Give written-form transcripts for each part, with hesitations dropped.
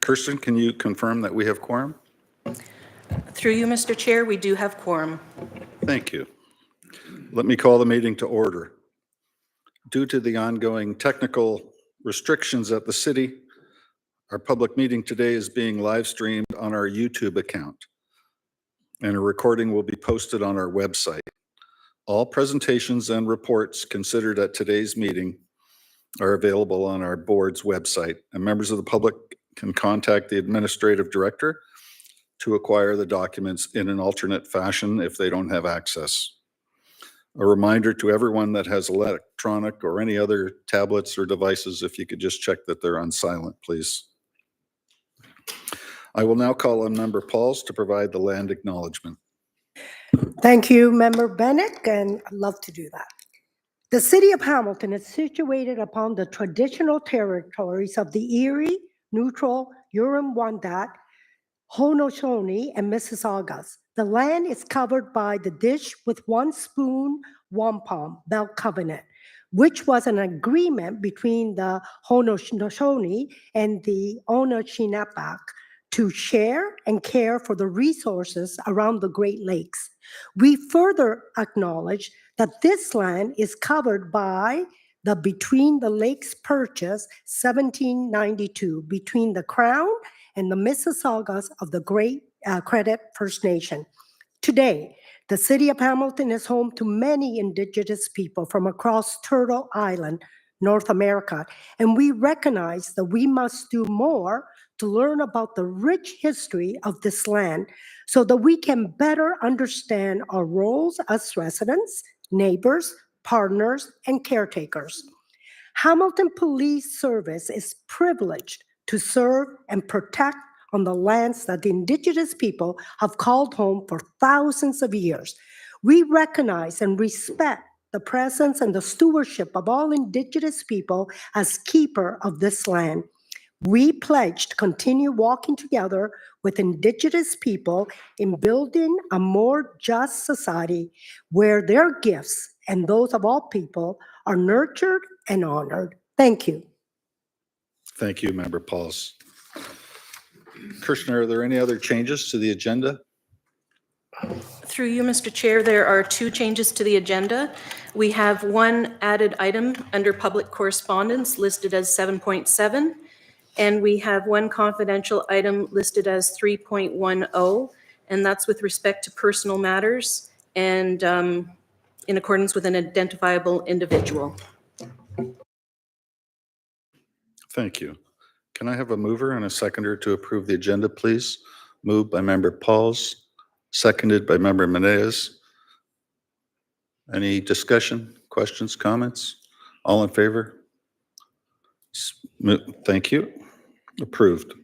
Kirsten, can you confirm that we have quorum? Through you, Mr. Chair, we do have quorum. Thank you. Let me call the meeting to order. Due to the ongoing technical restrictions at the city, our public meeting today is being live streamed on our YouTube account, and a recording will be posted on our website. All presentations and reports considered at today's meeting are available on our board's website, and members of the public can contact the administrative director to acquire the documents in an alternate fashion if they don't have access. A reminder to everyone that has electronic or any other tablets or devices, if you could just check that they're on silent, please. I will now call on Member Pauls to provide the land acknowledgement. Thank you, Member Bennett, and I'd love to do that. The city of Hamilton is situated upon the traditional territories of the Erie, Neutral, Huron-Wendat, Haudenosaunee, and Mississaugas. The land is covered by the Dish with One Spoon Wampum Belt Covenant, which was an agreement between the Haudenosaunee and the Anishinaabe to share and care for the resources around the Great Lakes. We further acknowledge that this land is covered by the Between the Lakes Purchase 1792 between the Crown and the Mississaugas of the Great Credit First Nation. Today, the city of Hamilton is home to many Indigenous people from across Turtle Island, North America, and we recognize that we must do more to learn about the rich history of this land so that we can better understand our roles as residents, neighbors, partners, and caretakers. Hamilton Police Service is privileged to serve and protect on the lands that the Indigenous people have called home for thousands of years. We recognize and respect the presence and the stewardship of all Indigenous people as keeper of this land. We pledge to continue walking together with Indigenous people in building a more just society where their gifts and those of all people are nurtured and honored. Thank you. Thank you, Member Pauls. Kirsten, are there any other changes to the agenda? Through you, Mr. Chair, there are two changes to the agenda. We have one added item under public correspondence listed as 7.7, and we have one confidential item listed as 3.10, and that's with respect to personal matters and in accordance with an identifiable individual. Thank you. Can I have a mover and a seconder to approve the agenda, please? Moved by Member Pauls, seconded by Member Menez. Any discussion, questions, comments? All in favor? Thank you. Approved.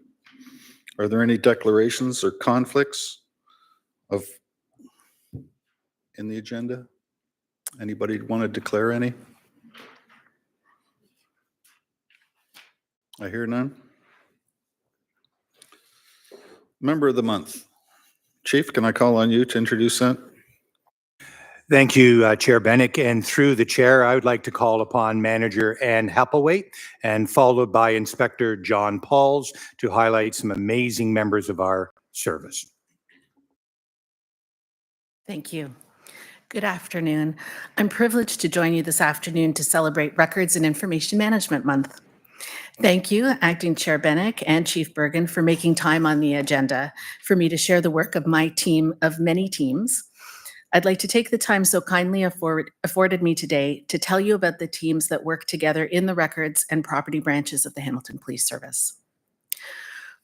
Are there any declarations or conflicts in the agenda? Anybody want to declare any? I hear none. Member of the month. Chief, can I call on you to introduce that? Thank you, Chair Bennett. And through the chair, I would like to call upon Manager Anne Heppelwaite and followed by Inspector John Pauls to highlight some amazing members of our service. Thank you. Good afternoon. I'm privileged to join you this afternoon to celebrate Records and Information Management Month. Thank you, Acting Chair Bennett and Chief Bergen, for making time on the agenda for me to share the work of my team of many teams. I'd like to take the time so kindly afforded me today to tell you about the teams that work together in the records and property branches of the Hamilton Police Service.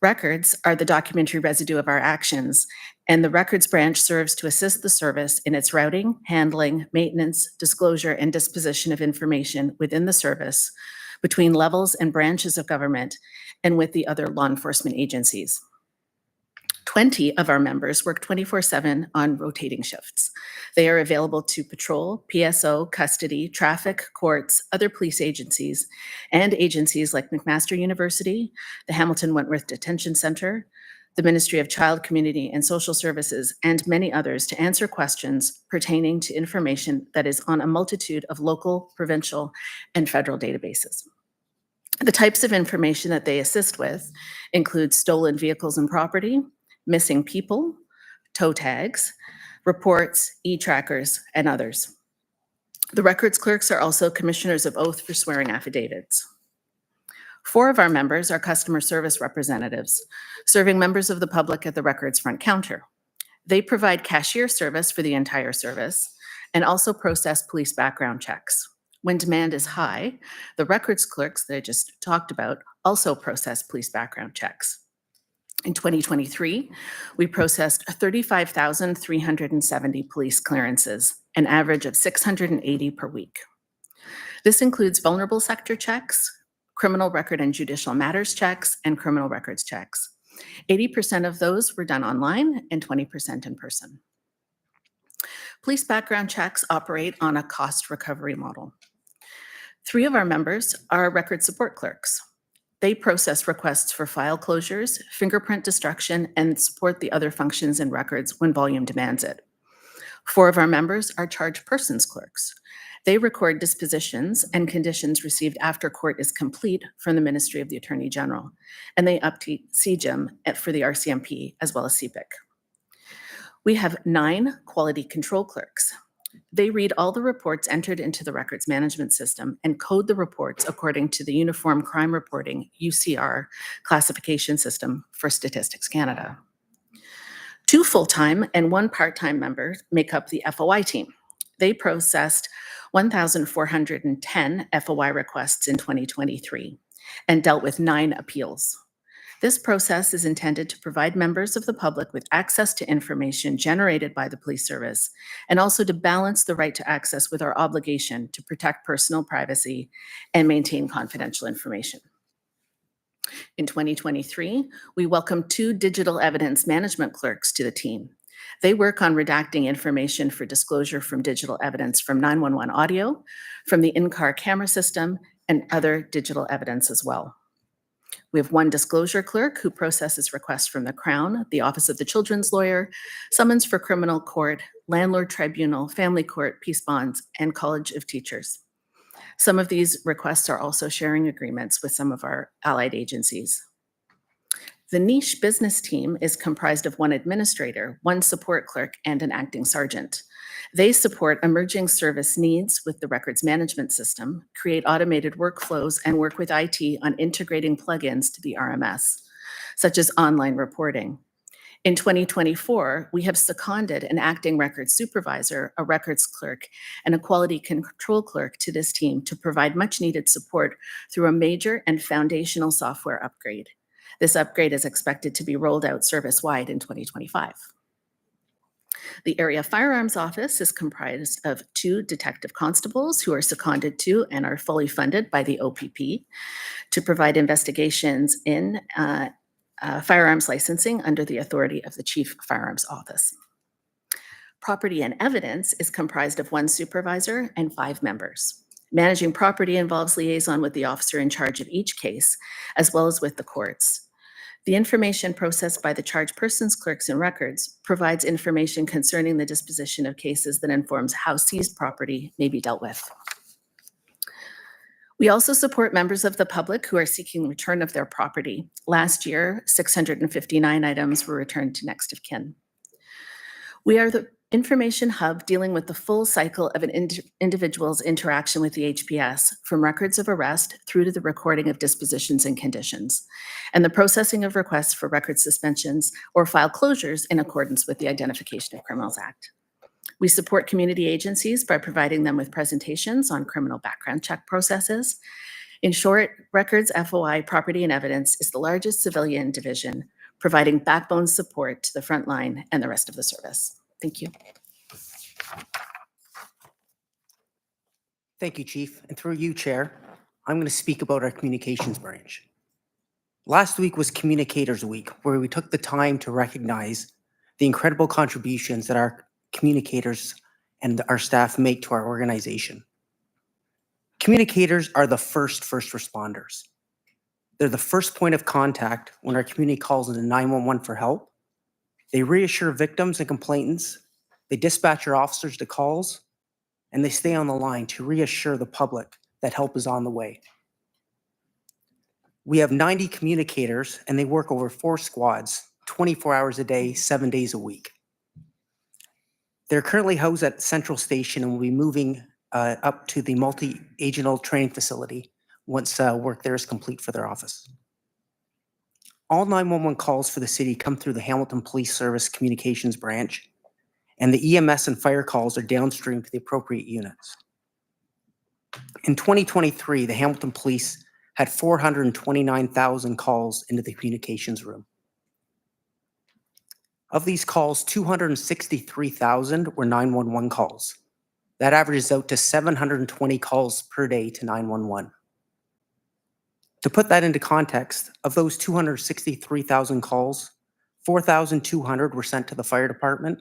Records are the documentary residue of our actions, and the records branch serves to assist the service in its routing, handling, maintenance, disclosure, and disposition of information within the service, between levels and branches of government, and with the other law enforcement agencies. 20 of our members work 24/7 on rotating shifts. They are available to patrol, PSO, custody, traffic, courts, other police agencies, and agencies like McMaster University, the Hamilton Wentworth Detention Center, the Ministry of Child, Community, and Social Services, and many others to answer questions pertaining to information that is on a multitude of local, provincial, and federal databases. The types of information that they assist with include stolen vehicles and property, missing people, tow tags, reports, e-trackers, and others. The records clerks are also commissioners of oath for swearing affidavits. 4 of our members are customer service representatives, serving members of the public at the records front counter. They provide cashier service for the entire service and also process police background checks. When demand is high, the records clerks that I just talked about also process police background checks. In 2023, we processed 35,370 police clearances, an average of 680 per week. This includes vulnerable sector checks, criminal record and judicial matters checks, and criminal records checks. 80% of those were done online and 20% in person. Police background checks operate on a cost recovery model. 3 of our members are record support clerks. They process requests for file closures, fingerprint destruction, and support the other functions in records when volume demands it. 4 of our members are charged persons clerks. They record dispositions and conditions received after court is complete from the Ministry of the Attorney General, and they update CGIM for the RCMP as well as CPIC. We have 9 quality control clerks. They read all the reports entered into the records management system and code the reports according to the Uniform Crime Reporting UCR classification system for Statistics Canada. 2 full-time and 1 part-time member make up the FOI team. They processed 1,410 FOI requests in 2023 and dealt with 9 appeals. This process is intended to provide members of the public with access to information generated by the police service and also to balance the right to access with our obligation to protect personal privacy and maintain confidential information. In 2023, we welcomed 2 digital evidence management clerks to the team. They work on redacting information for disclosure from digital evidence from 911 audio, from the in-car camera system, and other digital evidence as well. We have 1 disclosure clerk who processes requests from the Crown, the Office of the Children's Lawyer, summons for criminal court, landlord tribunal, family court, peace bonds, and College of Teachers. Some of these requests are also sharing agreements with some of our allied agencies. The niche business team is comprised of 1 administrator, 1 support clerk, and an acting sergeant. They support emerging service needs with the records management system, create automated workflows, and work with IT on integrating plugins to the RMS, such as online reporting. In 2024, we have seconded an acting records supervisor, a records clerk, and a quality control clerk to this team to provide much-needed support through a major and foundational software upgrade. This upgrade is expected to be rolled out service-wide in 2025. The Area Firearms Office is comprised of 2 detective constables who are seconded to and are fully funded by the OPP to provide investigations in firearms licensing under the authority of the Chief Firearms Office. Property and Evidence is comprised of 1 supervisor and 5 members. Managing property involves liaison with the officer in charge of each case, as well as with the courts. The information processed by the charged persons clerks and records provides information concerning the disposition of cases that informs how seized property may be dealt with. We also support members of the public who are seeking return of their property. Last year, 659 items were returned to next of kin. We are the information hub dealing with the full cycle of an individual's interaction with the HPS, from records of arrest through to the recording of dispositions and conditions, and the processing of requests for record suspensions or file closures in accordance with the Identification of Criminals Act. We support community agencies by providing them with presentations on criminal background check processes. In short, Records FOI Property and Evidence is the largest civilian division, providing backbone support to the front line and the rest of the service. Thank you. Thank you, Chief. And through you, Chair, I'm going to speak about our communications branch. Last week was Communicators Week, where we took the time to recognize the incredible contributions that our communicators and our staff make to our organization. Communicators are the first responders. They're the first point of contact when our community calls into 911 for help. They reassure victims and complainants. They dispatch our officers to calls, and they stay on the line to reassure the public that help is on the way. We have 90 communicators, and they work over 4 squads, 24 hours a day, 7 days a week. They're currently housed at Central Station and will be moving up to the multi-agental training facility once work there is complete for their office. All 911 calls for the city come through the Hamilton Police Service Communications Branch, and the EMS and fire calls are downstream to the appropriate units. In 2023, the Hamilton Police had 429,000 calls into the communications room. Of these calls, 263,000 were 911 calls. That averages out to 720 calls per day to 911. To put that into context, of those 263,000 calls, 4,200 were sent to the fire department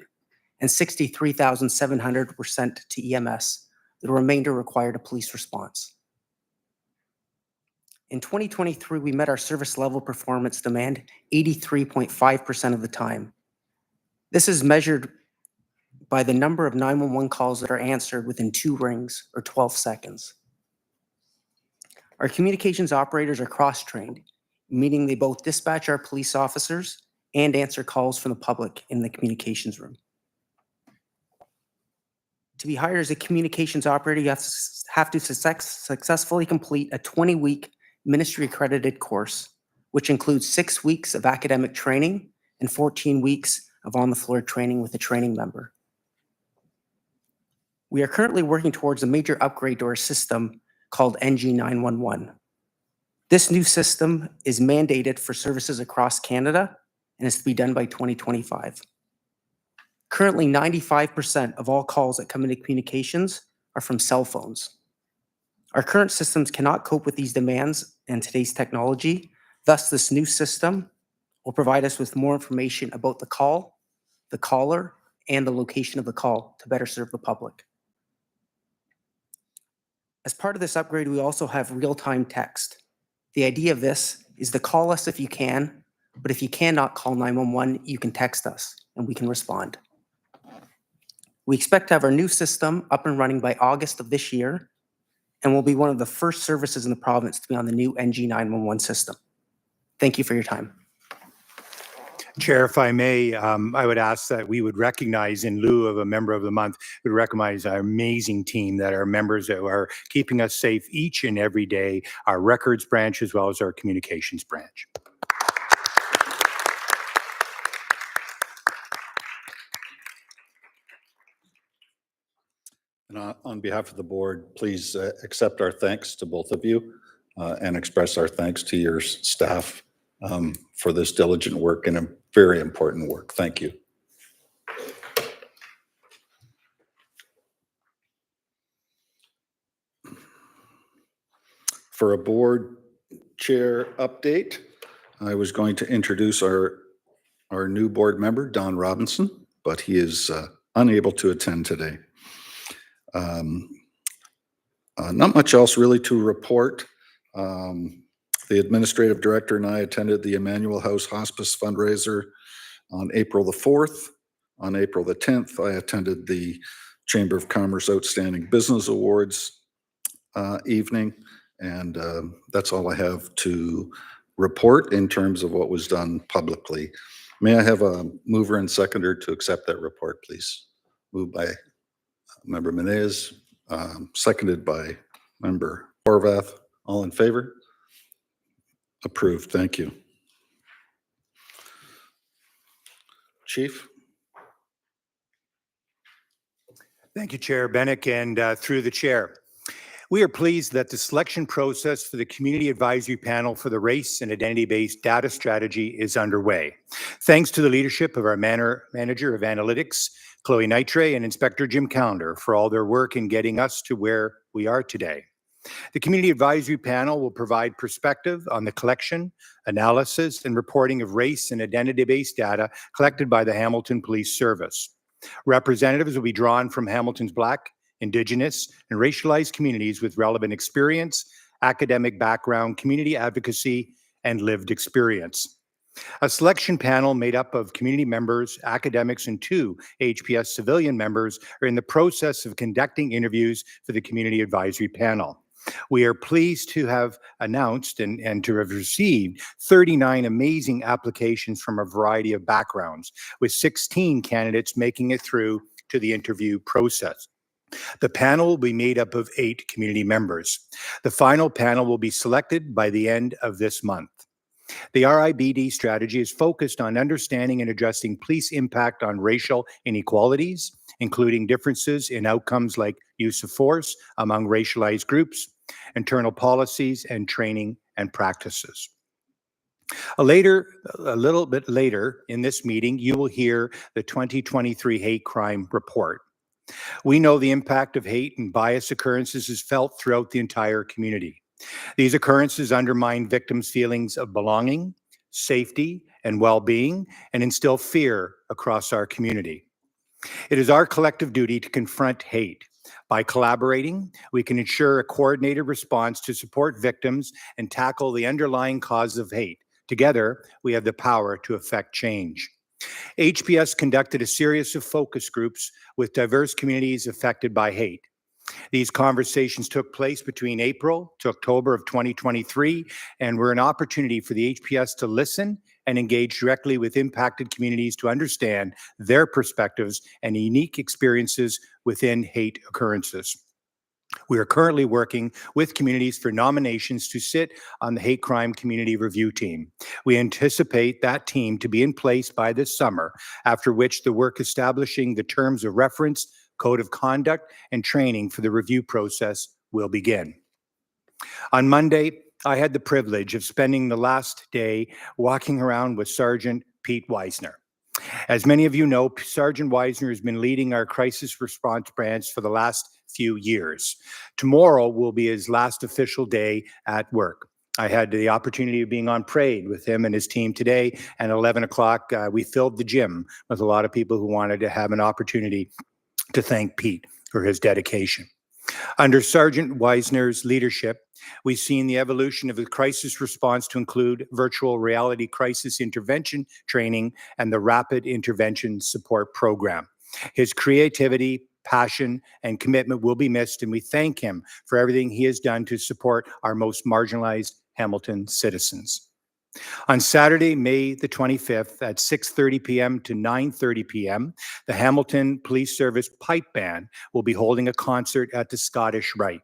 and 63,700 were sent to EMS. The remainder required a police response. In 2023, we met our service level performance demand 83.5% of the time. This is measured by the number of 911 calls that are answered within 2 rings or 12 seconds. Our communications operators are cross-trained, meaning they both dispatch our police officers and answer calls from the public in the communications room. To be hired as a communications operator, you have to successfully complete a 20-week ministry-accredited course, which includes 6 weeks of academic training and 14 weeks of on-the-floor training with a training member. We are currently working towards a major upgrade to our system called NG911. This new system is mandated for services across Canada and is to be done by 2025. Currently, 95% of all calls that come into communications are from cell phones. Our current systems cannot cope with these demands and today's technology. Thus, this new system will provide us with more information about the call, the caller, and the location of the call to better serve the public. As part of this upgrade, we also have real-time text. The idea of this is to call us if you can, but if you cannot call 911, you can text us and we can respond. We expect to have our new system up and running by August of this year, and will be one of the first services in the province to be on the new NG911 system. Thank you for your time. Chair, if I may, I would ask that we would recognize, in lieu of a member of the month, we would recognize our amazing team that are members that are keeping us safe each and every day, our records branch as well as our communications branch. And on behalf of the board, please accept our thanks to both of you and express our thanks to your staff for this diligent work and a very important work. Thank you. For a board chair update, I was going to introduce our new board member, Don Robinson, but he is unable to attend today. Not much else really to report. The administrative director and I attended the Emmanuel House Hospice fundraiser on April the 4th. On April the 10th, I attended the Chamber of Commerce Outstanding Business Awards evening, and that's all I have to report in terms of what was done publicly. May I have a mover and seconder to accept that report, please? Moved by Member Menez, seconded by Member Horvath. All in favor? Approved. Thank you. Chief? Thank you, Chair Bennick, and through the chair. We are pleased that the selection process for the Community Advisory Panel for the Race and Identity-Based Data Strategy is underway. Thanks to the leadership of our Manager of Analytics, Chloe Nitre, and Inspector Jim Callender for all their work in getting us to where we are today. The Community Advisory Panel will provide perspective on the collection, analysis, and reporting of race and identity-based data collected by the Hamilton Police Service. Representatives will be drawn from Hamilton's Black, Indigenous, and racialized communities with relevant experience, academic background, community advocacy, and lived experience. A selection panel made up of community members, academics, and 2 HPS civilian members are in the process of conducting interviews for the Community Advisory Panel. We are pleased to have announced and to have received 39 amazing applications from a variety of backgrounds, with 16 candidates making it through to the interview process. The panel will be made up of 8 community members. The final panel will be selected by the end of this month. The RIBD strategy is focused on understanding and addressing police impact on racial inequalities, including differences in outcomes like use of force among racialized groups, internal policies, and training and practices. A little bit later in this meeting, you will hear the 2023 hate crime report. We know the impact of hate and bias occurrences is felt throughout the entire community. These occurrences undermine victims' feelings of belonging, safety, and well-being, and instill fear across our community. It is our collective duty to confront hate. By collaborating, we can ensure a coordinated response to support victims and tackle the underlying cause of hate. Together, we have the power to affect change. HPS conducted a series of focus groups with diverse communities affected by hate. These conversations took place between April to October of 2023 and were an opportunity for the HPS to listen and engage directly with impacted communities to understand their perspectives and unique experiences within hate occurrences. We are currently working with communities for nominations to sit on the Hate Crime Community Review Team. We anticipate that team to be in place by this summer, after which the work establishing the terms of reference, code of conduct, and training for the review process will begin. On Monday, I had the privilege of spending the last day walking around with Sergeant Pete Weisner. As many of you know, Sergeant Weisner has been leading our crisis response branch for the last few years. Tomorrow will be his last official day at work. I had the opportunity of being on parade with him and his team today, and at 11 o'clock, we filled the gym with a lot of people who wanted to have an opportunity to thank Pete for his dedication. Under Sergeant Weisner's leadership, we've seen the evolution of the crisis response to include virtual reality crisis intervention training and the Rapid Intervention Support Program. His creativity, passion, and commitment will be missed, and we thank him for everything he has done to support our most marginalized Hamilton citizens. On Saturday, May the 25th at 6:30 p.m. to 9:30 p.m., the Hamilton Police Service Pipe Band will be holding a concert at the Scottish Rite.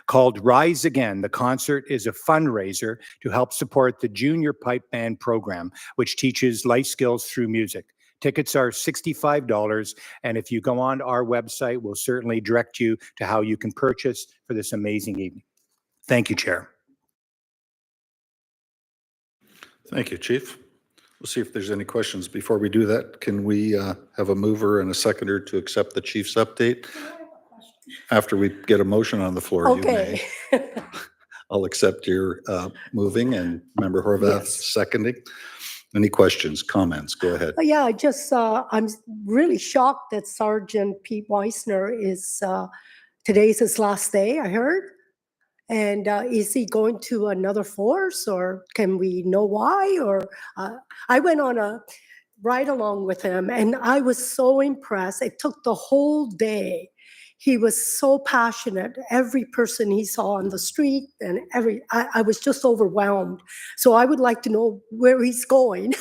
Called Rise Again, the concert is a fundraiser to help support the Junior Pipe Band program, which teaches life skills through music. Tickets are $65, and if you go on our website, we'll certainly direct you to how you can purchase for this amazing evening. Thank you, Chair. Thank you, Chief. We'll see if there's any questions. Before we do that, can we have a mover and a seconder to accept the chief's update? After we get a motion on the floor, you may. Okay. I'll accept your moving and Member Horvath Yes. seconding. Any questions, comments? Go ahead. Yeah, I'm really shocked that Sergeant Pete Weisner is, today's his last day, I heard. And is he going to another force, or can we know why? Or I went on a ride along with him and I was so impressed. It took the whole day. He was so passionate. Every person he saw on the street and I was just overwhelmed. So I would like to know where he's going.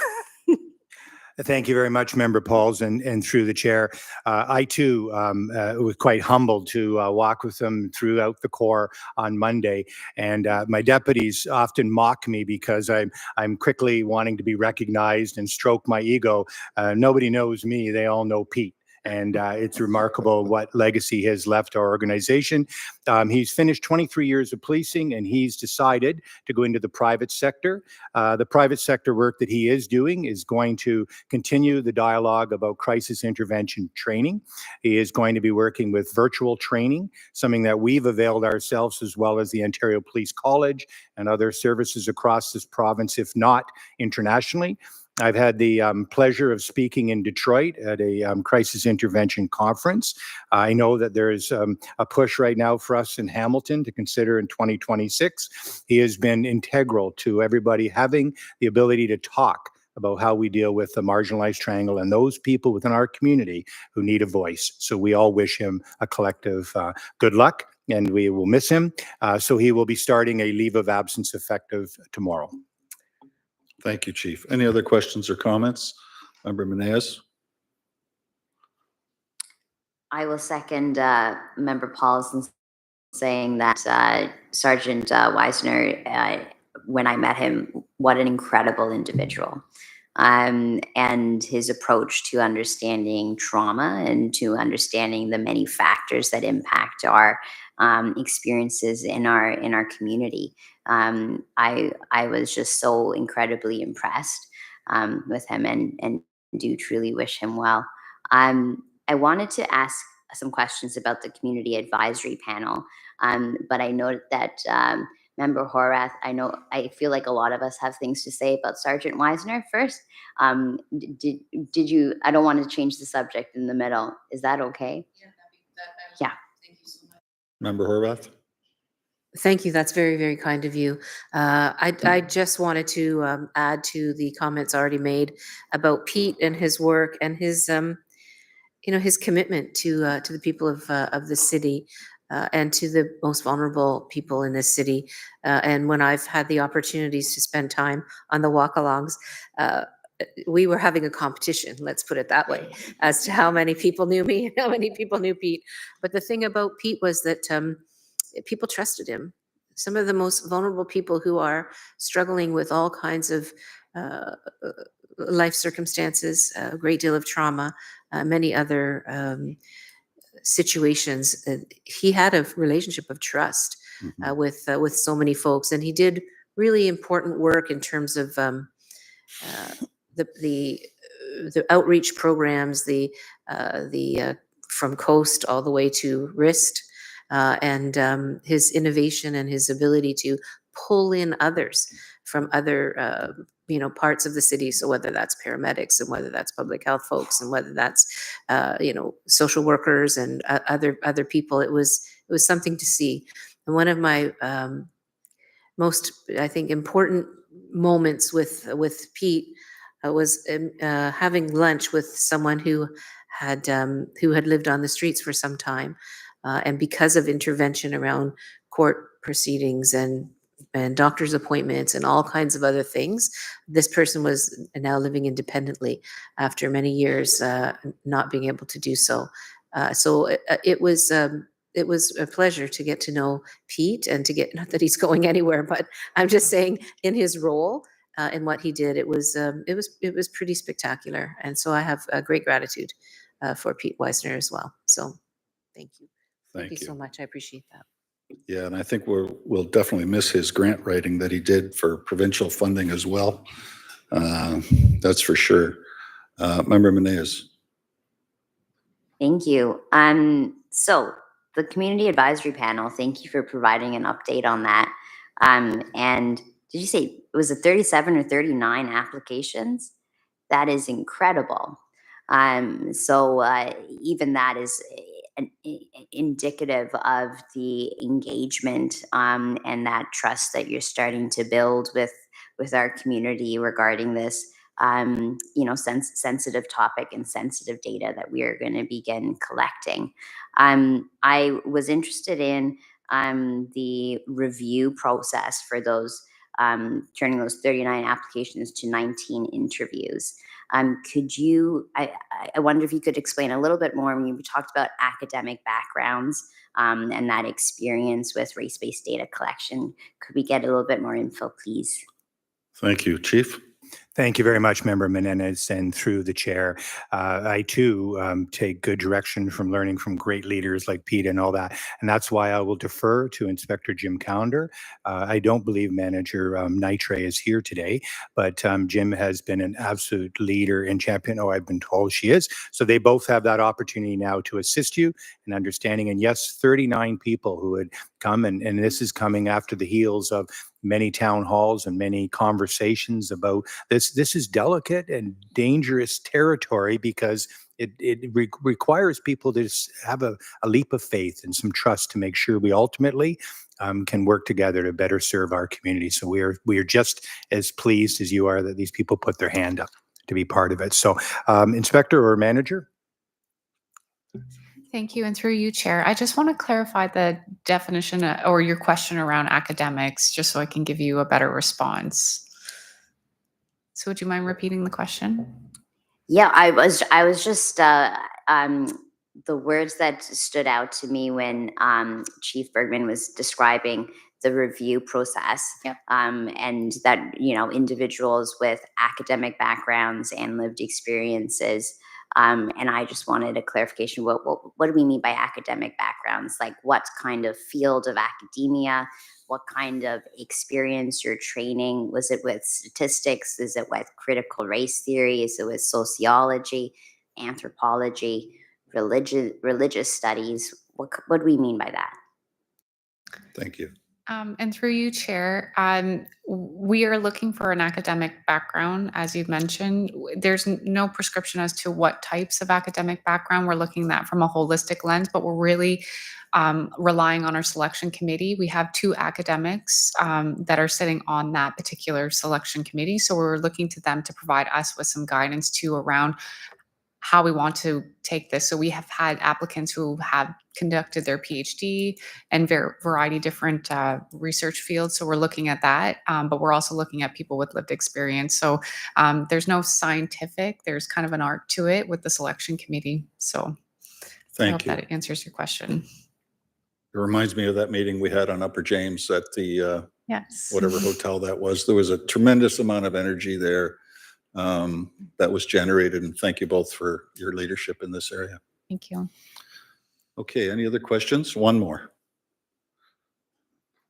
Thank you very much, Member Pauls, and through the chair. I too was quite humbled to walk with them throughout the Corps on Monday. And my deputies often mock me because I'm quickly wanting to be recognized and stroke my ego. Nobody knows me, they all know Pete. And it's remarkable what legacy he has left our organization. He's finished 23 years of policing, and he's decided to go into the private sector. The private sector work that he is doing is going to continue the dialogue about crisis intervention training. He is going to be working with virtual training, something that we've availed ourselves, as well as the Ontario Police College and other services across this province, if not internationally. I've had the pleasure of speaking in Detroit at a crisis intervention conference. I know that there is a push right now for us in Hamilton to consider in 2026. He has been integral to everybody having the ability to talk about how we deal with the marginalized triangle and those people within our community who need a voice. So we all wish him a collective good luck and we will miss him. So he will be starting a leave of absence effective tomorrow. Thank you, Chief. Any other questions or comments? Member Menez? I will second Member Paulson saying that Sergeant Weisner, when I met him, what an incredible individual. And his approach to understanding trauma and to understanding the many factors that impact our experiences in our community. I was just so incredibly impressed with him and do truly wish him well. I wanted to ask some questions about the community advisory panel, but I noted that Member Horath, I feel like a lot of us have things to say about Sergeant Weisner first. Did you? I don't want to change the subject in the middle. Is that okay? Yeah. Thank you so much. Member Horwath? Thank you. That's very, very kind of you. I just wanted to add to the comments already made about Pete and his work and his, his commitment to the people of the city and to the most vulnerable people in this city. And when I've had the opportunities to spend time on the walk-alongs, we were having a competition, let's put it that way, as to how many people knew me and how many people knew Pete. But the thing about Pete was that people trusted him. Some of the most vulnerable people who are struggling with all kinds of life circumstances, a great deal of trauma, many other situations. He had a relationship of trust with so many folks, and he did really important work in terms of the outreach programs, the from Coast all the way to Wrist, and his innovation and his ability to pull in others from other parts of the city. So whether that's paramedics and whether that's public health folks and whether that's social workers and other people, it was something to see. And one of my most, I think, important moments with Pete was having lunch with someone who had lived on the streets for some time, and because of intervention around court proceedings and doctor's appointments and all kinds of other things, this person was now living independently after many years not being able to do so. So it was a pleasure to get to know Pete and to get, not that he's going anywhere, but I'm just saying in his role and what he did, it was pretty spectacular. And so I have great gratitude for Pete Weisner as well. So thank you. Thank you so much. I appreciate that. Yeah, and I think we'll definitely miss his grant writing that he did for provincial funding as well. That's for sure. Member Menez. Thank you. So the community advisory panel, thank you for providing an update on that. And did you say it was a 37 or 39 applications? That is incredible. So even that is indicative of the engagement and that trust that you're starting to build with our community regarding this sensitive topic and sensitive data that we are going to begin collecting. I was interested in the review process for those turning those 39 applications to 19 interviews. Could you, I wonder if you could explain a little bit more when you talked about academic backgrounds and that experience with race-based data collection. Could we get a little bit more info, please? Thank you. Chief? Thank you very much, Member Menendez, and through the chair. I too take good direction from learning from great leaders like Pete and all that, and that's why I will defer to Inspector Jim Callender. I don't believe Manager Nitre is here today, but Jim has been an absolute leader and champion. Oh, I've been told she is. So they both have that opportunity now to assist you in understanding. And yes, 39 people who had come, and this is coming after the heels of many town halls and many conversations about this. This is delicate and dangerous territory because it requires people to have a leap of faith and some trust to make sure we ultimately can work together to better serve our community. So we are just as pleased as you are that these people put their hand up to be part of it. So Inspector or Manager? Thank you. And through you, Chair, I just want to clarify the definition or your question around academics, just so I can give you a better response. So would you mind repeating the question? Yeah, I was just the words that stood out to me when Chief Bergman was describing the review process, Yep. and that individuals with academic backgrounds and lived experiences. And I just wanted a clarification. What do we mean by academic backgrounds? Like, what kind of field of academia? What kind of experience or training? Was it with statistics? Is it with critical race theory? Is it with sociology, anthropology, religious studies? What do we mean by that? Thank you. And through you, Chair, we are looking for an academic background, as you've mentioned. There's no prescription as to what types of academic background. We're looking at from a holistic lens, but we're really relying on our selection committee. We have 2 academics that are sitting on that particular selection committee. So we're looking to them to provide us with some guidance too around how we want to take this. So we have had applicants who have conducted their PhD and variety different research fields. So we're looking at that, but we're also looking at people with lived experience. So there's no scientific, there's kind of an art to it with the selection committee. So I hope Thank you. that answers your question. It reminds me of that meeting we had on Upper James at the Yes. whatever hotel that was. There was a tremendous amount of energy there that was generated, and thank you both for your leadership in this area. Thank you. Okay, any other questions? One more.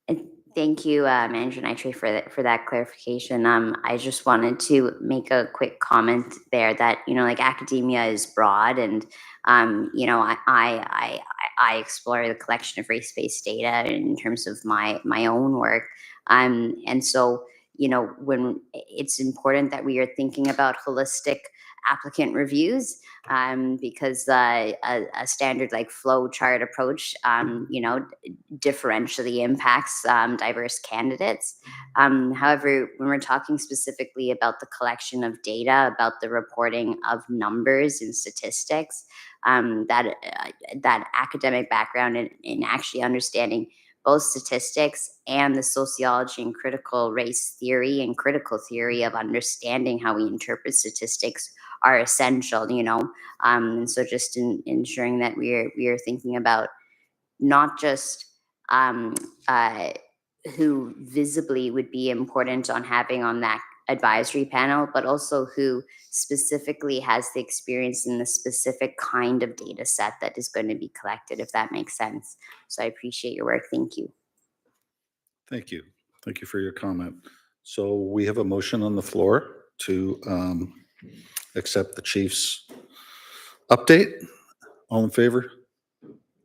And thank you, Manager Nitri, for that clarification. I just wanted to make a quick comment there that like academia is broad, and I explore the collection of race-based data in terms of my own work, and so when it's important that we are thinking about holistic applicant reviews, because a standard like flow chart approach, differentially impacts diverse candidates. However, when we're talking specifically about the collection of data, about the reporting of numbers and statistics, that academic background in actually understanding both statistics and the sociology and critical race theory and critical theory of understanding how we interpret statistics are essential, and so just ensuring that we are thinking about not just who visibly would be important on having on that advisory panel, but also who specifically has the experience in the specific kind of data set that is going to be collected, if that makes sense. So I appreciate your work. Thank you. Thank you. Thank you for your comment. So we have a motion on the floor to accept the chief's update. All in favor?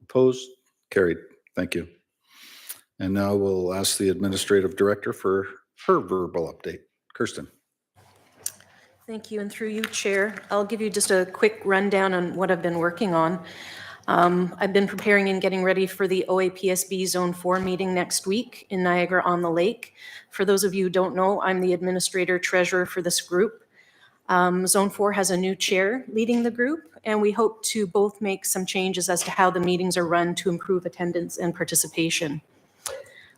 Opposed? Carried. Thank you. And now we'll ask the administrative director for her verbal update. Kirsten. Thank you. And through you, Chair, I'll give you just a quick rundown on what I've been working on. I've been preparing and getting ready for the OAPSB Zone 4 meeting next week in Niagara-on-the-Lake. For those of you who don't know, I'm the administrator treasurer for this group. Zone 4 has a new chair leading the group, and we hope to both make some changes as to how the meetings are run to improve attendance and participation.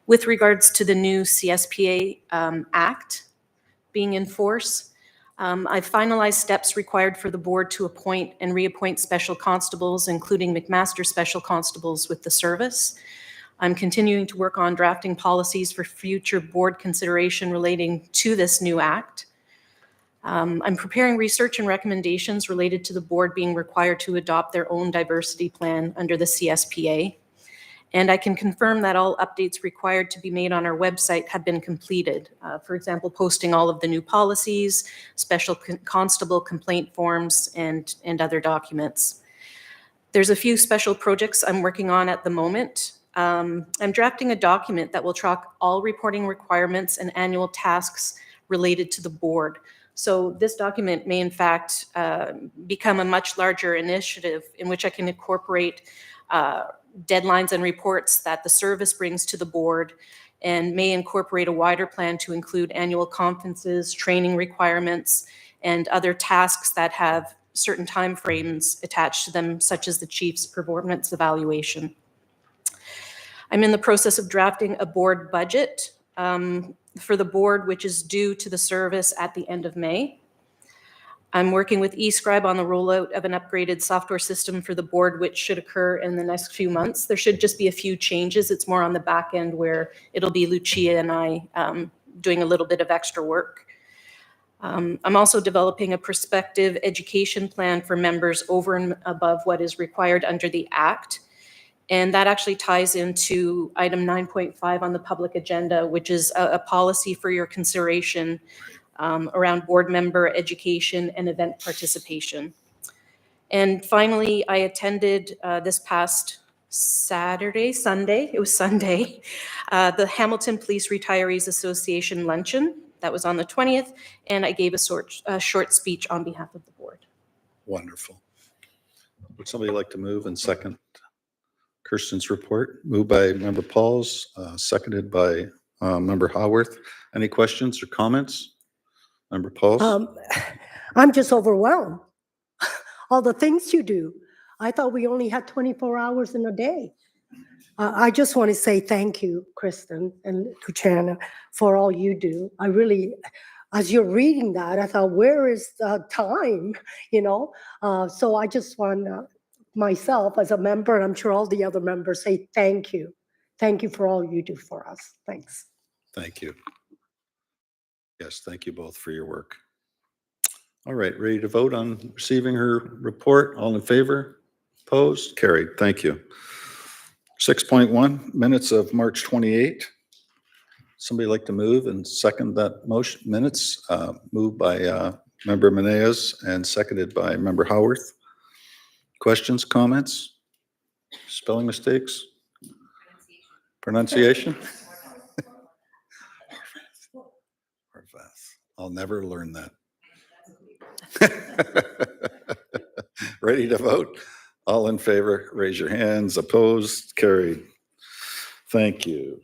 With regards to the new CSPA Act being in force, I've finalized steps required for the board to appoint and reappoint special constables, including McMaster special constables with the service. I'm continuing to work on drafting policies for future board consideration relating to this new act. I'm preparing research and recommendations related to the board being required to adopt their own diversity plan under the CSPA. And I can confirm that all updates required to be made on our website have been completed. For example, posting all of the new policies, special constable complaint forms, and other documents. There's a few special projects I'm working on at the moment. I'm drafting a document that will track all reporting requirements and annual tasks related to the board. So this document may in fact become a much larger initiative in which I can incorporate deadlines and reports that the service brings to the board, and may incorporate a wider plan to include annual conferences, training requirements, and other tasks that have certain timeframes attached to them, such as the chief's performance evaluation. I'm in the process of drafting a board budget for the board, which is due to the service at the end of May. I'm working with eScribe on the rollout of an upgraded software system for the board, which should occur in the next few months. There should just be a few changes. It's more on the back end where it'll be Lucia and I doing a little bit of extra work. I'm also developing a prospective education plan for members over and above what is required under the Act. And that actually ties into item 9.5 on the public agenda, which is a policy for your consideration around board member education and event participation. And finally, I attended this past Sunday, the Hamilton Police Retirees Association luncheon. That was on the 20th, and I gave a short speech on behalf of the board. Wonderful. Would somebody like to move and second Kirsten's report? Moved by Member Pauls, seconded by Member Howarth. Any questions or comments? Member Pauls? I'm just overwhelmed. All the things you do. I thought we only had 24 hours in a day. I just want to say thank you, Kristen and Luciana, for all you do. I really, as you're reading that, I thought, where is the time, you know? So I just want myself as a member, and I'm sure all the other members, say thank you. Thank you for all you do for us. Thanks. Thank you. Yes, thank you both for your work. All right, ready to vote on receiving her report? All in favor? Opposed? Carried. Thank you. 6.1, minutes of March 28. Somebody like to move and second that motion? Minutes moved by Member Meneas and seconded by Member Howarth. Questions, comments, spelling mistakes, pronunciation? I'll never learn that. Ready to vote? All in favor, raise your hands. Opposed? Carried. Thank you.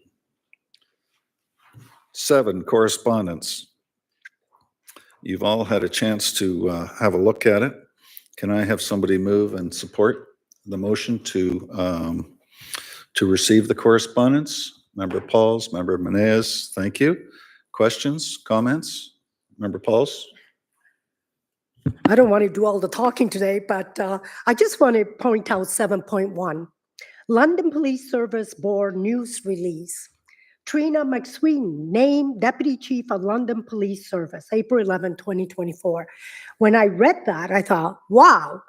7, correspondence. You've all had a chance to have a look at it. Can I have somebody move and support the motion to receive the correspondence? Member Pauls, Member Meneas, thank you. Questions, comments? Member Pauls? I don't want to do all the talking today, but I just want to point out 7.1. London Police Service Board news release. Trina McSween named Deputy Chief of London Police Service, April 11, 2024. When I read that, I thought, wow,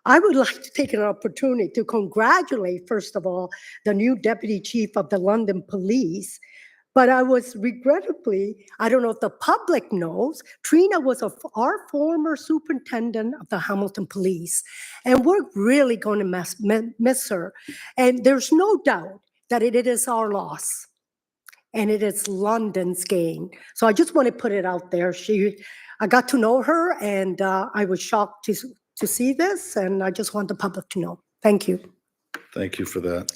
I would like to take an opportunity to congratulate, first of all, the new Deputy Chief of the London Police. But I was regrettably, I don't know if the public knows, Trina was our former superintendent of the Hamilton Police, and we're really going to miss her. And there's no doubt that it is our loss, and it is London's gain. So I just want to put it out there. I got to know her, and I was shocked to see this, and I just want the public to know. Thank you. Thank you for that.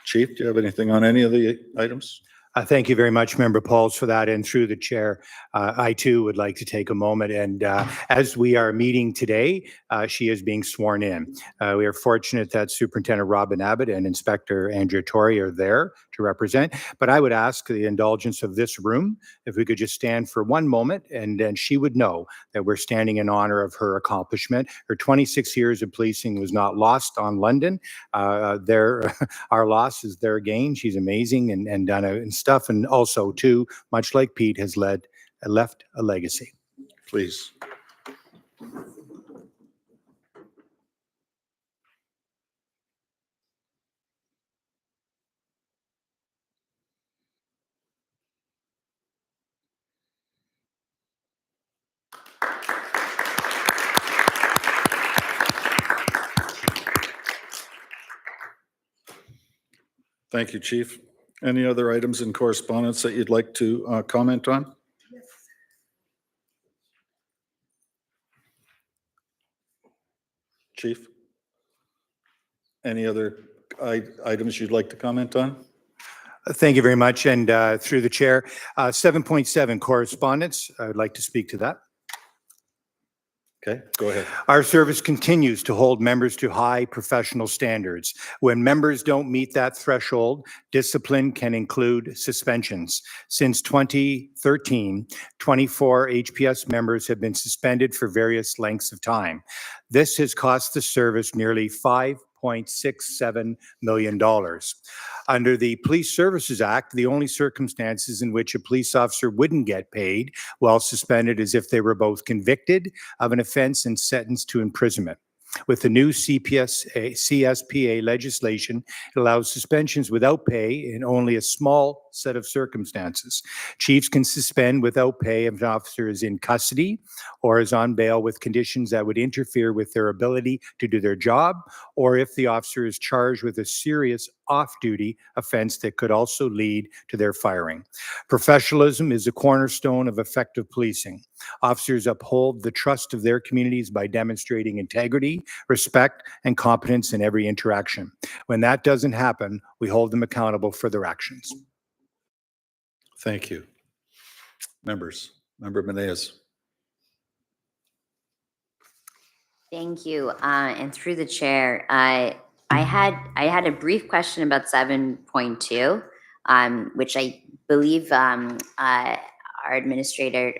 Chief, do you have anything on any of the items? Thank you very much, Member Pauls, for that. And through the chair, I too would like to take a moment. And as we are meeting today, she is being sworn in. We are fortunate that Superintendent Robin Abbott and Inspector Andrea Torrey are there to represent. But I would ask the indulgence of this room, if we could just stand for one moment, and then she would know that we're standing in honor of her accomplishment. Her 26 years of policing was not lost on London. Our loss is their gain. She's amazing and done stuff, and also too, much like Pete, has left a legacy. Please. Thank you, Chief. Any other items in correspondence that you'd like to comment on? Yes. Chief? Any other items you'd like to comment on? Thank you very much. And through the chair, 7.7 correspondence. I would like to speak to that. Okay, go ahead. Our service continues to hold members to high professional standards. When members don't meet that threshold, discipline can include suspensions. Since 2013, 24 HPS members have been suspended for various lengths of time. This has cost the service nearly $5.67 million. Under the Police Services Act, the only circumstances in which a police officer wouldn't get paid while suspended is if they were both convicted of an offense and sentenced to imprisonment. With the new CSPA legislation, it allows suspensions without pay in only a small set of circumstances. Chiefs can suspend without pay if an officer is in custody or is on bail with conditions that would interfere with their ability to do their job, or if the officer is charged with a serious off-duty offense that could also lead to their firing. Professionalism is a cornerstone of effective policing. Officers uphold the trust of their communities by demonstrating integrity, respect, and competence in every interaction. When that doesn't happen, we hold them accountable for their actions. Thank you. Members, Member Meneas. Thank you. And through the chair, I had a brief question about 7.2, which I believe our administrator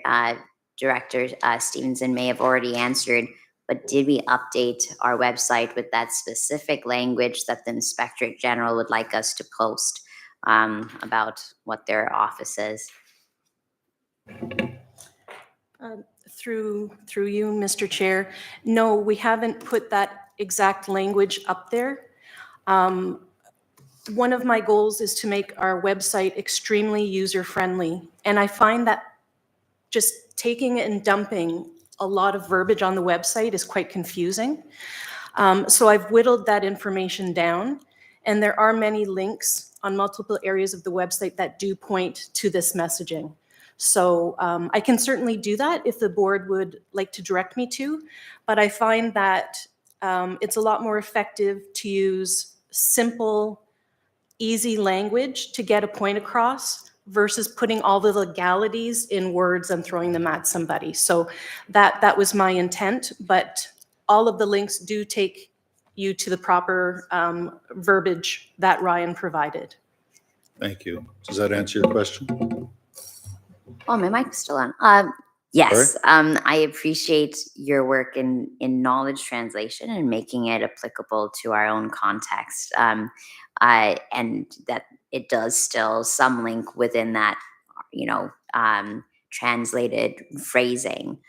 Director Stevenson may have already answered. But did we update our website with that specific language that the Inspectorate General would like us to post about what their office is? Through you, Mr. Chair, no, we haven't put that exact language up there. One of my goals is to make our website extremely user-friendly, and I find that just taking and dumping a lot of verbiage on the website is quite confusing. So I've whittled that information down, and there are many links on multiple areas of the website that do point to this messaging. So I can certainly do that if the board would like to direct me to, but I find that it's a lot more effective to use simple, easy language to get a point across versus putting all the legalities in words and throwing them at somebody. So that was my intent, but all of the links do take you to the proper verbiage that Ryan provided. Thank you. Does that answer your question? Oh, my mic is still on. Yes, I appreciate your work in knowledge translation and making it applicable to our own context. And that it does still some link within that, translated phrasing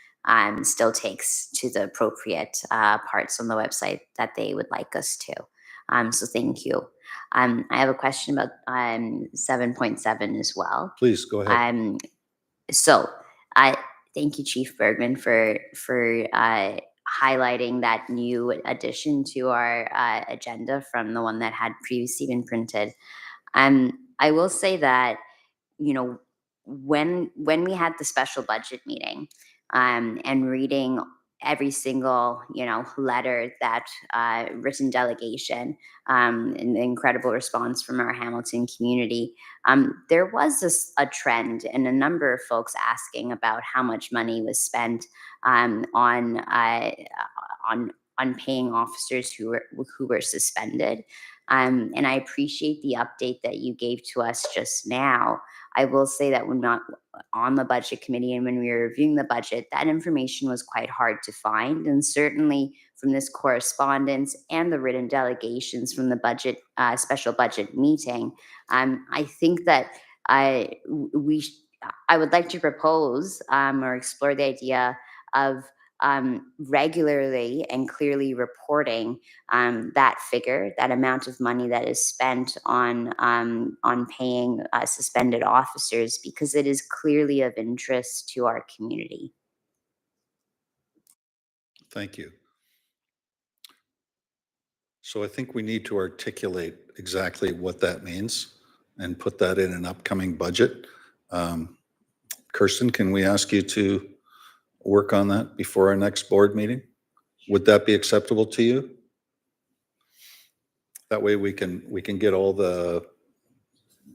still takes to the appropriate parts on the website that they would like us to. So thank you. I have a question about 7.7 as well. Please go ahead. So I thank you, Chief Bergman, for highlighting that new addition to our agenda from the one that had previously been printed. I will say that, when we had the special budget meeting and reading every single, letter that written delegation and the incredible response from our Hamilton community, there was a trend and a number of folks asking about how much money was spent on paying officers who were suspended. And I appreciate the update that you gave to us just now. I will say that when not on the budget committee and when we were reviewing the budget, that information was quite hard to find. And certainly from this correspondence and the written delegations from the budget special budget meeting, I think that I would like to propose or explore the idea of regularly and clearly reporting that figure, that amount of money that is spent on paying suspended officers, because it is clearly of interest to our community. Thank you. So I think we need to articulate exactly what that means and put that in an upcoming budget. Kirsten, can we ask you to work on that before our next board meeting? Would that be acceptable to you? That way we can get all the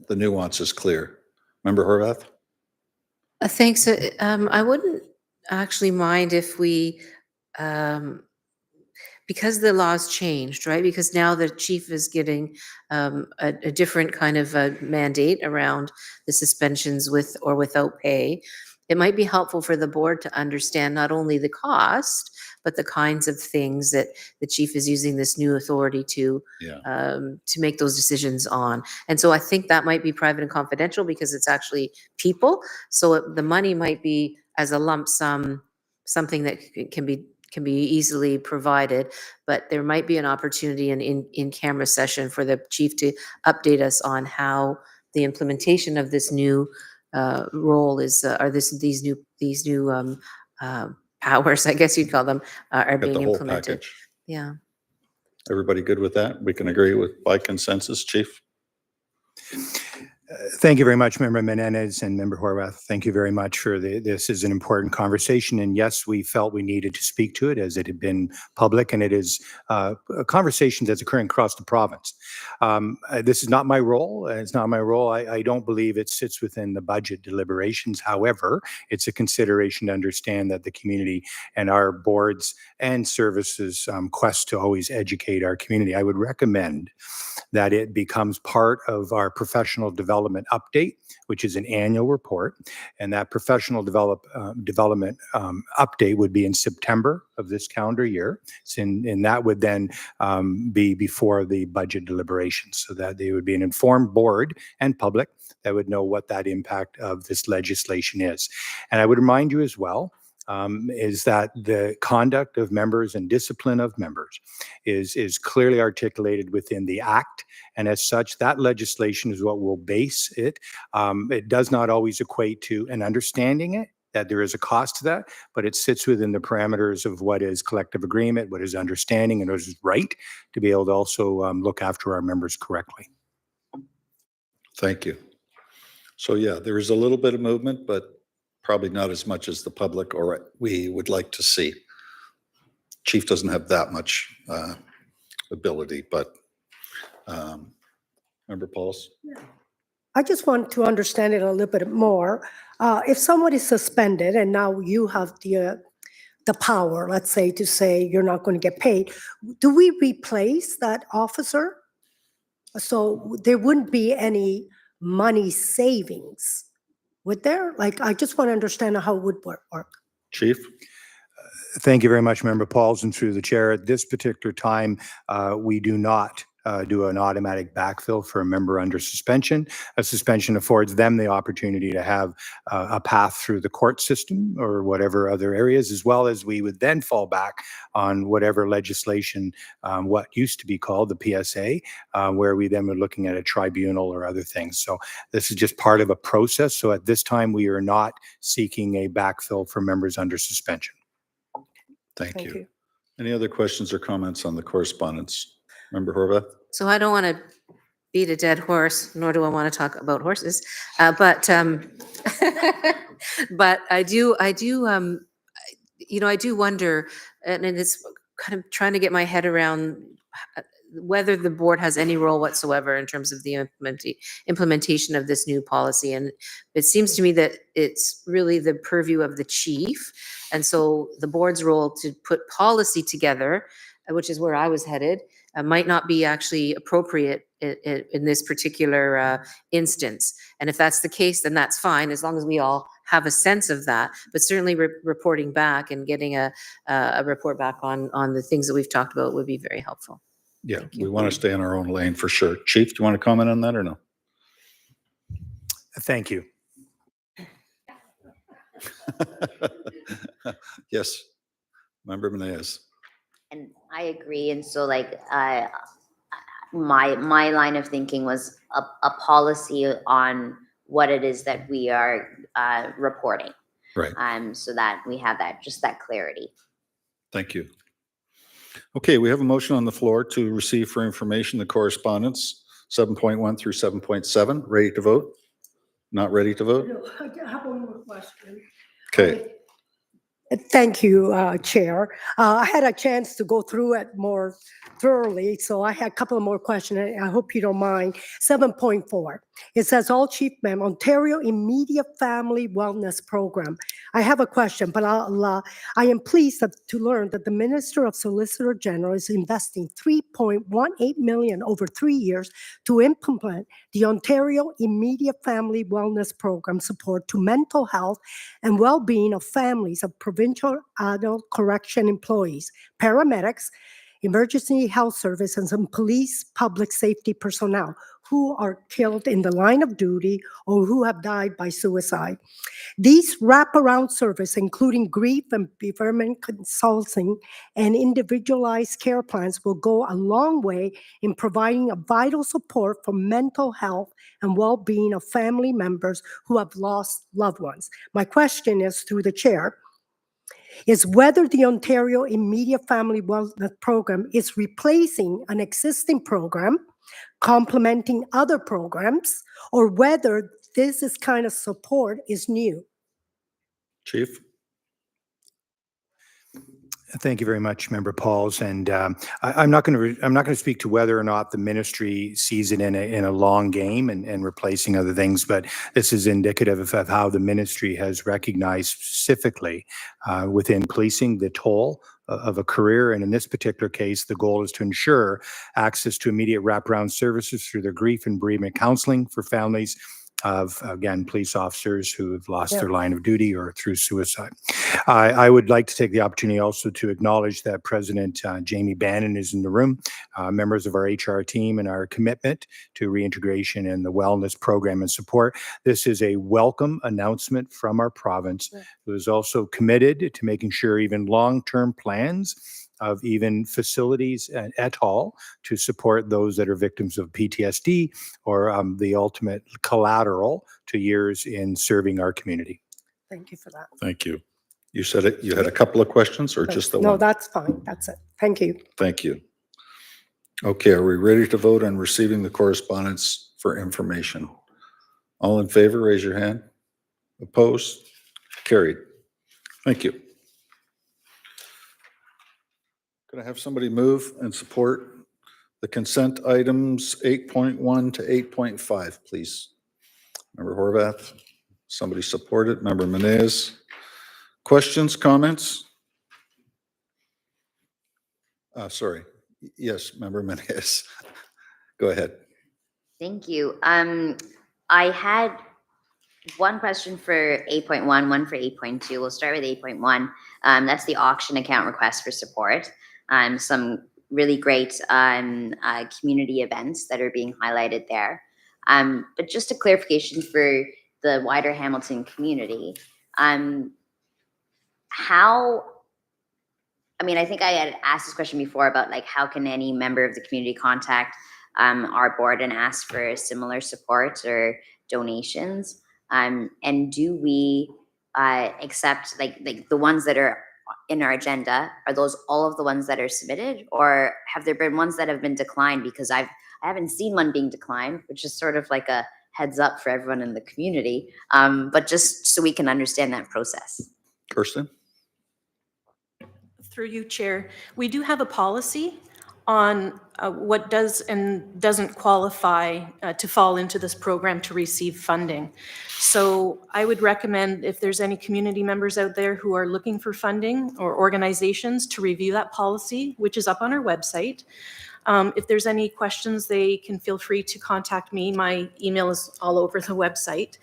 nuances clear. Member Horvath? Thanks. I wouldn't actually mind if we because the laws changed, right? Because now the chief is getting a different kind of mandate around the suspensions with or without pay. It might be helpful for the board to understand not only the cost, but the kinds of things that the chief is using this new authority to make those decisions on. And so I think that might be private and confidential because it's actually people. So the money might be as a lump sum, something that can be easily provided, but there might be an opportunity in camera session for the chief to update us on how the implementation of this new role is, or these new powers, I guess you'd call them, are Got the being whole implemented. package. Yeah. Everybody good with that? We can agree with by consensus, Chief? Thank you very much, Member Menendez and Member Horwath. Thank you very much for this is an important conversation. And yes, we felt we needed to speak to it as it had been public, and it is a conversation that's occurring across the province. This is not my role. It's not my role. I don't believe it sits within the budget deliberations. However, it's a consideration to understand that the community and our boards and services quest to always educate our community. I would recommend that it becomes part of our professional development update, which is an annual report. And that professional development update would be in September of this calendar year. And that would then be before the budget deliberations, so that they would be an informed board and public that would know what that impact of this legislation is. And I would remind you as well, is that the conduct of members and discipline of members is clearly articulated within the Act. And as such, that legislation is what will base it. It does not always equate to an understanding it, that there is a cost to that, but it sits within the parameters of what is collective agreement, what is understanding, and what is right to be able to also look after our members correctly. Thank you. So yeah, there is a little bit of movement, but probably not as much as the public or we would like to see. Chief doesn't have that much ability, but Member Pauls? I just want to understand it a little bit more. If someone is suspended and now you have the power, let's say, to say you're not going to get paid, do we replace that officer? So there wouldn't be any money savings, would there? Like, I just want to understand how it would work. Chief? Thank you very much, Member Pauls, and through the chair. At this particular time, we do not do an automatic backfill for a member under suspension. A suspension affords them the opportunity to have a path through the court system or whatever other areas, as well as we would then fall back on whatever legislation, what used to be called the PSA, where we then were looking at a tribunal or other things. So this is just part of a process. So at this time, we are not seeking a backfill for members under suspension. Thank Thank you. you. Any other questions or comments on the correspondence? Member Horvath? So I don't want to beat a dead horse, nor do I want to talk about horses, but but I do, I do wonder, and it's kind of trying to get my head around whether the board has any role whatsoever in terms of the implementation of this new policy. And it seems to me that it's really the purview of the chief. And so the board's role to put policy together, which is where I was headed, might not be actually appropriate in this particular instance. And if that's the case, then that's fine, as long as we all have a sense of that. But certainly reporting back and getting a report back on the things that we've talked about would be very helpful. Yeah, we want to stay in our own lane for sure. Chief, do you want to comment on that or no? Thank you. Yes, Member Menendez. And I agree. And so like my line of thinking was a policy on what it is that we are reporting. Right. So that we have that clarity. Thank you. Okay, we have a motion on the floor to receive for information the correspondence 7.1 through 7.7. Ready to vote? Not ready to vote? I have one more question. Okay. Thank you, Chair. I had a chance to go through it more thoroughly, so I had a couple of more questions. I hope you don't mind. 7.4, it says all chief mem Ontario Immediate Family Wellness Program. I have a question, but I am pleased to learn that the Minister of Solicitor General is investing 3.18 million over 3 years to implement the Ontario Immediate Family Wellness Program support to mental health and well-being of families of provincial adult correction employees, paramedics, emergency health services, and police public safety personnel who are killed in the line of duty or who have died by suicide. These wraparound service, including grief and bereavement consulting and individualized care plans, will go a long way in providing a vital support for mental health and well-being of family members who have lost loved ones. My question is, through the chair, is whether the Ontario Immediate Family Wellness Program is replacing an existing program, complementing other programs, or whether this kind of support is new. Chief? Thank you very much, Member Pauls. And I'm not going to speak to whether or not the ministry sees it in a long game and replacing other things, but this is indicative of how the ministry has recognized specifically within policing the toll of a career. And in this particular case, the goal is to ensure access to immediate wraparound services through their grief and bereavement counseling for families of, again, police officers who have lost their line of duty or through suicide. I would like to take the opportunity also to acknowledge that President Jamie Bannon is in the room, members of our HR team, and our commitment to reintegration and the wellness program and support. This is a welcome announcement from our province, who is also committed to making sure even long-term plans of even facilities at all to support those that are victims of PTSD or the ultimate collateral to years in serving our community. Thank you for that. Thank you. You said it, you had a couple of questions or just the one? No, that's fine. That's it. Thank you. Thank you. Okay, are we ready to vote on receiving the correspondence for information? All in favor, raise your hand. Opposed? Carried. Thank you. Could I have somebody move and support the consent items 8.1 to 8.5, please? Member Horvath, somebody support it. Member Menez. Questions, comments? Sorry. Yes, Member Menez. Go ahead. Thank you. I had one question for 8.1, one for 8.2. We'll start with 8.1. That's the auction account request for support. Some really great community events that are being highlighted there. But just a clarification for the wider Hamilton community. I think I had asked this question before about like how can any member of the community contact our board and ask for similar support or donations? And do we accept like the ones that are in our agenda? Are those all of the ones that are submitted, or have there been ones that have been declined? Because I haven't seen one being declined, which is sort of like a heads up for everyone in the community, but just so we can understand that process. Kirsten? Through you, Chair, we do have a policy on what does and doesn't qualify to fall into this program to receive funding. So I would recommend if there's any community members out there who are looking for funding or organizations to review that policy, which is up on our website. If there's any questions, they can feel free to contact me. My email is all over the website.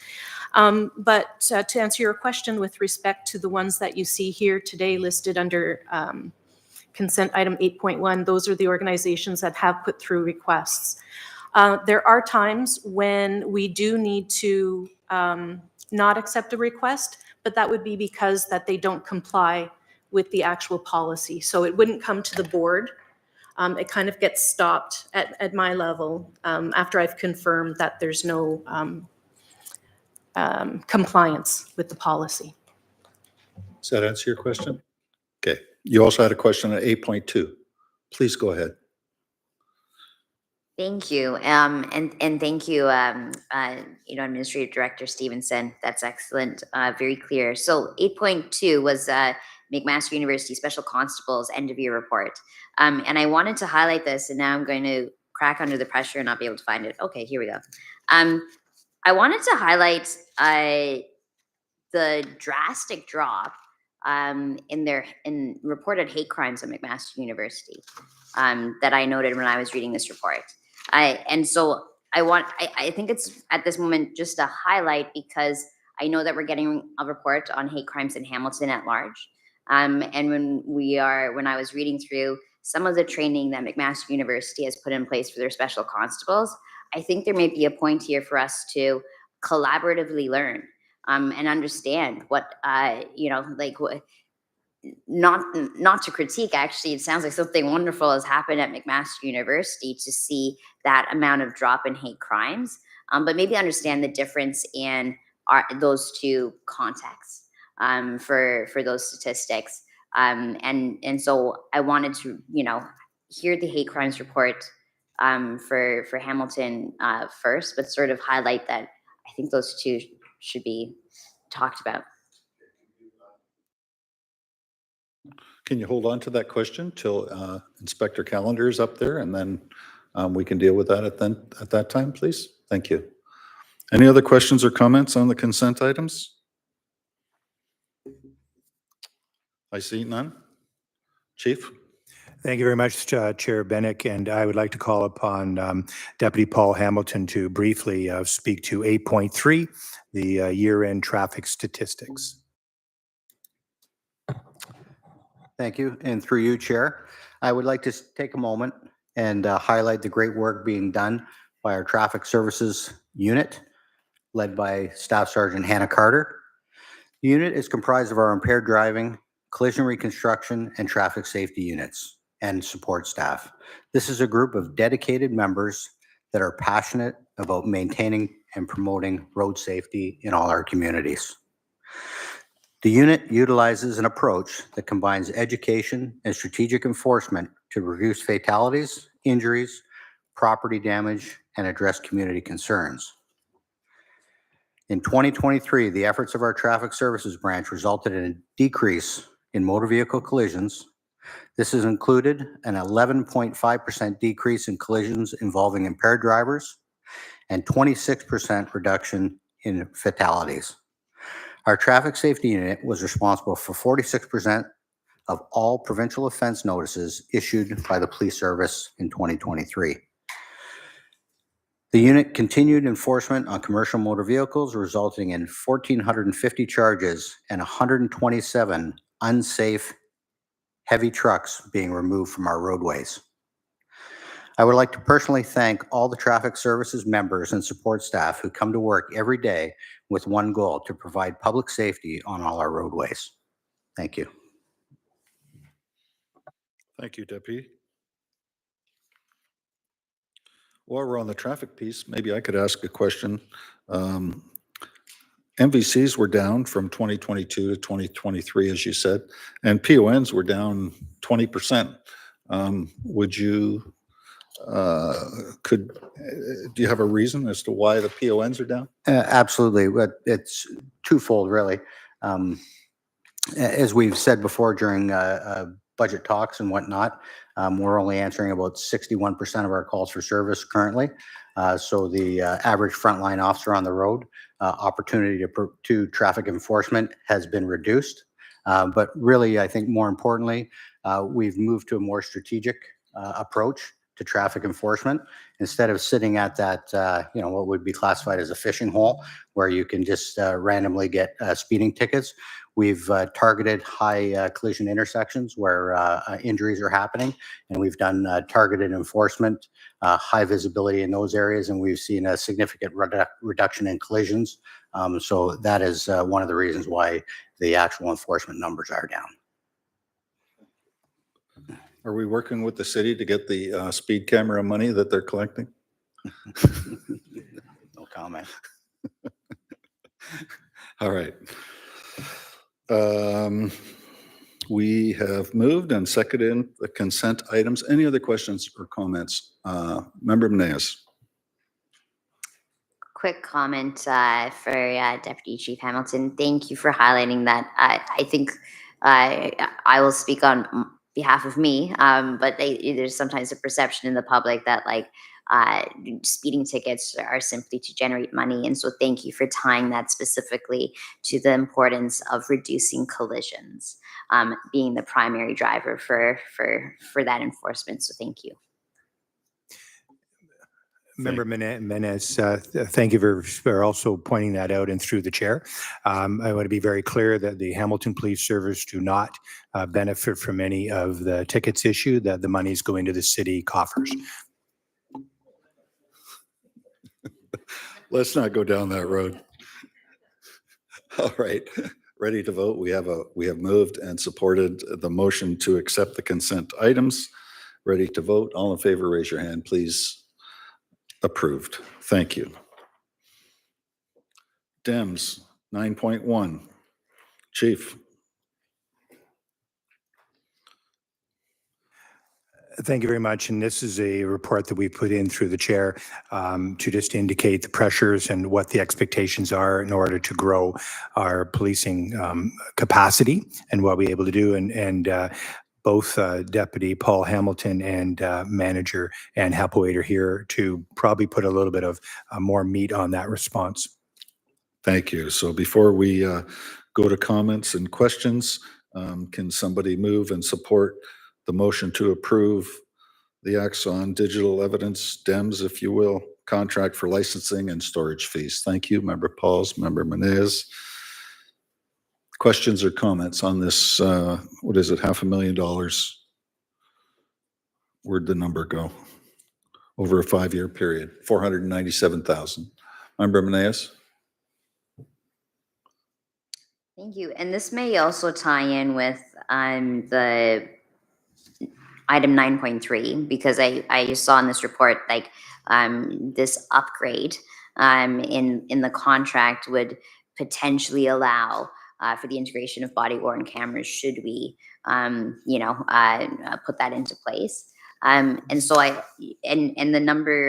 But to answer your question with respect to the ones that you see here today listed under consent item 8.1, those are the organizations that have put through requests. There are times when we do need to not accept a request, but that would be because that they don't comply with the actual policy. So it wouldn't come to the board. It kind of gets stopped at my level after I've confirmed that there's no compliance with the policy. Does that answer your question? Okay. You also had a question at 8.2. Please go ahead. Thank you. And thank you, Administrative Director Stevenson. That's excellent. Very clear. So 8.2 was McMaster University Special Constable's end of year report. And I wanted to highlight this, and now I'm going to crack under the pressure and not be able to find it. Okay, here we go. I wanted to highlight the drastic drop in reported hate crimes at McMaster University that I noted when I was reading this report. I think it's at this moment just a highlight because I know that we're getting a report on hate crimes in Hamilton at large. And when I was reading through some of the training that McMaster University has put in place for their special constables, I think there may be a point here for us to collaboratively learn and understand what, not to critique, actually, it sounds like something wonderful has happened at McMaster University to see that amount of drop in hate crimes, but maybe understand the difference in those two contexts for those statistics. And so I wanted to, hear the hate crimes report for Hamilton first, but sort of highlight that I think those two should be talked about. Can you hold on to that question till Inspector Calendar is up there, and then we can deal with that at that time, please? Thank you. Any other questions or comments on the consent items? I see none. Chief? Thank you very much, Chair Bennick, and I would like to call upon Deputy Paul Hamilton to briefly speak to 8.3, the year-end traffic statistics. Thank you. And through you, Chair, I would like to take a moment and highlight the great work being done by our traffic services unit, led by Staff Sergeant Hannah Carter. The unit is comprised of our impaired driving, collision reconstruction, and traffic safety units and support staff. This is a group of dedicated members that are passionate about maintaining and promoting road safety in all our communities. The unit utilizes an approach that combines education and strategic enforcement to reduce fatalities, injuries, property damage, and address community concerns. In 2023, the efforts of our traffic services branch resulted in a decrease in motor vehicle collisions. This has included an 11.5% decrease in collisions involving impaired drivers and 26% reduction in fatalities. Our traffic safety unit was responsible for 46% of all provincial offense notices issued by the police service in 2023. The unit continued enforcement on commercial motor vehicles, resulting in 1,450 charges and 127 unsafe heavy trucks being removed from our roadways. I would like to personally thank all the traffic services members and support staff who come to work every day with one goal: to provide public safety on all our roadways. Thank you. Thank you, Deputy. While we're on the traffic piece, maybe I could ask a question. MVCs were down from 2022 to 2023, as you said, and PONs were down 20%. Would you, do you have a reason as to why the PONs are down? Absolutely. It's twofold, really. As we've said before during budget talks and whatnot, we're only answering about 61% of our calls for service currently. So the average frontline officer on the road opportunity to traffic enforcement has been reduced. But really, I think more importantly, we've moved to a more strategic approach to traffic enforcement. Instead of sitting at that, what would be classified as a fishing hole, where you can just randomly get speeding tickets, we've targeted high collision intersections where injuries are happening, and we've done targeted enforcement, high visibility in those areas, and we've seen a significant reduction in collisions. So that is one of the reasons why the actual enforcement numbers are down. Are we working with the city to get the speed camera money that they're collecting? No comment. All right. We have moved and seconded the consent items. Any other questions or comments? Member Meneas. Quick comment for Deputy Chief Hamilton. Thank you for highlighting that. I think I will speak on behalf of me, but there's sometimes a perception in the public that speeding tickets are simply to generate money. And so thank you for tying that specifically to the importance of reducing collisions, being the primary driver for that enforcement. So thank you. Member Menes, thank you for also pointing that out and through the chair. I want to be very clear that the Hamilton Police Service do not benefit from any of the tickets issued, that the monies go into the city coffers. Let's not go down that road. All right, ready to vote? We have moved and supported the motion to accept the consent items. Ready to vote? All in favor, raise your hand, please. Approved. Thank you. DEMS 9.1. Chief. Thank you very much. And this is a report that we put in through the chair to just indicate the pressures and what the expectations are in order to grow our policing capacity and what we're able to do. And both Deputy Paul Hamilton and Manager Ann Hepplewhite are here to probably put a little bit of more meat on that response. Thank you. So before we go to comments and questions, can somebody move and support the motion to approve the Axon Digital Evidence, DEMS, if you will, contract for licensing and storage fees? Thank you, Member Pauls, Member Menez. Questions or comments on this, what is it, $500,000? Where'd the number go? Over a 5-year period, $497,000. Member Menez? Thank you. And this may also tie in with the item 9.3, because I saw in this report this upgrade in the contract would potentially allow for the integration of body-worn cameras should we put that into place. And so and the number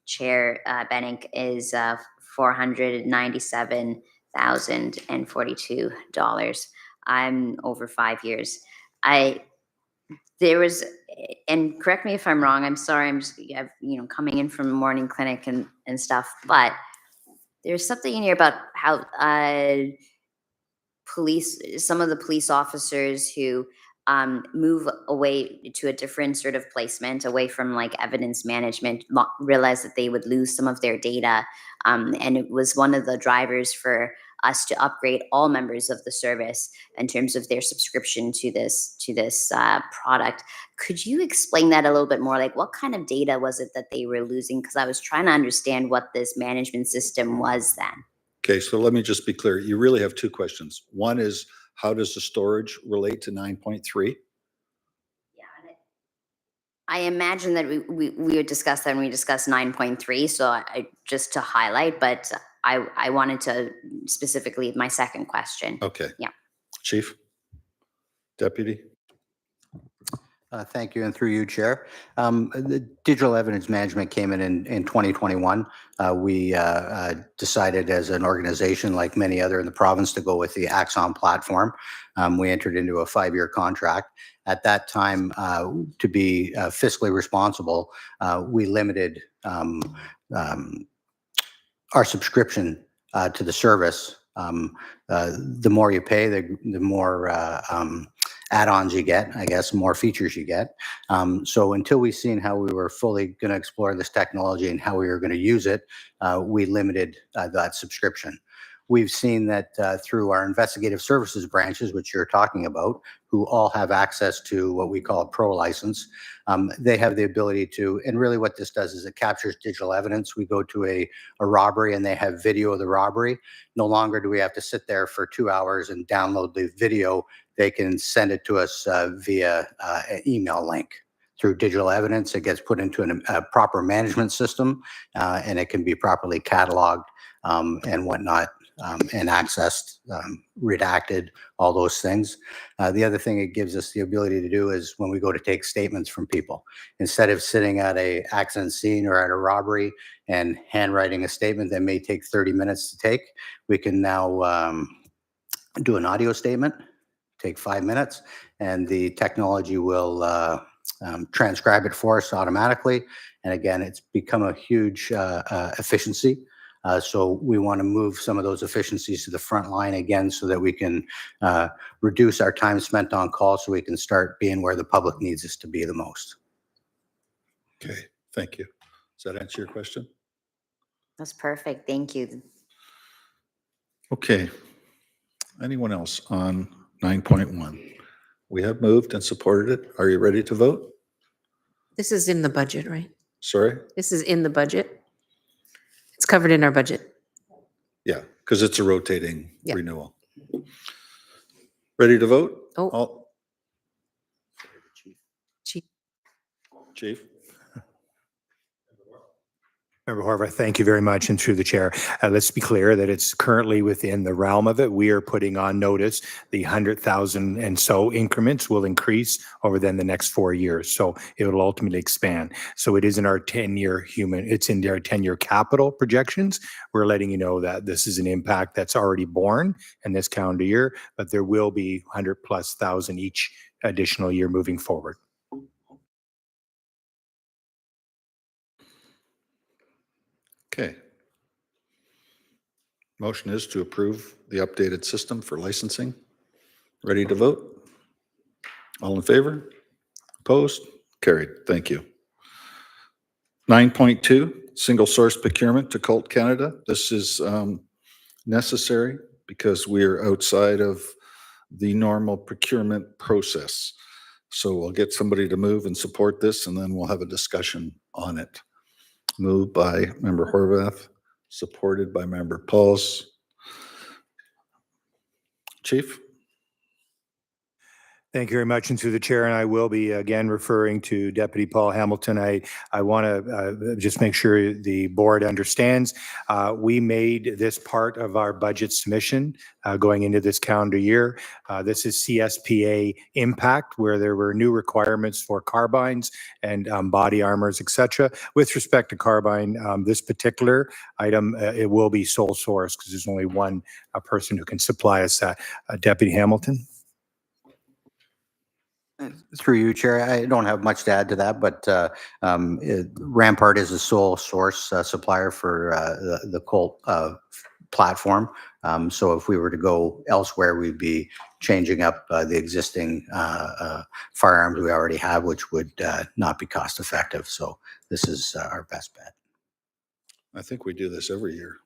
Chair Bennick is $497,042 over 5 years. There was, and correct me if I'm wrong, I'm sorry, I'm just coming in from morning clinic and stuff, but there's something in here about how some of the police officers who move away to a different sort of placement, away from evidence management, realize that they would lose some of their data. And it was one of the drivers for us to upgrade all members of the service in terms of their subscription to this product. Could you explain that a little bit more? What kind of data was it that they were losing? Because I was trying to understand what this management system was then. Okay, so let me just be clear. You really have two questions. One is, how does the storage relate to 9.3? I imagine that we would discuss that when we discuss 9.3. So I just to highlight, but I wanted to specifically my second question. Okay. Yeah. Chief? Deputy? Thank you, and through you, Chair. The digital evidence management came in 2021. We decided as an organization, like many other in the province, to go with the Axon platform. We entered into a 5-year contract. At that time, to be fiscally responsible, we limited our subscription to the service. The more you pay, the more add-ons you get, I guess, more features you get. So until we've seen how we were fully going to explore this technology and how we were going to use it, we limited that subscription. We've seen that through our investigative services branches, which you're talking about, who all have access to what we call a pro license. They have the ability to, and really what this does is it captures digital evidence. We go to a robbery and they have video of the robbery. No longer do we have to sit there for 2 hours and download the video. They can send it to us via an email link. Through digital evidence, it gets put into a proper management system, and it can be properly cataloged and whatnot, and accessed, redacted, all those things. The other thing it gives us the ability to do is when we go to take statements from people, instead of sitting at an accident scene or at a robbery and handwriting a statement that may take 30 minutes to take, we can now do an audio statement, take 5 minutes, and the technology will transcribe it for us automatically. And again, it's become a huge efficiency. So we want to move some of those efficiencies to the front line again so that we can reduce our time spent on call so we can start being where the public needs us to be the most. Okay, thank you. Does that answer your question? That's perfect. Thank you. Okay. Anyone else on 9.1? We have moved and supported it. Are you ready to vote? This is in the budget, right? Sorry? This is in the budget. It's covered in our budget. Yeah, because it's a rotating Yeah. renewal. Ready to vote? Oh. All- Chief. Chief? Member Horvath, thank you very much. And through the chair, let's be clear that it's currently within the realm of it. We are putting on notice the 100,000 and so increments will increase over then the next 4 years. So it will ultimately expand. So it is in our 10-year it's in our 10-year capital projections. We're letting you know that this is an impact that's already born in this calendar year, but there will be 100,000+ each additional year moving forward. Okay. Motion is to approve the updated system for licensing. Ready to vote? All in favor? Opposed? Carried. Thank you. 9.2, single source procurement to Colt Canada. This is necessary because we are outside of the normal procurement process. So we'll get somebody to move and support this, and then we'll have a discussion on it. Moved by Member Horvath, supported by Member Pauls. Chief? Thank you very much. And through the chair, and I will be again referring to Deputy Paul Hamilton. I want to just make sure the board understands. We made this part of our budget submission going into this calendar year. This is CSPA impact, where there were new requirements for carbines and body armors, etc. With respect to carbine, this particular item, it will be sole source because there's only one person who can supply us that. Deputy Hamilton. Through you, Chair, I don't have much to add to that, but Rampart is a sole source supplier for the Colt platform. So if we were to go elsewhere, we'd be changing up the existing firearms we already have, which would not be cost effective. So this is our best bet. I think we do this every year,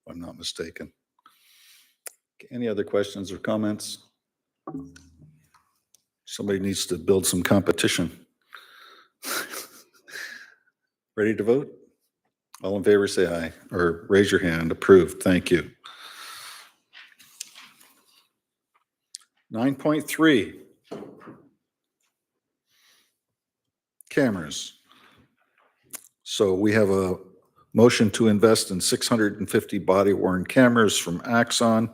if I'm not mistaken. Any other questions or comments? Somebody needs to build some competition. Ready to vote? All in favor, say aye, or raise your hand. Approved. Thank you. 9.3. Cameras. So we have a motion to invest in 650 body-worn cameras from Axon,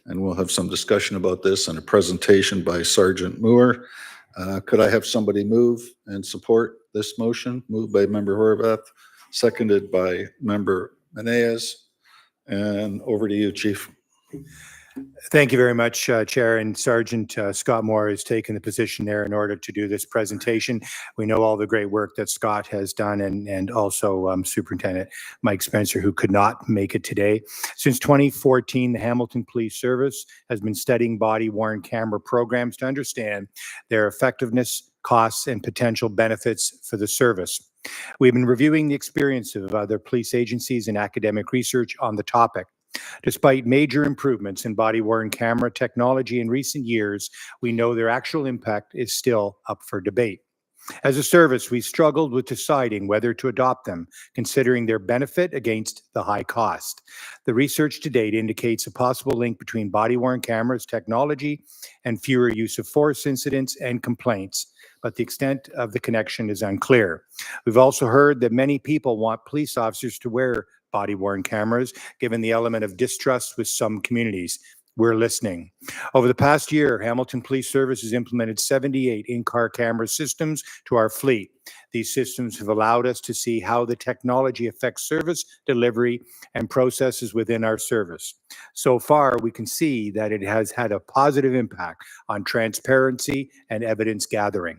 and we'll have some discussion about this and a presentation by Sergeant Moore. Could I have somebody move and support this motion? Moved by Member Horvath, seconded by Member Meneas. And over to you, Chief. Thank you very much, Chair, and Sergeant Scott Moore has taken the position there in order to do this presentation. We know all the great work that Scott has done, and also Superintendent Mike Spencer, who could not make it today. Since 2014, the Hamilton Police Service has been studying body-worn camera programs to understand their effectiveness, costs, and potential benefits for the service. We've been reviewing the experience of other police agencies and academic research on the topic. Despite major improvements in body-worn camera technology in recent years, we know their actual impact is still up for debate. As a service, we struggled with deciding whether to adopt them, considering their benefit against the high cost. The research to date indicates a possible link between body-worn cameras technology and fewer use of force incidents and complaints, but the extent of the connection is unclear. We've also heard that many people want police officers to wear body-worn cameras, given the element of distrust with some communities. we're listening. Over the past year, Hamilton Police Service has implemented 78 in-car camera systems to our fleet. These systems have allowed us to see how the technology affects service delivery and processes within our service. So far, we can see that it has had a positive impact on transparency and evidence gathering.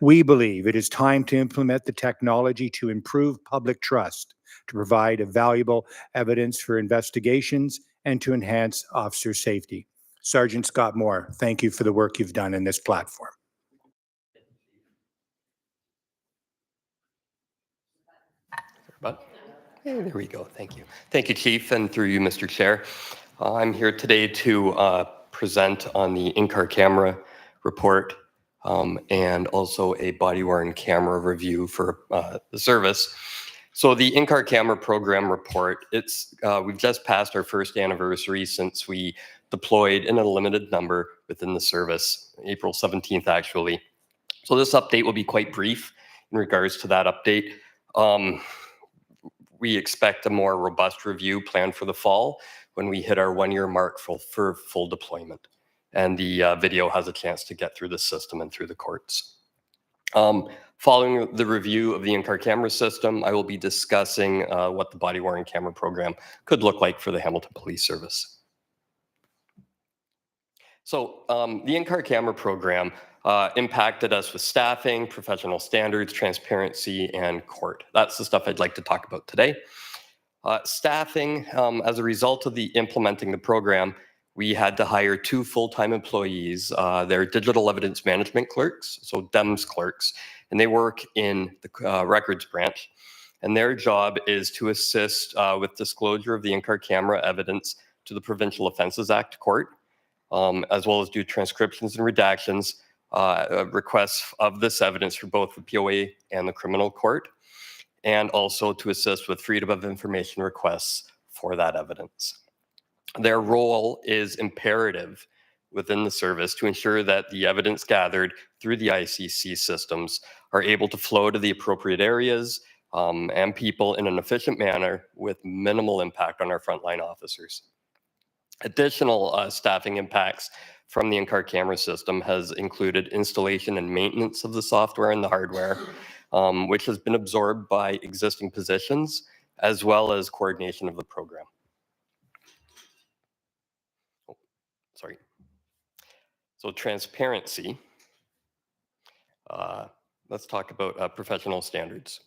We believe it is time to implement the technology to improve public trust, to provide a valuable evidence for investigations, and to enhance officer safety. Sergeant Scott Moore, thank you for the work you've done in this platform. There we go. Thank you. Thank you, Chief, and through you, Mr. Chair. I'm here today to present on the in-car camera report and also a body-worn camera review for the service. So the in-car camera program report, we've just passed our first anniversary since we deployed in a limited number within the service, April 17th actually. So this update will be quite brief in regards to that update. We expect a more robust review planned for the fall when we hit our 1-year mark for full deployment. And the video has a chance to get through the system and through the courts. Following the review of the in-car camera system, I will be discussing what the body-worn camera program could look like for the Hamilton Police Service. So the in-car camera program impacted us with staffing, professional standards, transparency, and court. That's the stuff I'd like to talk about today. Staffing, as a result of the implementing the program, we had to hire 2 full-time employees. They're digital evidence management clerks, so DEMS clerks, and they work in the records branch. And their job is to assist with disclosure of the in-car camera evidence to the Provincial Offences Act court, as well as do transcriptions and redactions, requests of this evidence for both the POA and the criminal court, and also to assist with freedom of information requests for that evidence. Their role is imperative within the service to ensure that the evidence gathered through the ICC systems are able to flow to the appropriate areas and people in an efficient manner with minimal impact on our frontline officers. Additional staffing impacts from the in-car camera system has included installation and maintenance of the software and the hardware, which has been absorbed by existing positions, as well as coordination of the program. So transparency. Let's talk about professional standards.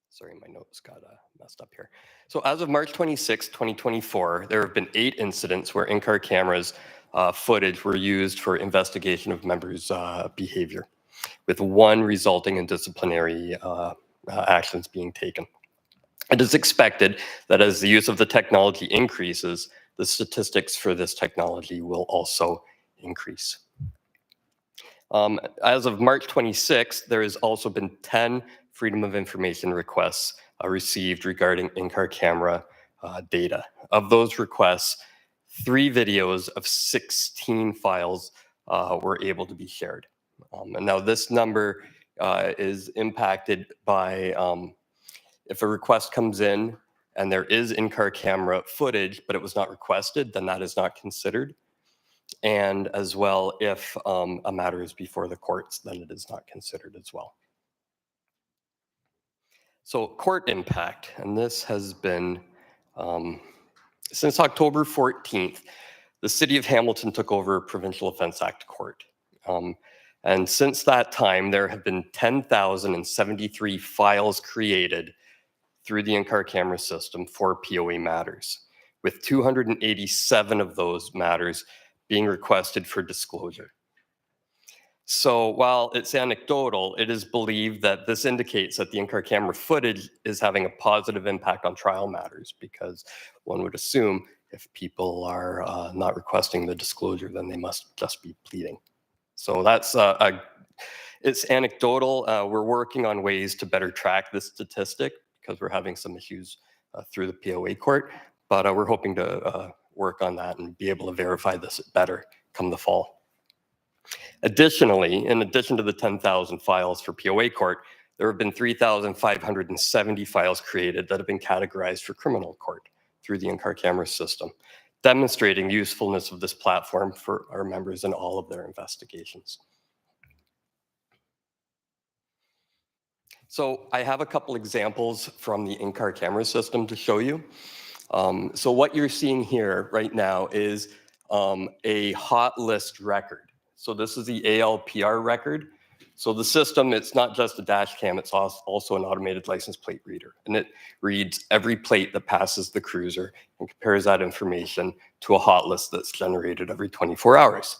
Sorry, my notes got messed up here. So as of March 26, 2024, there have been 8 incidents where in-car cameras footage were used for investigation of members' behavior, with 1 resulting in disciplinary actions being taken. It is expected that as the use of the technology increases, the statistics for this technology will also increase. As of March 26th, there has also been 10 Freedom of Information requests received regarding in-car camera data. Of those requests, 3 videos of 16 files were able to be shared. And now this number is impacted by if a request comes in and there is in-car camera footage, but it was not requested, then that is not considered. And as well, if a matter is before the courts, then it is not considered as well. So court impact, and this has been, since October 14th, the City of Hamilton took over Provincial Offence Act Court. And since that time, there have been 10,073 files created through the in-car camera system for POA matters, with 287 of those matters being requested for disclosure. So while it's anecdotal, it is believed that this indicates that the in-car camera footage is having a positive impact on trial matters, because one would assume if people are not requesting the disclosure, then they must just be pleading. So that's it's anecdotal. We're working on ways to better track this statistic because we're having some issues through the POA court, but we're hoping to work on that and be able to verify this better come the fall. Additionally, in addition to the 10,000 files for POA court, there have been 3,570 files created that have been categorized for criminal court through the in-car camera system. demonstrating the usefulness of this platform for our members in all of their investigations. So I have a couple examples from the in-car camera system to show you. So what you're seeing here right now is a hot list record. So this is the ALPR record. So the system, it's not just a dash cam, it's also an automated license plate reader. And it reads every plate that passes the cruiser and compares that information to a hot list that's generated every 24 hours.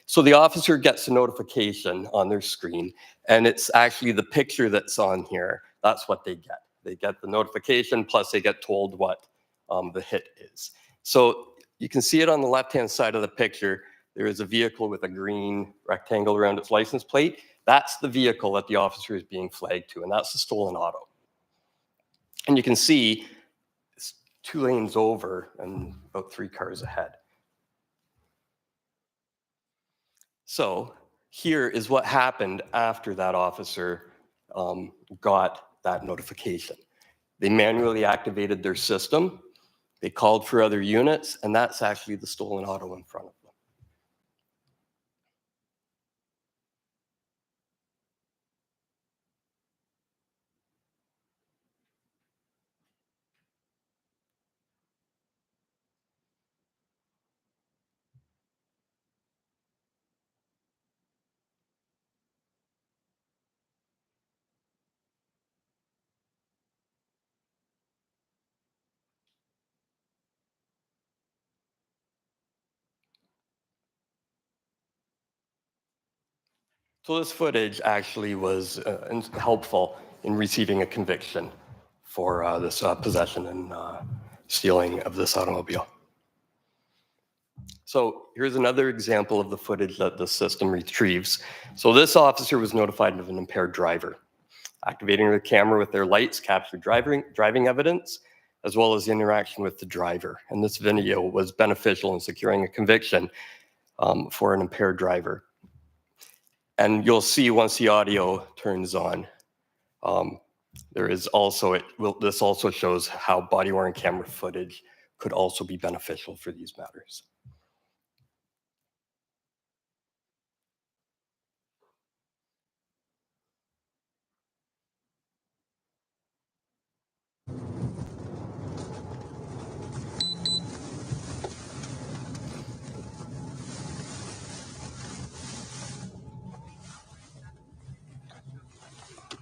So the officer gets a notification on their screen, and it's actually the picture that's on here. That's what they get. They get the notification, plus they get told what the hit is. So you can see it on the left-hand side of the picture. There is a vehicle with a green rectangle around its license plate. That's the vehicle that the officer is being flagged to, and that's the stolen auto. And you can see it's 2 lanes over and about 3 cars ahead. So here is what happened after that officer got that notification. They manually activated their system. They called for other units, and that's actually the stolen auto in front of them. So this footage actually was helpful in receiving a conviction for this possession and stealing of this automobile. So here's another example of the footage that the system retrieves. So this officer was notified of an impaired driver. Activating the camera with their lights captured driving evidence, as well as the interaction with the driver. And this video was beneficial in securing a conviction for an impaired driver. And you'll see once the audio turns on, there is also, this also shows how body-worn camera footage could also be beneficial for these matters.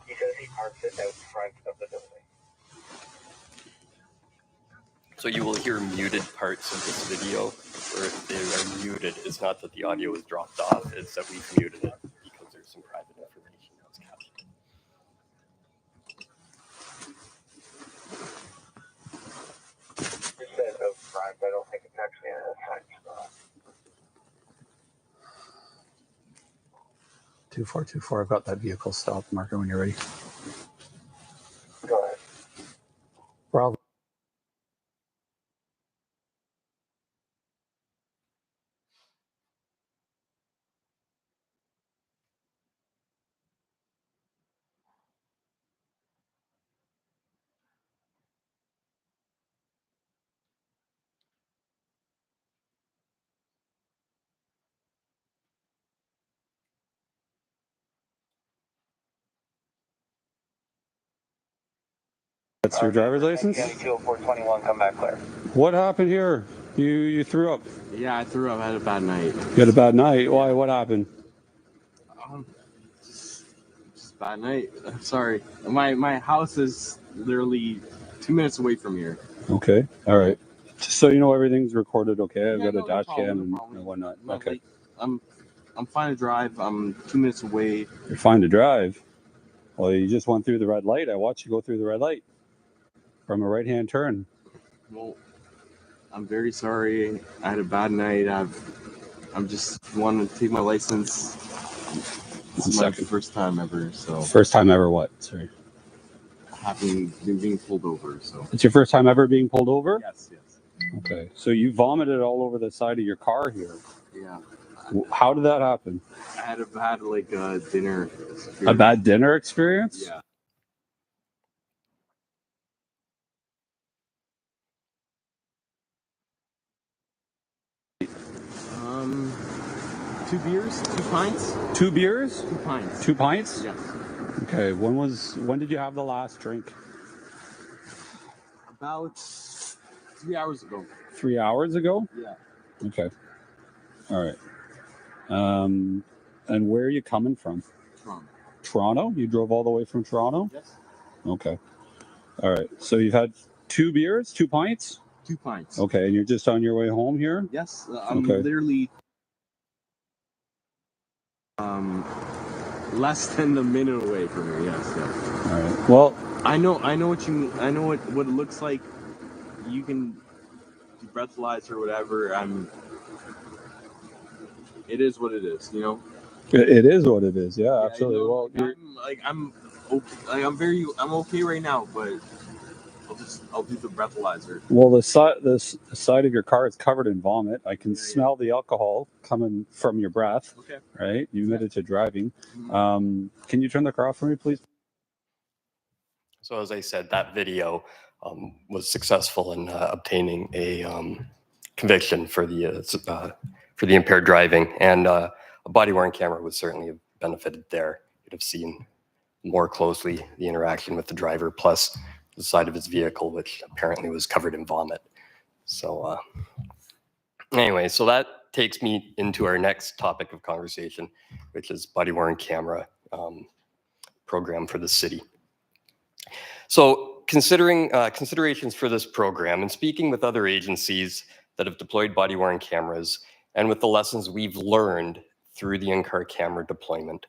He says he parks it out front of the building. So you will hear muted parts of this video, where if they are muted, it's not that the audio is dropped off, it's that we've muted it because there's some private information that was captured. It says out front, but I don't think it's actually in a front spot. 2424, I've got that vehicle stopped. Marker when you're ready. Go ahead. Bravo. That's your driver's license? 20421, come back clear. What happened here? You threw up. Yeah, I threw up. I had a bad night. You had a bad night? Why? What happened? Just a bad night. I'm sorry. My house is literally 2 minutes away from here. Okay. All right. Just so you know, everything's recorded. Okay. I've Yeah, got no, a dash problem, cam no problem. and whatnot. No, Okay. like, I'm fine to drive. I'm 2 minutes away. You're fine to drive. Well, you just went through the red light. I watched you go through the red light from a right-hand turn. Well, I'm very sorry. I had a bad night. I'm just wanting to take my license. This is my first time ever. So First time ever what? Sorry. having being pulled over. So It's your first time ever being pulled over? yes, yes, Okay. So you vomited all over the side of your car here. yeah. How did that happen? I had a bad dinner. A bad dinner experience? Yeah. 2 beers, 2 pints, 2 beers? 2 pints. 2 pints? Yes. Okay. When did you have the last drink? About 3 hours ago. 3 hours ago? Yeah. Okay. All right. And where are you coming from? Toronto. Toronto? You drove all the way from Toronto? Yes. Okay. All right. So you've had 2 beers, 2 pints? 2 pints. Okay. And you're just on your way home here? Yes. I'm Okay. literally less than a minute away from here. Yes. Yes. All right. Well, I know what you mean. I know what it looks like. You can do breathalyzer or whatever. It is what it is, you know. it is what it is. Yeah, Yeah, absolutely. you know, Well, you're, I'm okay. I'm okay right now, but I'll do the breathalyzer. well, the side of your car is covered in vomit. I can smell the alcohol coming from your breath. Okay. Right? You admitted to driving. Mhm. Can you turn the car off for me, please? So as I said, that video was successful in obtaining a conviction for the impaired driving, and a body-worn camera would certainly have benefited there. You'd have seen more closely the interaction with the driver, plus the side of his vehicle, which apparently was covered in vomit. So anyway, so that takes me into our next topic of conversation, which is body-worn camera program for the city. So considering considerations for this program and speaking with other agencies that have deployed body-worn cameras and with the lessons we've learned through the in-car camera deployment,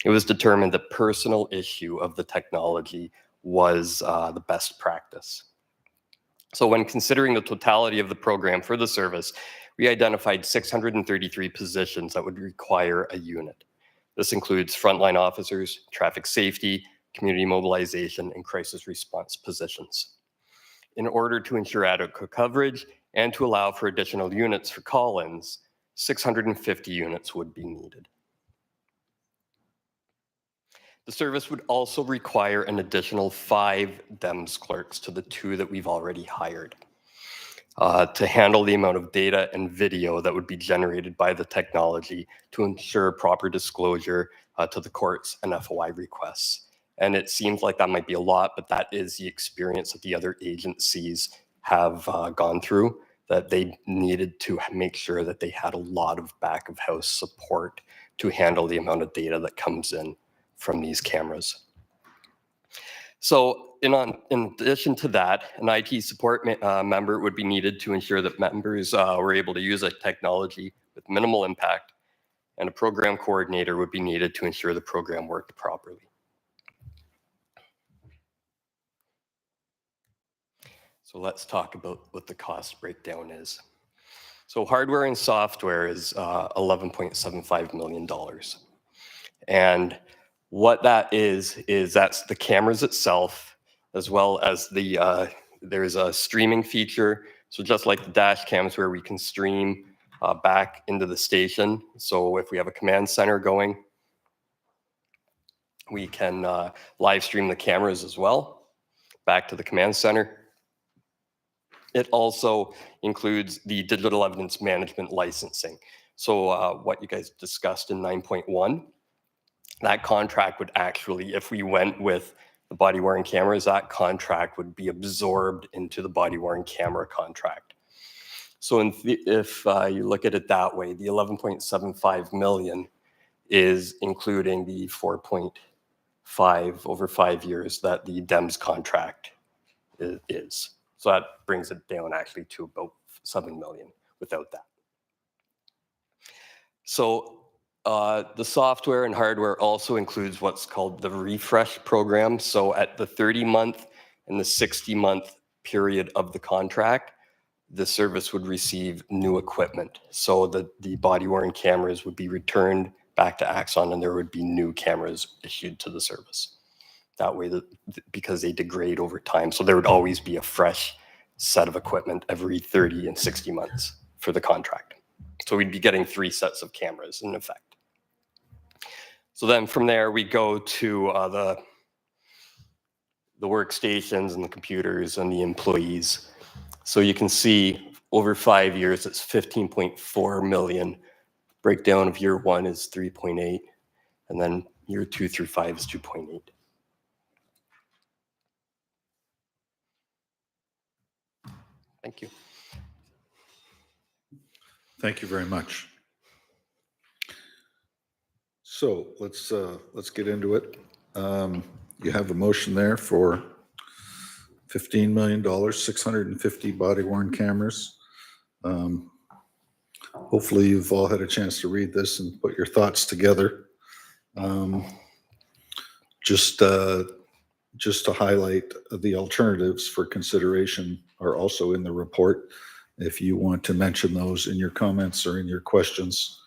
it was determined that personal issue of the technology was the best practice. So when considering the totality of the program for the service, we identified 633 positions that would require a unit. This includes frontline officers, traffic safety, community mobilization, and crisis response positions. In order to ensure adequate coverage and to allow for additional units for call-ins, 650 units would be needed. The service would also require an additional 5 DEMS clerks to the 2 that we've already hired to handle the amount of data and video that would be generated by the technology to ensure proper disclosure to the courts and FOI requests. And it seems like that might be a lot, but that is the experience that the other agencies have gone through, that they needed to make sure that they had a lot of back of house support to handle the amount of data that comes in from these cameras. So in addition to that, an IT support member would be needed to ensure that members were able to use a technology with minimal impact, and a program coordinator would be needed to ensure the program worked properly. So let's talk about what the cost breakdown is. So hardware and software is $11.75 million. And what that is that's the cameras itself, as well as there's a streaming feature. So just like the dash cams where we can stream back into the station. So if we have a command center going, we can live stream the cameras as well back to the command center. It also includes the digital evidence management licensing. So what you guys discussed in 9.1, that contract would actually, if we went with the body-worn cameras, that contract would be absorbed into the body-worn camera contract. So if you look at it that way, the 11.75 million is including the 4.5 over 5 years that the DEMS contract is. So that brings it down actually to about 7 million without that. So the software and hardware also includes what's called the refresh program. So at the 30-month and the 60-month period of the contract, the service would receive new equipment. So the body-worn cameras would be returned back to Axon and there would be new cameras issued to the service. That way, because they degrade over time. So there would always be a fresh set of equipment every 30 and 60 months for the contract. So we'd be getting 3 sets of cameras in effect. So then from there, we go to the workstations and the computers and the employees. So you can see over 5 years, it's 15.4 million Breakdown of year 1 is 3.8, and then year 2 through 5 is 2.8. Thank you. Thank you very much. So let's get into it. You have a motion there for $15 million, 650 body worn cameras. Hopefully you've all had a chance to read this and put your thoughts together. Just to highlight, the alternatives for consideration are also in the report. If you want to mention those in your comments or in your questions,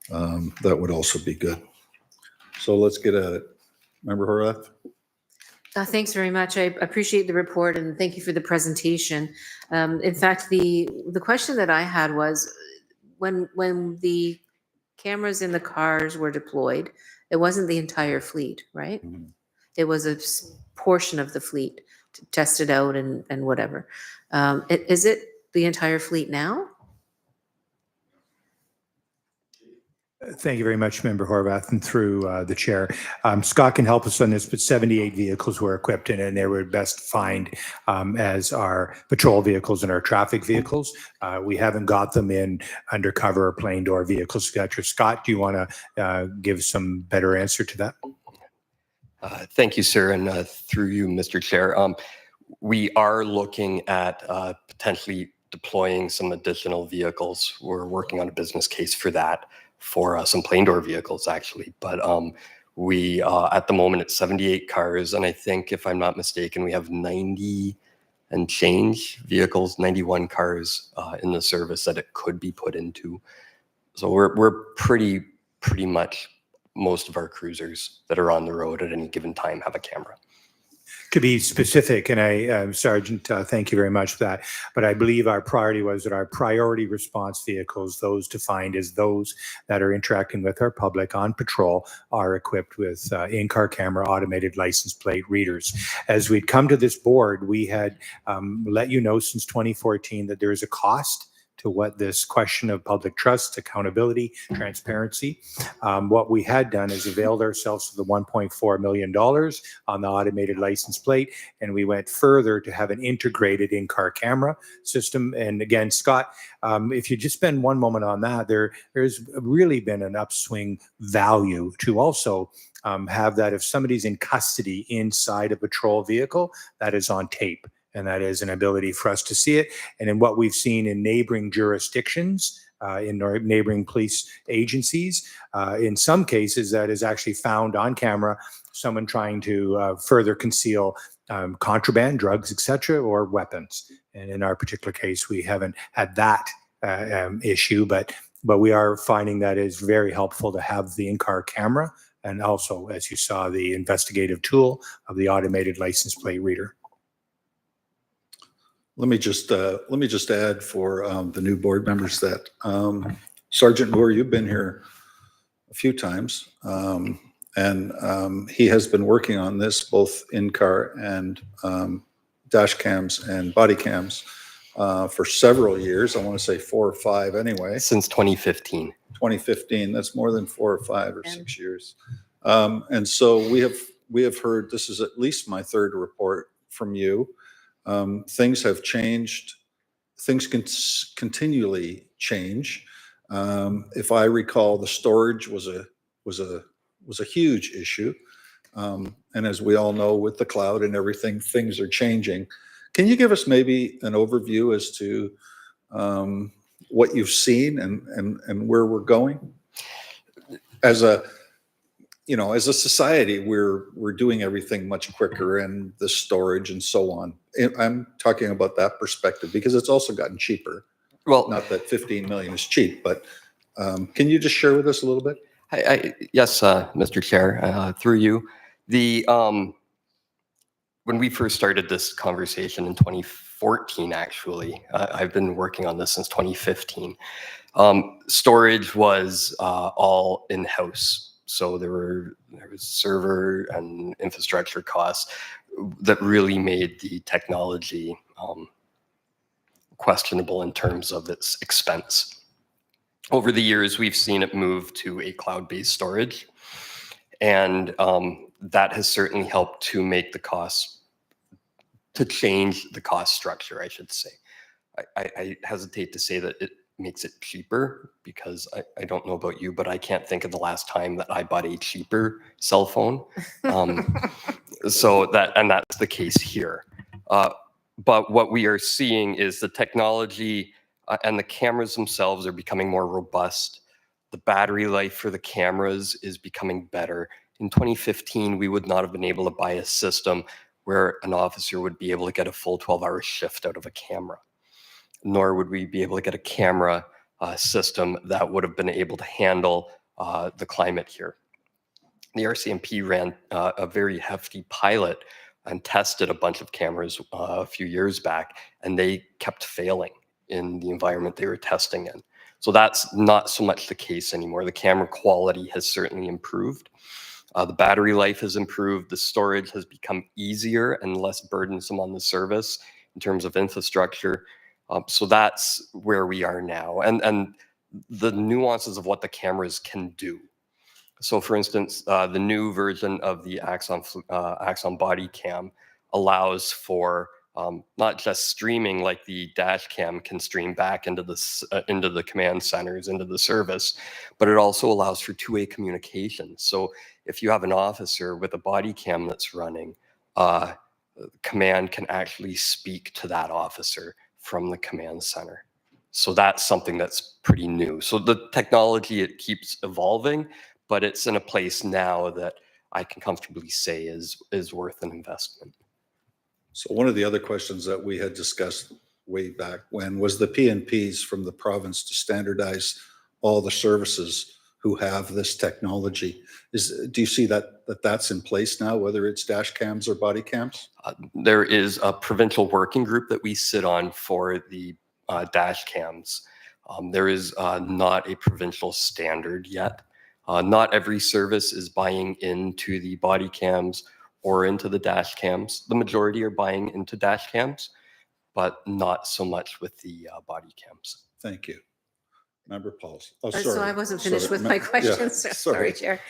that would also be good. So let's get at it. Member Horwath? Thanks very much. I appreciate the report and thank you for the presentation. In fact, the question that I had was when the cameras in the cars were deployed, it wasn't the entire fleet, right? Mm-hmm. It was a portion of the fleet to test it out and whatever. Is it the entire fleet now? Thank you very much, Member Horwath, and through the chair. Scott can help us on this, but 78 vehicles were equipped and they were best defined as our patrol vehicles and our traffic vehicles. We haven't got them in undercover or plain door vehicles, etc. Scott, do you want to give some better answer to that? Thank you, sir, and through you, Mr. Chair. We are looking at potentially deploying some additional vehicles. We're working on a business case for that, for some plain door vehicles, actually. But we, at the moment, it's 78 cars, and I think, if I'm not mistaken, we have 90 and change vehicles, 91 cars in the service that it could be put into. So we're pretty much, most of our cruisers that are on the road at any given time have a camera. To be specific, and Sergeant, thank you very much for that, but I believe our priority was that our priority response vehicles, those defined as those that are interacting with our public on patrol, are equipped with in-car camera automated license plate readers. As we'd come to this board, we had let you know since 2014 that there is a cost to what this question of public trust, accountability, transparency. What we had done is availed ourselves of the $1.4 million on the automated license plate, and we went further to have an integrated in-car camera system. And again, Scott, if you just spend one moment on that, there's really been an upswing value to also have that if somebody's in custody inside a patrol vehicle, that is on tape. And that is an ability for us to see it. And in what we've seen in neighboring jurisdictions, in our neighboring police agencies, in some cases that is actually found on camera, someone trying to further conceal contraband, drugs, etc., or weapons. And in our particular case, we haven't had that issue, but we are finding that it's very helpful to have the in-car camera and also, as you saw, the investigative tool of the automated license plate reader. Let me just add for the new board members that Sergeant Moore, you've been here a few times, and he has been working on this both in-car and dash cams and body cams for several years. I want to say 4 or 5 anyway. Since 2015. 2015. That's more than 4 or 5 or 6 years. And so we have heard, this is at least my 3rd report from you. Things have changed. Things can continually change. If I recall, the storage was a huge issue. And as we all know, with the cloud and everything, things are changing. Can you give us maybe an overview as to what you've seen and where we're going? As a society, we're doing everything much quicker, and the storage and so on. I'm talking about that perspective because it's also gotten cheaper. Well, not that 15 million is cheap, but can you just share with us a little bit? Yes, Mr. Chair, through you. When we first started this conversation in 2014, actually, I've been working on this since 2015. Storage was all in-house. So there was server and infrastructure costs that really made the technology questionable in terms of its expense. Over the years, we've seen it move to a cloud-based storage, and that has certainly helped to make the cost, to change the cost structure, I should say. I hesitate to say that it makes it cheaper, because I don't know about you, but I can't think of the last time that I bought a cheaper cell phone. So that's the case here. But what we are seeing is the technology and the cameras themselves are becoming more robust. The battery life for the cameras is becoming better. In 2015, we would not have been able to buy a system where an officer would be able to get a full 12-hour shift out of a camera, nor would we be able to get a camera system that would have been able to handle the climate here. The RCMP ran a very hefty pilot and tested a bunch of cameras a few years back, and they kept failing in the environment they were testing in. So that's not so much the case anymore. The camera quality has certainly improved. The battery life has improved. The storage has become easier and less burdensome on the service in terms of infrastructure. So that's where we are now. And the nuances of what the cameras can do. So for instance, the new version of the Axon body cam allows for not just streaming like the dash cam can stream back into the command centers, into the service, but it also allows for two-way communication. So if you have an officer with a body cam that's running, command can actually speak to that officer from the command center. So that's something that's pretty new. So the technology, it keeps evolving, but it's in a place now that I can comfortably say is worth an investment. So one of the other questions that we had discussed way back when was the PNPs from the province to standardize all the services who have this technology. Do you see that's in place now, whether it's dash cams or body cams? There is a provincial working group that we sit on for the dash cams. There is not a provincial standard yet. Not every service is buying into the body cams or into the dash cams. The majority are buying into dash cams, but not so much with the body cams. Thank you. Member Pauls. Oh, So sorry. I wasn't finished Sorry. with my Yeah, questions. Sorry, Chair.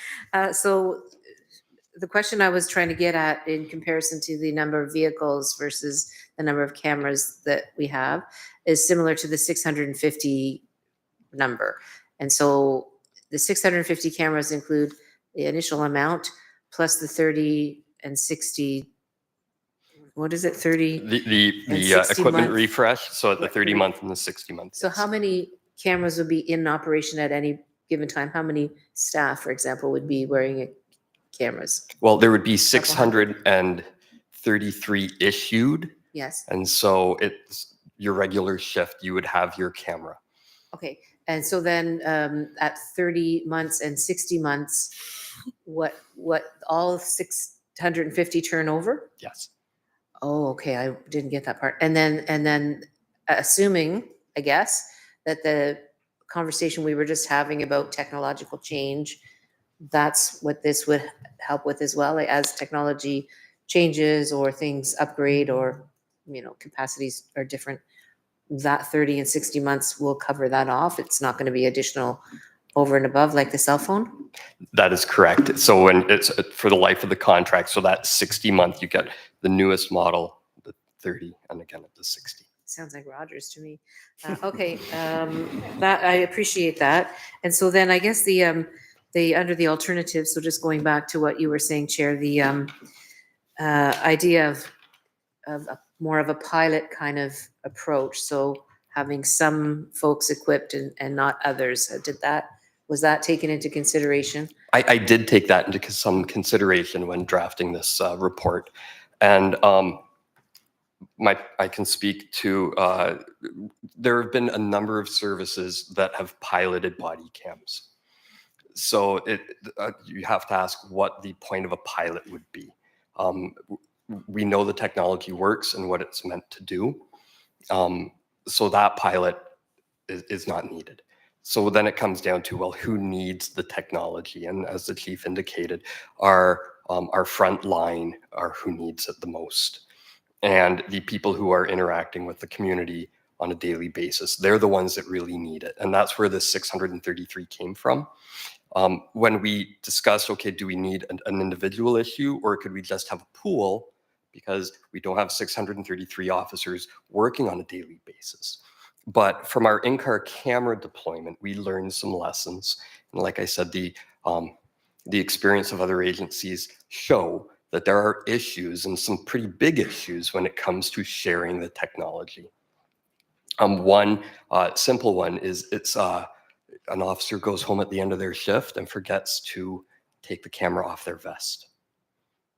So the question I was trying to get at in comparison to the number of vehicles versus the number of cameras that we have is similar to the 650 number. And so the 650 cameras include the initial amount plus the 30 and 60. What is it? 30? The and 60 equipment month? refresh, so at the 30-month and the 60-month. So how many cameras would be in operation at any given time? How many staff, for example, would be wearing cameras? Well, there would be 633 issued. Yes. And so it's your regular shift, you would have your camera. Okay. And so then at 30 months and 60 months, what all 650 turnover? Yes. Oh, okay. I didn't get that part. And then assuming, I guess, that the conversation we were just having about technological change, that's what this would help with as well, like as technology changes or things upgrade or, capacities are different, that 30 and 60 months will cover that off. It's not going to be additional over and above like the cell phone? That is correct. So when it's for the life of the contract, so that 60-month, you get the newest model, the 30, and again at the 60. Sounds like Rogers to me. Okay, that I appreciate that. And so then I guess the under the alternatives, so just going back to what you were saying, Chair, the idea of more of a pilot kind of approach. So having some folks equipped and not others. Was that taken into consideration? I did take that into some consideration when drafting this report. And I can speak to, there have been a number of services that have piloted body cams. So you have to ask what the point of a pilot would be. We know the technology works and what it's meant to do. So that pilot is not needed. So then it comes down to, well, who needs the technology? And as the chief indicated, our front line are who needs it the most. And the people who are interacting with the community on a daily basis. They're the ones that really need it. And that's where this 633 came from. When we discussed, okay, do we need an individual issue, or could we just have a pool, because we don't have 633 officers working on a daily basis. But from our in-car camera deployment, we learned some lessons. And like I said, the experience of other agencies show that there are issues, and some pretty big issues, when it comes to sharing the technology. One simple one is an officer goes home at the end of their shift and forgets to take the camera off their vest.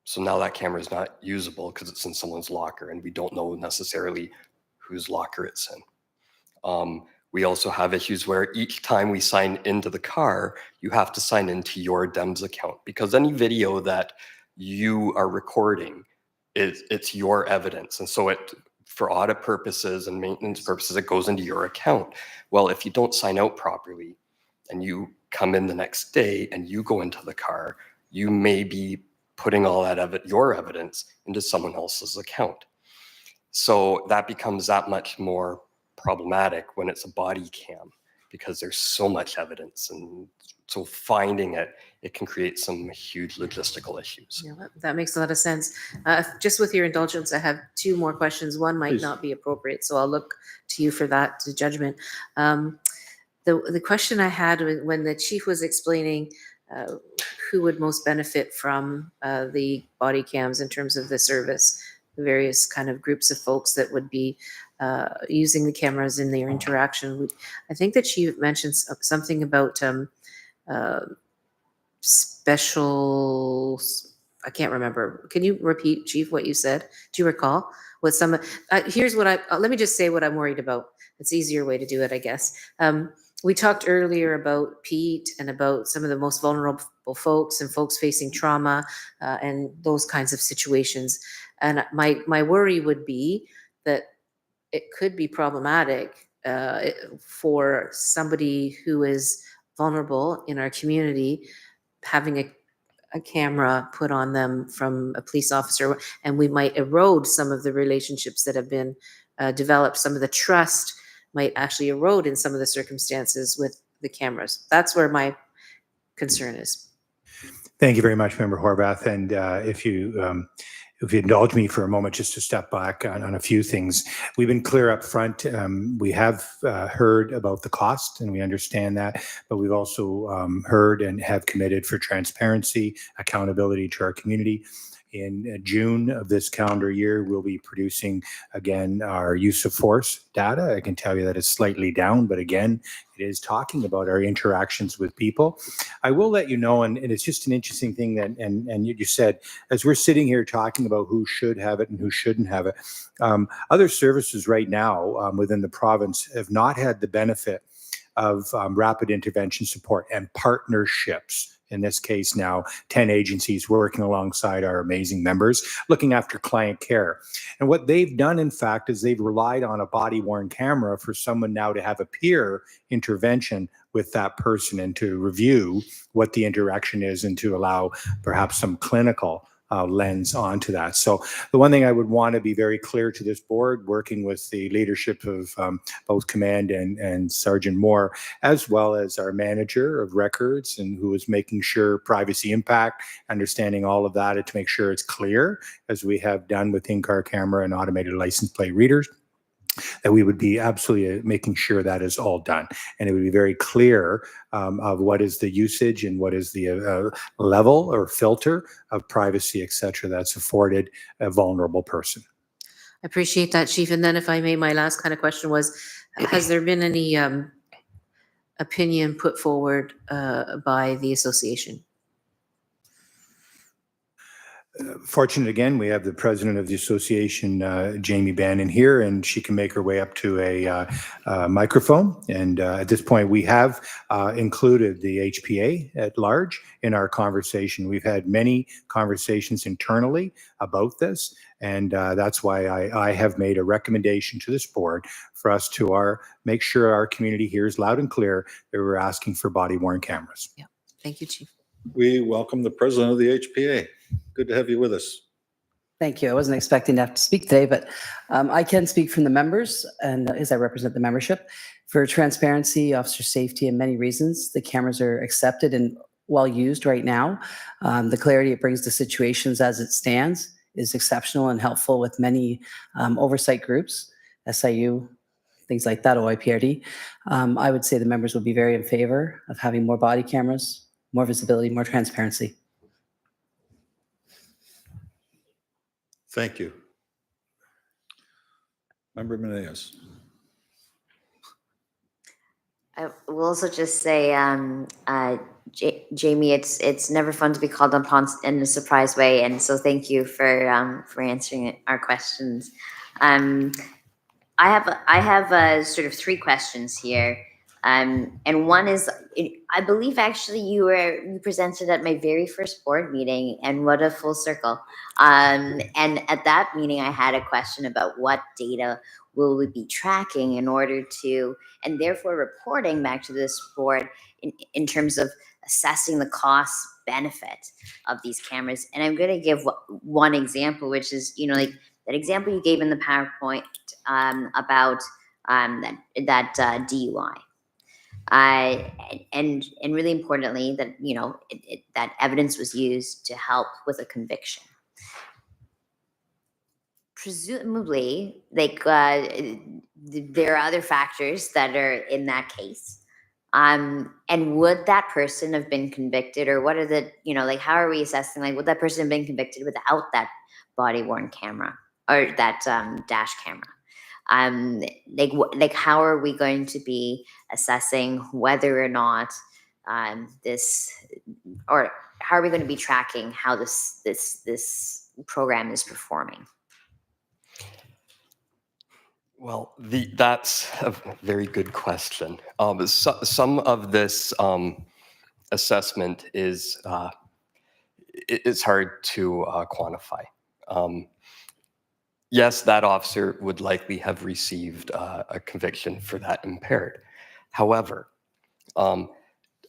So now that camera is not usable because it's in someone's locker, and we don't know necessarily whose locker it's in. We also have issues where each time we sign into the car, you have to sign into your DEMS account, because any video that you are recording, it's your evidence. And so for audit purposes and maintenance purposes, it goes into your account. Well, if you don't sign out properly and you come in the next day and you go into the car, you may be putting all that your evidence into someone else's account. So that becomes that much more problematic when it's a body cam, because there's so much evidence, and so finding it can create some huge logistical issues. Yeah, that makes a lot of sense. Just with your indulgence, I have two more questions. One might Please. not be appropriate, so I'll look to you for that to judgment. The question I had when the chief was explaining who would most benefit from the body cams in terms of the service, the various kind of groups of folks that would be using the cameras in their interaction. I think that she mentioned something about special, I can't remember. Can you repeat, Chief, what you said? Do you recall? What here's what let me just say what I'm worried about. It's an easier way to do it, I guess. We talked earlier about Pete and about some of the most vulnerable folks and folks facing trauma and those kinds of situations. And my worry would be that it could be problematic for somebody who is vulnerable in our community, having a camera put on them from a police officer, and we might erode some of the relationships that have been developed. Some of the trust might actually erode in some of the circumstances with the cameras. That's where my concern is. Thank you very much, Member Horvath. And if you indulge me for a moment, just to step back on a few things. We've been clear up front. We have heard about the cost, and we understand that, but we've also heard and have committed for transparency, accountability to our community. In June of this calendar year, we'll be producing, again, our use of force data. I can tell you that it's slightly down, but again, it is talking about our interactions with people. I will let you know, and it's just an interesting thing that, and you said, as we're sitting here talking about who should have it and who shouldn't have it, other services right now within the province have not had the benefit of rapid intervention support and partnerships. In this case now, 10 agencies working alongside our amazing members, looking after client care. And what they've done, in fact, is they've relied on a body-worn camera for someone now to have a peer intervention with that person and to review what the interaction is and to allow perhaps some clinical lens onto that. So the one thing I would want to be very clear to this board, working with the leadership of both Command and Sergeant Moore, as well as our manager of records, and who is making sure privacy impact, understanding all of that, and to make sure it's clear, as we have done with in-car camera and automated license plate readers, that we would be absolutely making sure that is all done. And it would be very clear of what is the usage and what is the level or filter of privacy, et cetera, that's afforded a vulnerable person. I appreciate that, Chief. And then if I may, my last kind of question was, has there been any opinion put forward by the association? Fortunate again, we have the president of the association, Jamie Bannon, here, and she can make her way up to a microphone. And at this point, we have included the HPA at large in our conversation. We've had many conversations internally about this, and that's why I have made a recommendation to this board for us to make sure our community hears loud and clear that we're asking for body-worn cameras. Yeah, thank you, Chief. We welcome the president of the HPA. Good to have you with us. Thank you. I wasn't expecting to have to speak today, but I can speak from the members and as I represent the membership. For transparency, officer safety, and many reasons, the cameras are accepted and well used right now. The clarity it brings to situations as it stands is exceptional and helpful with many oversight groups, SIU, things like that, OIPRD. I would say the members would be very in favor of having more body cameras, more visibility, more transparency. Thank you. Member Meneas. I will also just say, Jamie, it's never fun to be called upon in a surprise way, and so thank you for answering our questions. I have sort of three questions here, and one is, I believe actually you presented at my very first board meeting, and what a full circle. And at that meeting, I had a question about what data will we be tracking in order to, and therefore reporting back to this board in terms of assessing the cost benefit of these cameras. And I'm going to give one example, which is, like that example you gave in the PowerPoint about that DUI. And really importantly, that that evidence was used to help with a conviction. Presumably, like there are other factors that are in that case. And would that person have been convicted, or what are the like how are we assessing, like would that person have been convicted without that body worn camera or that dash camera? Like how are we going to be assessing whether or not this, or how are we going to be tracking how this program is performing? Well, that's a very good question. Some of this assessment is it's hard to quantify. Yes, that officer would likely have received a conviction for that impaired. However,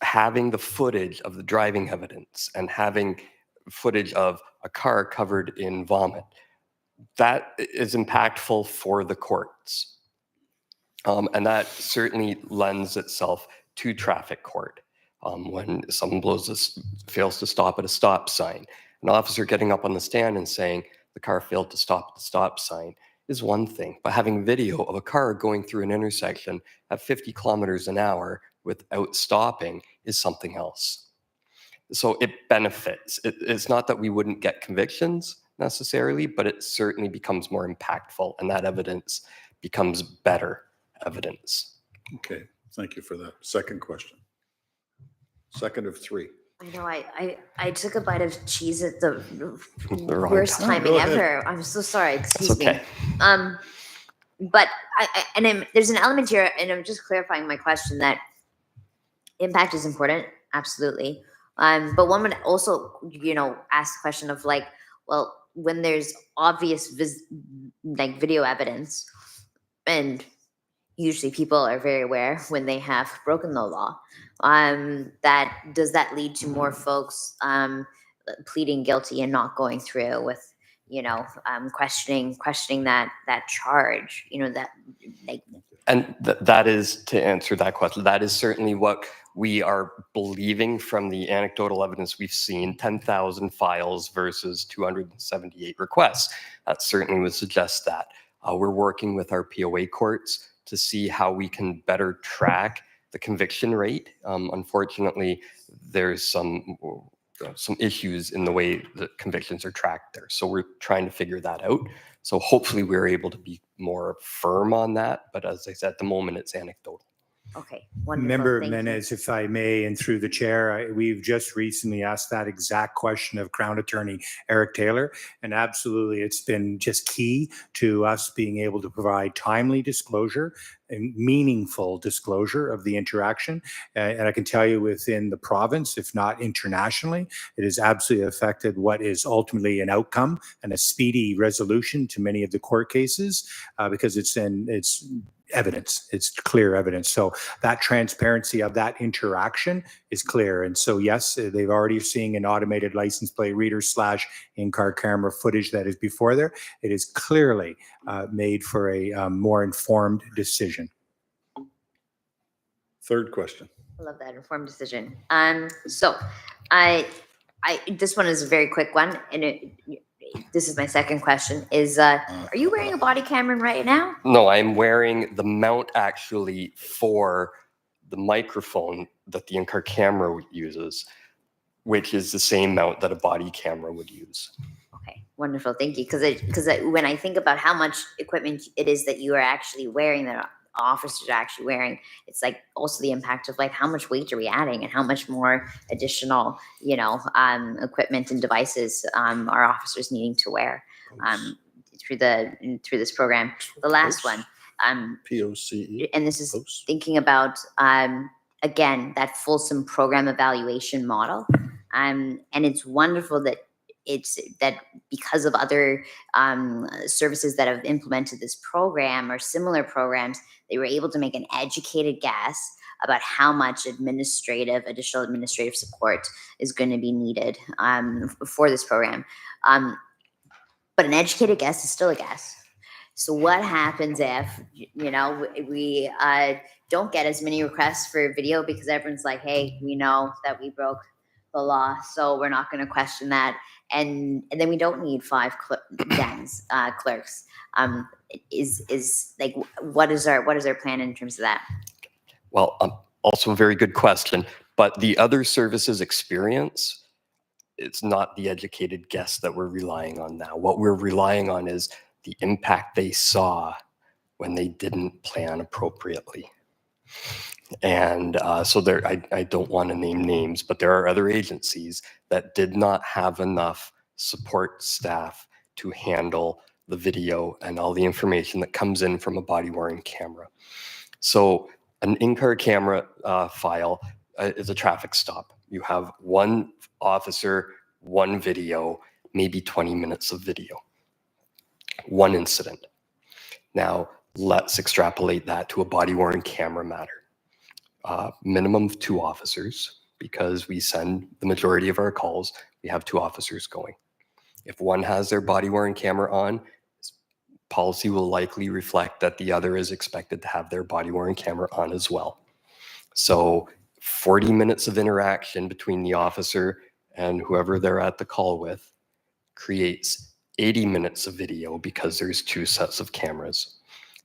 having the footage of the driving evidence and having footage of a car covered in vomit, that is impactful for the courts. And that certainly lends itself to traffic court. When someone fails to stop at a stop sign, an officer getting up on the stand and saying the car failed to stop at the stop sign is one thing, but having video of a car going through an intersection at 50 kilometers an hour without stopping is something else. So it benefits. It's not that we wouldn't get convictions necessarily, but it certainly becomes more impactful, and that evidence becomes better evidence. Okay, thank you for that. Second question. Second of three. I know I took a bite of cheese at the wrong worst time. timing Go ahead. ever. I'm so sorry. Excuse That's okay. me. But there's an element here, and I'm just clarifying my question, that impact is important, absolutely. But one would also, ask the question of like, well, when there's obvious video evidence, and usually people are very aware when they have broken the law, does that lead to more folks pleading guilty and not going through with questioning that charge, And that is, to answer that question, that is certainly what we are believing from the anecdotal evidence we've seen, 10,000 files versus 278 requests. That certainly would suggest that. We're working with our POA courts to see how we can better track the conviction rate. Unfortunately, there's some issues in the way that convictions are tracked there. So we're trying to figure that out. So hopefully we're able to be more firm on that. But as I said, at the moment, it's anecdotal. Okay, wonderful. Member Thank you. Menez, if I may, and through the chair, we've just recently asked that exact question of Crown Attorney Eric Taylor, and absolutely it's been just key to us being able to provide timely disclosure and meaningful disclosure of the interaction. And I can tell you within the province, if not internationally, it has absolutely affected what is ultimately an outcome and a speedy resolution to many of the court cases, because it's evidence. It's clear evidence. So that transparency of that interaction is clear. And so, yes, they've already seeing an automated license plate reader / in-car camera footage that is before there. It is clearly made for a more informed decision. Third question. I love that informed decision. So this one is a very quick one, and this is my second question. Are you wearing a body camera right now? No, I'm wearing the mount actually for the microphone that the in-car camera uses, which is the same mount that a body camera would use. Okay, wonderful. Thank you. Because when I think about how much equipment it is that you are actually wearing, that officers are actually wearing, it's like also the impact of like how much weight are we adding and how much more additional, equipment and devices our officers needing to wear through this program. The last one, POCE. and this is thinking about again that fulsome program evaluation model, and it's wonderful that because of other services that have implemented this program or similar programs, they were able to make an educated guess about how much additional administrative support is going to be needed for this program. But an educated guess is still a guess. So what happens if, we don't get as many requests for video because everyone's like, hey, we know that we broke the law, so we're not going to question that. And then we don't need 5 clerks. Is like, what is our plan in terms of that? Well, also a very good question, but the other services experience, it's not the educated guess that we're relying on now. What we're relying on is the impact they saw when they didn't plan appropriately. And so there, I don't want to name names, but there are other agencies that did not have enough support staff to handle the video and all the information that comes in from a body-worn camera. So an in-car camera file is a traffic stop. You have one officer, one video, maybe 20 minutes of video, one incident. Now, let's extrapolate that to a body-worn camera matter. Minimum of 2 officers, because we send the majority of our calls, we have 2 officers going. If one has their body-worn camera on, policy will likely reflect that the other is expected to have their body-worn camera on as well. So 40 minutes of interaction between the officer and whoever they're at the call with creates 80 minutes of video because there's 2 sets of cameras.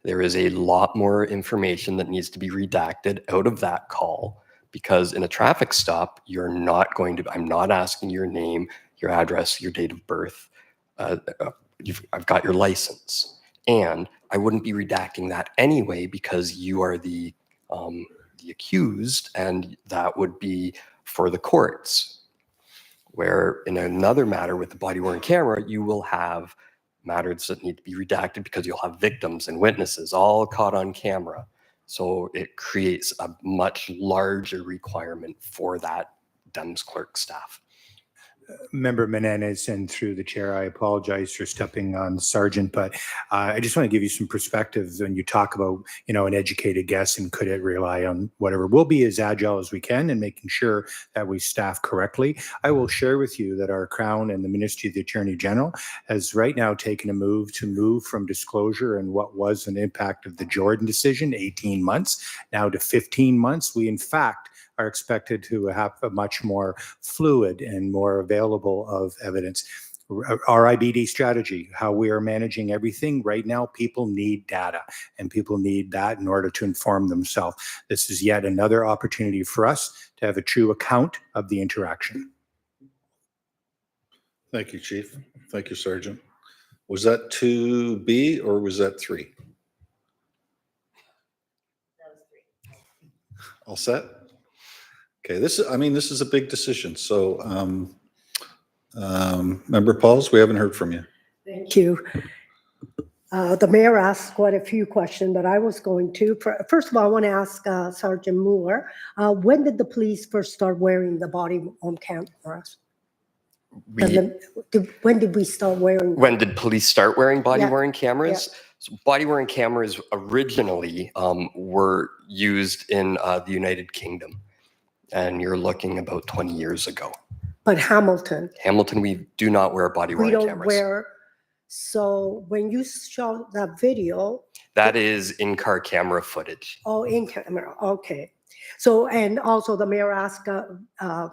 There is a lot more information that needs to be redacted out of that call, because in a traffic stop, I'm not asking your name, your address, your date of birth. I've got your license, and I wouldn't be redacting that anyway because you are the accused, and that would be for the courts. Where in another matter with the body-worn camera, you will have matters that need to be redacted because you'll have victims and witnesses all caught on camera. So it creates a much larger requirement for that DEMS clerk staff. Member Menendez, and through the chair, I apologize for stepping on Sergeant, but I just want to give you some perspectives when you talk about, an educated guess and could it rely on whatever. We'll be as agile as we can in making sure that we staff correctly. I will share with you that our Crown and the Ministry of the Attorney General has right now taken a move from disclosure and what was an impact of the Jordan decision, 18 months, now to 15 months. We, in fact, are expected to have a much more fluid and more available of evidence. Our IBD strategy, how we are managing everything right now, people need data, and people need that in order to inform themselves. This is yet another opportunity for us to have a true account of the interaction. Thank you, Chief. Thank you, Sergeant. Was that 2B or was that 3? That was 3. All set? Okay, this is a big decision. So, Member Pauls, we haven't heard from you. Thank you. The mayor asked quite a few questions, but I was going to. First of all, I want to ask Sergeant Moore, when did the police first start wearing the body-worn cameras? When did we start wearing them? When did police start wearing body-worn cameras? Yeah. So body-worn cameras originally were used in the United Kingdom, and you're looking about 20 years ago. But Hamilton, Hamilton, we do not wear body-worn we don't cameras. wear, so when you show that video, That is in-car camera footage. oh, in camera, okay. So, and also the mayor asked, the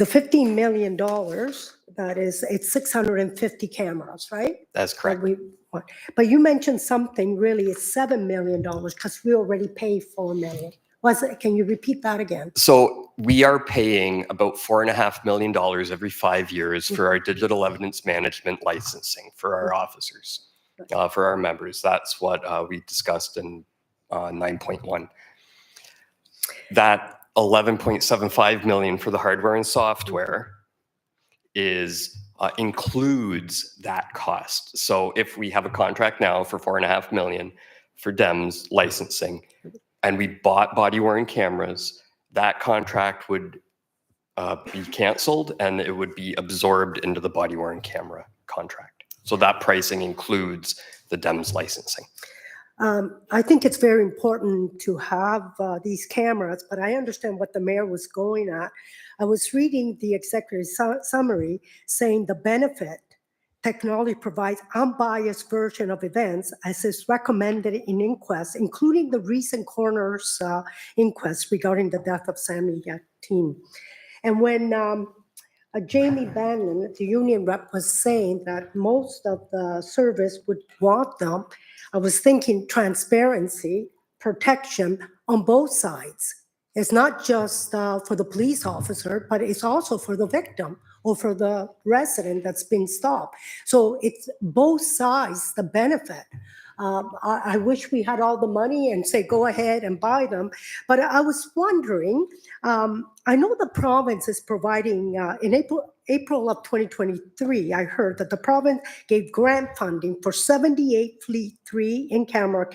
$15 million, that is, it's 650 cameras, right? That's That correct. we want. But you mentioned something, really, it's $7 million, because we already paid $4 million. Was it, can you repeat that again? So we are paying about $4.5 million every 5 years for our digital evidence management licensing for our officers, for our members. That's what we discussed in 9.1. That 11.75 million for the hardware and software is includes that cost. So if we have a contract now for 4.5 million for DEMS licensing, and we bought body-worn cameras, that contract would be canceled and it would be absorbed into the body-worn camera contract. So that pricing includes the DEMS licensing. I think it's very important to have these cameras, but I understand what the mayor was going at. I was reading the executive summary saying the benefit technology provides unbiased version of events as is recommended in inquests, including the recent coroner's inquest regarding the death of Sammy Yatin. And when Jamie Bannon, the union rep, was saying that most of the service would want them, I was thinking transparency, protection on both sides. It's not just for the police officer, but it's also for the victim or for the resident that's been stopped. So it's both sides, the benefit. I wish we had all the money and say, go ahead and buy them. But I was wondering, I know the province is providing, in April of 2023, I heard that the province gave grant funding for 78 Fleet 3 in-camera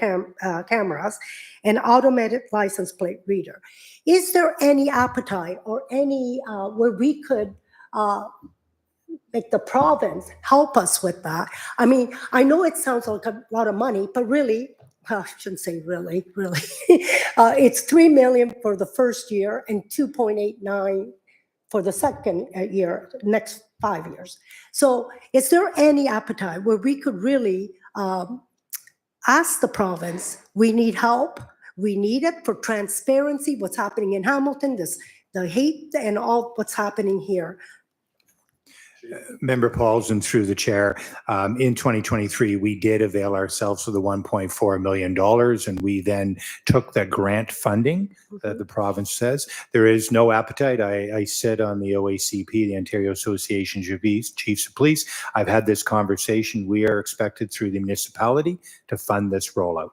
cameras and automated license plate reader. Is there any appetite or any where we could make the province help us with that? I mean, I know it sounds like a lot of money, but really, I shouldn't say really, it's 3 million for the first year and 2.89 for the second year, next 5 years. So is there any appetite where we could really ask the province, we need help, we need it for transparency, what's happening in Hamilton, the hate and all what's happening here. Member Pauls, and through the chair, in 2023, we did avail ourselves of the $1.4 million, and we then took the grant funding that the province says. There is no appetite. I sit on the OACP, the Ontario Association of Chiefs of Police. I've had this conversation. We are expected through the municipality to fund this rollout.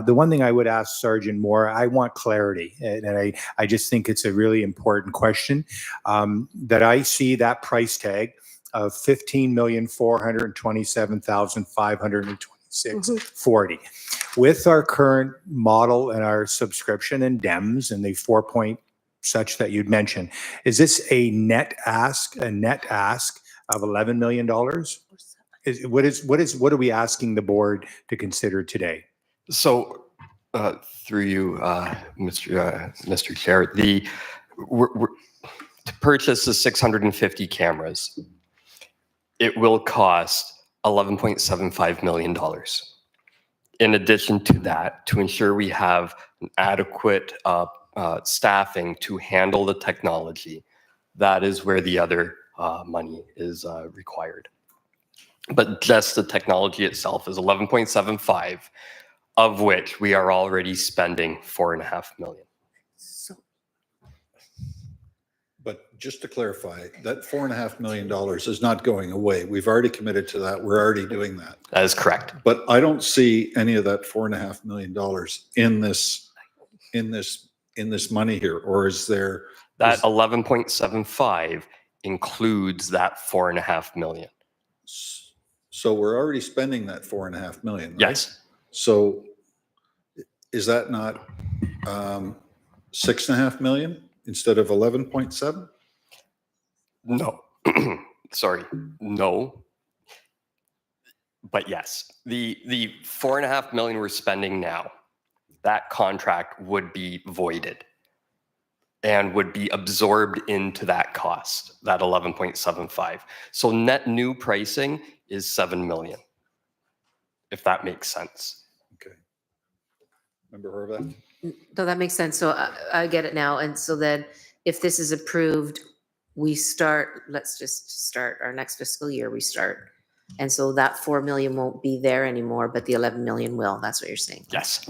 The one thing I would ask Sergeant Moore, I want clarity, and I just think it's a really important question, that I see that price tag of $15,427,526.40. With our current model and our subscription and DEMS and the 4 such that you'd mentioned, is this a net ask of $11 million? What are we asking the board to consider today? So through you, Mr. Chair, to purchase the 650 cameras, it will cost $11.75 million. In addition to that, to ensure we have an adequate staffing to handle the technology, that is where the other money is required. But just the technology itself is 11.75, of which we are already spending $4.5 million. But just to clarify, that $4.5 million is not going away. We've already committed to that. We're already doing that. That is correct. But I don't see any of that $4.5 million in this money here, or is there? That 11.75 includes that $4.5 million. So we're already spending that $4.5 million, right? Yes. So is that not $6.5 million instead of 11.7? No, sorry, no. But yes, the 4.5 million we're spending now, that contract would be voided and would be absorbed into that cost, that 11.75. So net new pricing is 7 million, if that makes sense. Okay. Member Horvath? No, that makes sense. So I get it now. And so then if this is approved, we start, let's just start our next fiscal year, we start. And so that 4 million won't be there anymore, but the 11 million will. That's what you're saying. Yes.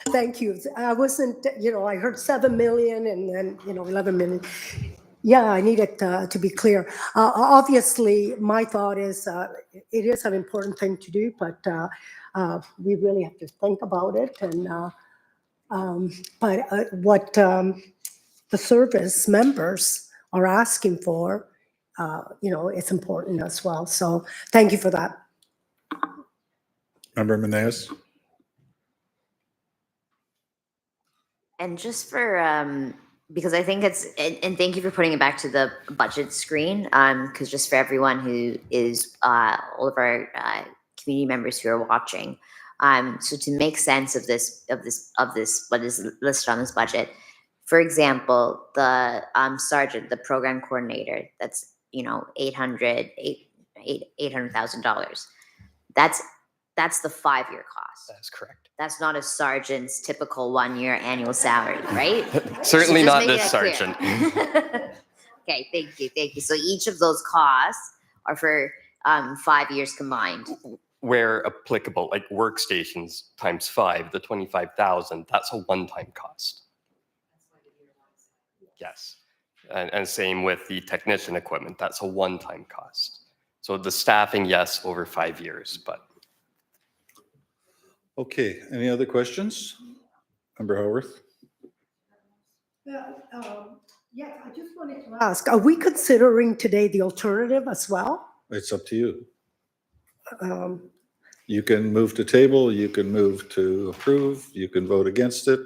Thank you. I wasn't, I heard 7 million and then, 11 million. Yeah, I need it to be clear. Obviously, my thought is it is an important thing to do, but we really have to think about it. And but what the service members are asking for, it's important as well. So thank you for that. Member Meneas? And just for, because I think it's, and thank you for putting it back to the budget screen, because just for everyone who is, all of our community members who are watching, so to make sense of this, what is listed on this budget, for example, the sergeant, the program coordinator, that's, $800,000. That's the 5-year cost. That's correct. That's not a sergeant's typical 1-year annual salary, right? Certainly So just not making this that clear. sergeant. Okay, thank you. So each of those costs are for 5 years combined. Where applicable, like workstations times 5, the 25,000, that's a one-time cost. Yes. And same with the technician equipment, that's a one-time cost. So the staffing, yes, over 5 years, but. Okay, any other questions? Member Howarth? Yeah, I just wanted to ask, are we considering today the alternative as well? It's up to you. Um, You can move to table, you can move to approve, you can vote against it.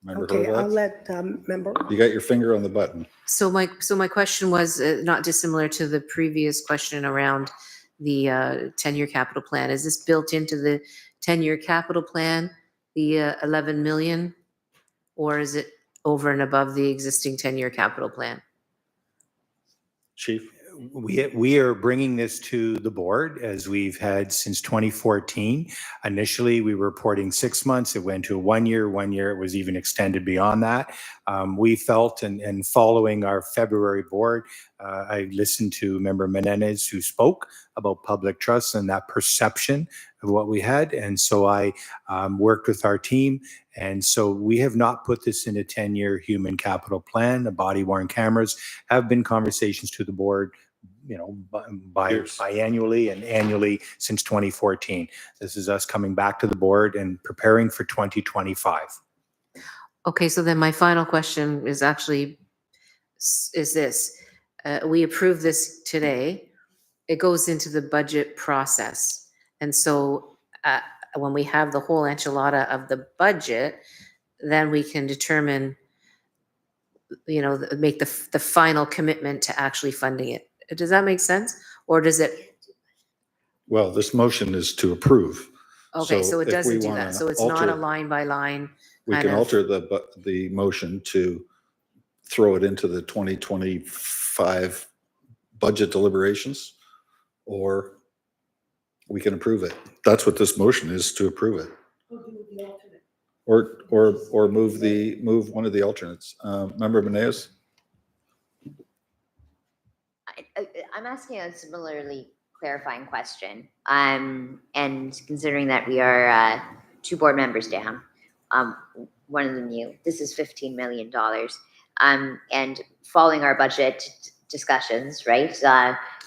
Member Okay, I'll Horvath? let member. You got your finger on the button. So my question was not dissimilar to the previous question around the 10-year capital plan. Is this built into the 10-year capital plan, the 11 million, or is it over and above the existing 10-year capital plan? Chief? We are bringing this to the board as we've had since 2014. Initially, we were reporting 6 months. It went to a 1 year. 1 year, it was even extended beyond that. We felt, and following our February board, I listened to Member Menendez who spoke about public trust and that perception of what we had. And so I worked with our team. And so we have not put this in a 10-year human capital plan. The body-worn cameras have been conversations to the board, biannually and annually since 2014. This is us coming back to the board and preparing for 2025. Okay, so then my final question is actually, is this. We approve this today. It goes into the budget process. And so when we have the whole enchilada of the budget, then we can determine, make the final commitment to actually funding it. Does that make sense? Or does it? Well, this motion is to approve. Okay, so it if we doesn't do wanna that. So it's not a alter- line by line. We kind can of- alter the motion to throw it into the 2025 budget deliberations, or we can approve it. That's what this motion is, to approve it. Or move one of the alternates. Member Meneas? I'm asking a similarly clarifying question. And considering that we are 2 board members down, one of them new, this is $15 million. And following our budget discussions, right?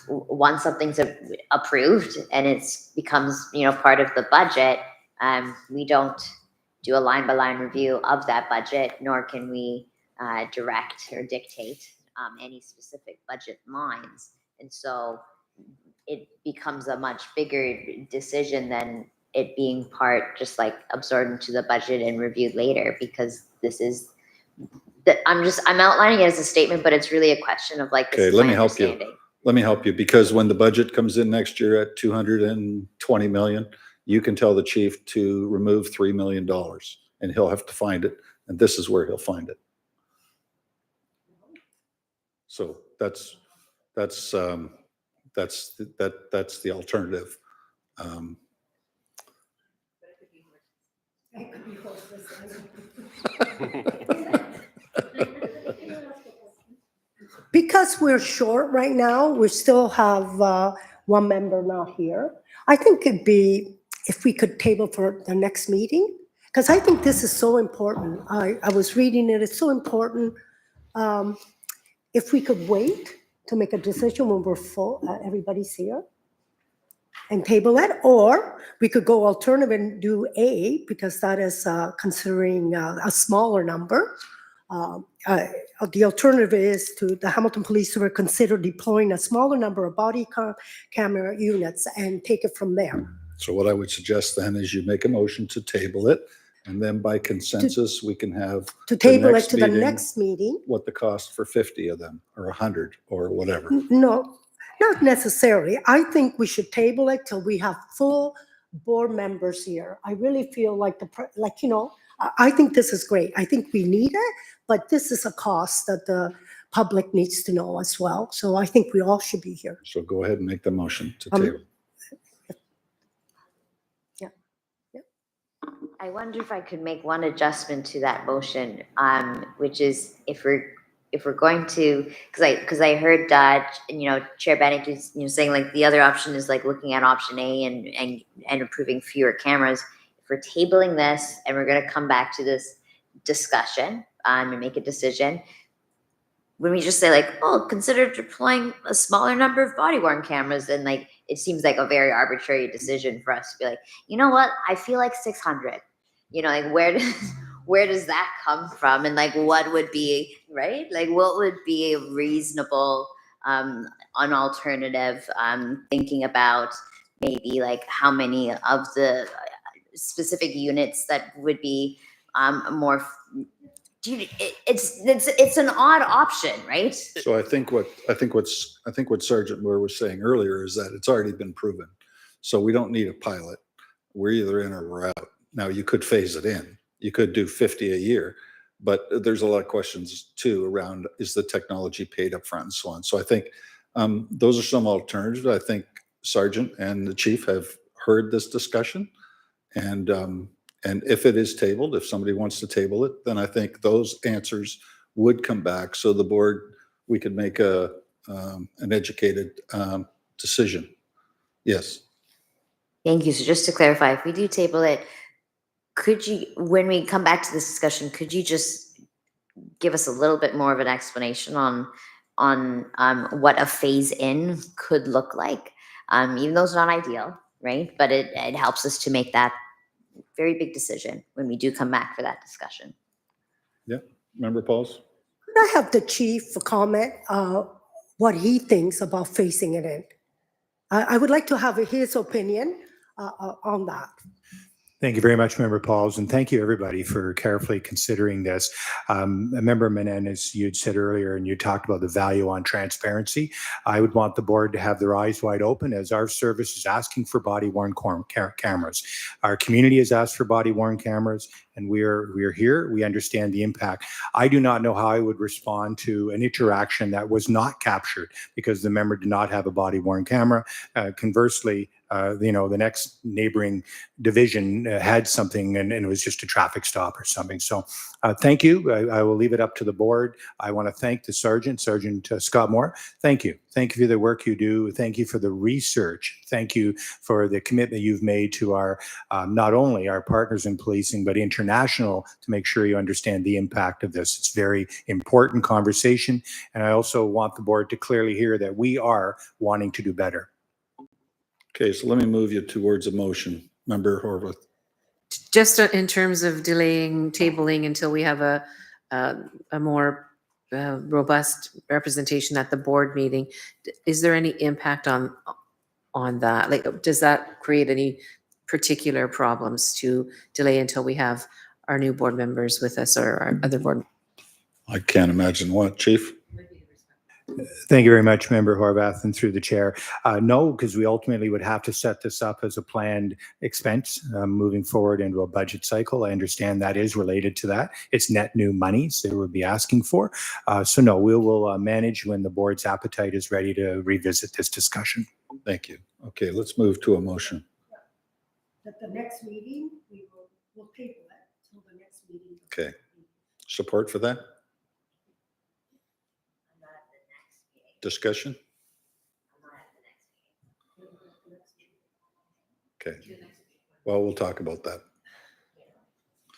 Once something's approved and it's becomes, part of the budget, we don't do a line-by-line review of that budget, nor can we direct or dictate any specific budget lines. And so it becomes a much bigger decision than it being part, just like absorbed into the budget and reviewed later, because this is, I'm outlining it as a statement, but it's really a question of like, this Okay, is let my me help you. understanding. let me help you, because when the budget comes in next year at 220 million, you can tell the chief to remove $3 million and he'll have to find it. And this is where he'll find it. So that's the alternative. Because we're short right now, we still have one member not here. I think it'd be, if we could table for the next meeting, because I think this is so important. I was reading it, it's so important. If we could wait to make a decision when we're full, everybody's here, and table it, or we could go alternative and do A, because that is considering a smaller number. The alternative is to the Hamilton Police to consider deploying a smaller number of body camera units and take it from there. So what I would suggest then is you make a motion to table it, and then by consensus, we can have To the table it next to the meeting, next meeting. what the cost for 50 of them, or 100, or whatever. No, not necessarily. I think we should table it till we have full board members here. I really feel like I think this is great. I think we need it, but this is a cost that the public needs to know as well. So I think we all should be here. So go ahead and make the motion to table. I wonder if I could make one adjustment to that motion, which is if we're going to, because I heard Chair Bennett is saying like the other option is like looking at option A and approving fewer cameras. If we're tabling this and we're going to come back to this discussion and make a decision, when we just say like, oh, consider deploying a smaller number of body worn cameras, and like it seems like a very arbitrary decision for us to be like, you know what, I feel like 600. Like where does that come from? And like what would be, right? Like what would be a reasonable an alternative, thinking about maybe like how many of the specific units that would be more, it's an odd option, right? So I think what Sergeant Moore was saying earlier is that it's already been proven. So we don't need a pilot. We're either in or we're out. Now you could phase it in. You could do 50 a year, but there's a lot of questions too around, is the technology paid up front and so on. So I think those are some alternatives. I think Sergeant and the Chief have heard this discussion, and if it is tabled, if somebody wants to table it, then I think those answers would come back. So the board, we could make an educated decision. Yes. Thank you. So just to clarify, if we do table it, could you, when we come back to this discussion, could you just give us a little bit more of an explanation on what a phase in could look like? Even though it's not ideal, right? But it helps us to make that very big decision when we do come back for that discussion. Yeah. Member Pauls? Could I have the chief comment what he thinks about phasing it in? I would like to have his opinion on that. Thank you very much, Member Pauls, and thank you, everybody, for carefully considering this. Member Menendez, you had said earlier, and you talked about the value on transparency. I would want the board to have their eyes wide open as our service is asking for body-worn cameras. Our community has asked for body-worn cameras, and we're here. We understand the impact. I do not know how I would respond to an interaction that was not captured because the member did not have a body-worn camera. Conversely, the next neighboring division had something and it was just a traffic stop or something. So thank you. I will leave it up to the board. I want to thank the Sergeant Scott Moore. Thank you. Thank you for the work you do. Thank you for the research. Thank you for the commitment you've made to our, not only our partners in policing, but international, to make sure you understand the impact of this. It's a very important conversation. And I also want the board to clearly hear that we are wanting to do better. Okay, so let me move you towards a motion. Member Horwath. Just in terms of tabling until we have a more robust representation at the board meeting, is there any impact on that? Like, does that create any particular problems to delay until we have our new board members with us or our other board? I can't imagine what, Chief? Thank you very much, Member Horvath, and through the chair. No, because we ultimately would have to set this up as a planned expense moving forward into a budget cycle. I understand that is related to that. It's net new monies they would be asking for. So no, we will manage when the board's appetite is ready to revisit this discussion. Thank you. Okay, let's move to a motion. At the next meeting, we'll table it till the next meeting. Okay. Support for that? Discussion? Okay. Well, we'll talk about that.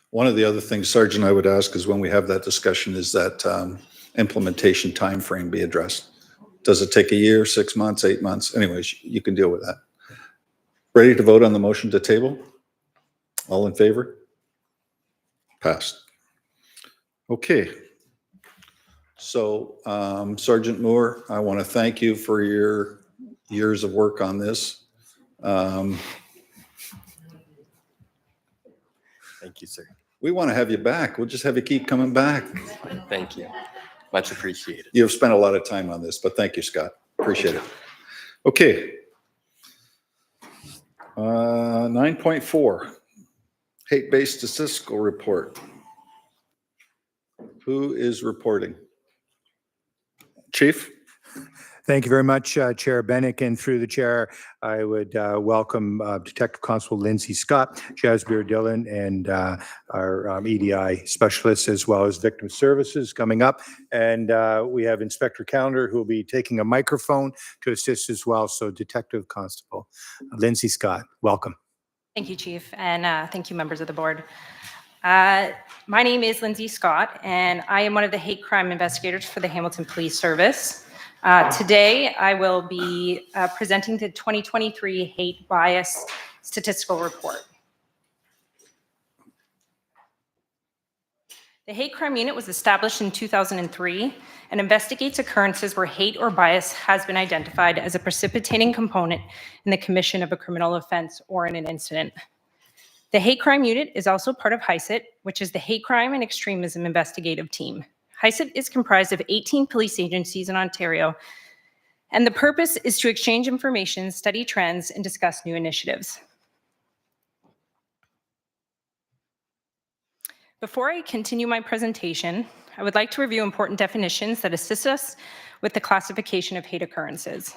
One of the other things, Sergeant, I would ask is when we have that discussion is that implementation timeframe be addressed. Does it take a year, 6 months, 8 months? Anyways, you can deal with that. Ready to vote on the motion to table? All in favor? Passed. Okay. So Sergeant Moore, I want to thank you for your years of work on this. Thank you, sir. We want to have you back. We'll just have you keep coming back. Thank you. Much appreciated. You've spent a lot of time on this, but thank you, Scott. Appreciate it. Okay. 9.4, hate-based statistical report. Who is reporting? Chief? Thank you very much, Chair Bennick, and through the chair, I would welcome Detective Constable Lindsay Scott, Jasbir Dillon, and our EDI specialists, as well as Victim Services coming up. And we have Inspector Calendar, who will be taking a microphone to assist as well. So Detective Constable Lindsay Scott, welcome. Thank you, Chief, and thank you, members of the board. My name is Lindsay Scott, and I am one of the hate crime investigators for the Hamilton Police Service. Today, I will be presenting the 2023 Hate Bias Statistical Report. The Hate Crime Unit was established in 2003 and investigates occurrences where hate or bias has been identified as a precipitating component in the commission of a criminal offense or in an incident. The Hate Crime Unit is also part of HISIT, which is the Hate Crime and Extremism Investigative Team. HISIT is comprised of 18 police agencies in Ontario, and the purpose is to exchange information, study trends, and discuss new initiatives. Before I continue my presentation, I would like to review important definitions that assist us with the classification of hate occurrences.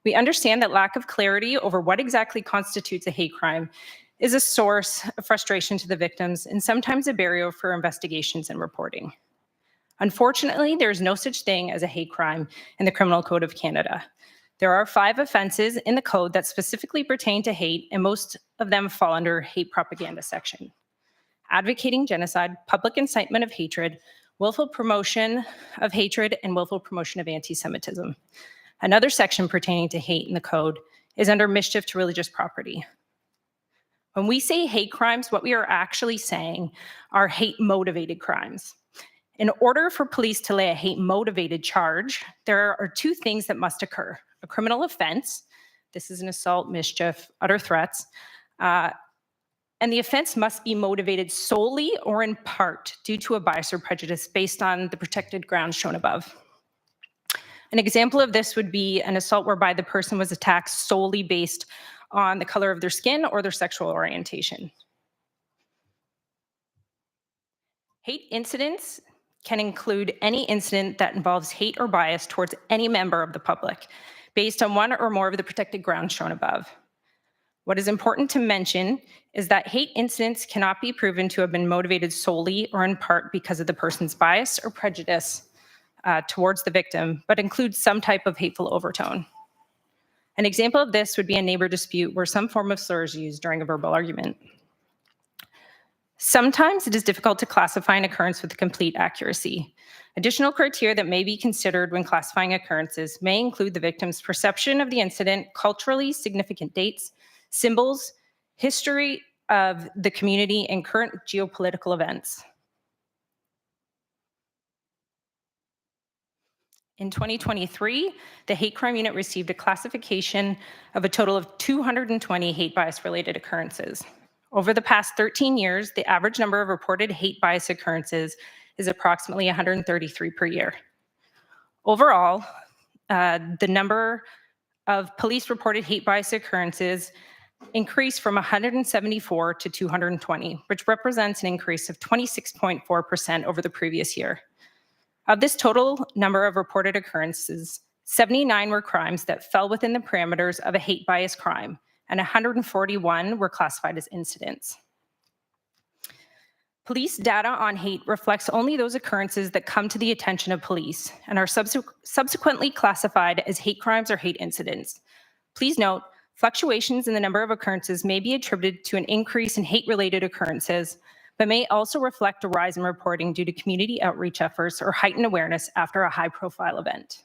We understand that lack of clarity over what exactly constitutes a hate crime is a source of frustration to the victims and sometimes a barrier for investigations and reporting. Unfortunately, there is no such thing as a hate crime in the Criminal Code of Canada. There are 5 offenses in the code that specifically pertain to hate, and most of them fall under hate propaganda section. Advocating genocide, public incitement of hatred, willful promotion of hatred, and willful promotion of anti-Semitism. Another section pertaining to hate in the code is under mischief to religious property. When we say hate crimes, what we are actually saying are hate-motivated crimes. In order for police to lay a hate-motivated charge, there are 2 things that must occur. A criminal offense, this is an assault, mischief, utter threats, and the offense must be motivated solely or in part due to a bias or prejudice based on the protected grounds shown above. An example of this would be an assault whereby the person was attacked solely based on the color of their skin or their sexual orientation. Hate incidents can include any incident that involves hate or bias towards any member of the public based on one or more of the protected grounds shown above. What is important to mention is that hate incidents cannot be proven to have been motivated solely or in part because of the person's bias or prejudice towards the victim, but include some type of hateful overtone. An example of this would be a neighbor dispute where some form of slur is used during a verbal argument. Sometimes it is difficult to classify an occurrence with complete accuracy. Additional criteria that may be considered when classifying occurrences may include the victim's perception of the incident, culturally significant dates, symbols, history of the community, and current geopolitical events. In 2023, the Hate Crime Unit received a classification of a total of 220 hate bias-related occurrences. Over the past 13 years, the average number of reported hate bias occurrences is approximately 133 per year. Overall, the number of police-reported hate bias occurrences increased from 174 to 220, which represents an increase of 26.4% over the previous year. Of this total number of reported occurrences, 79 were crimes that fell within the parameters of a hate bias crime, and 141 were classified as incidents. Police data on hate reflects only those occurrences that come to the attention of police and are subsequently classified as hate crimes or hate incidents. Please note, fluctuations in the number of occurrences may be attributed to an increase in hate-related occurrences, but may also reflect a rise in reporting due to community outreach efforts or heightened awareness after a high-profile event.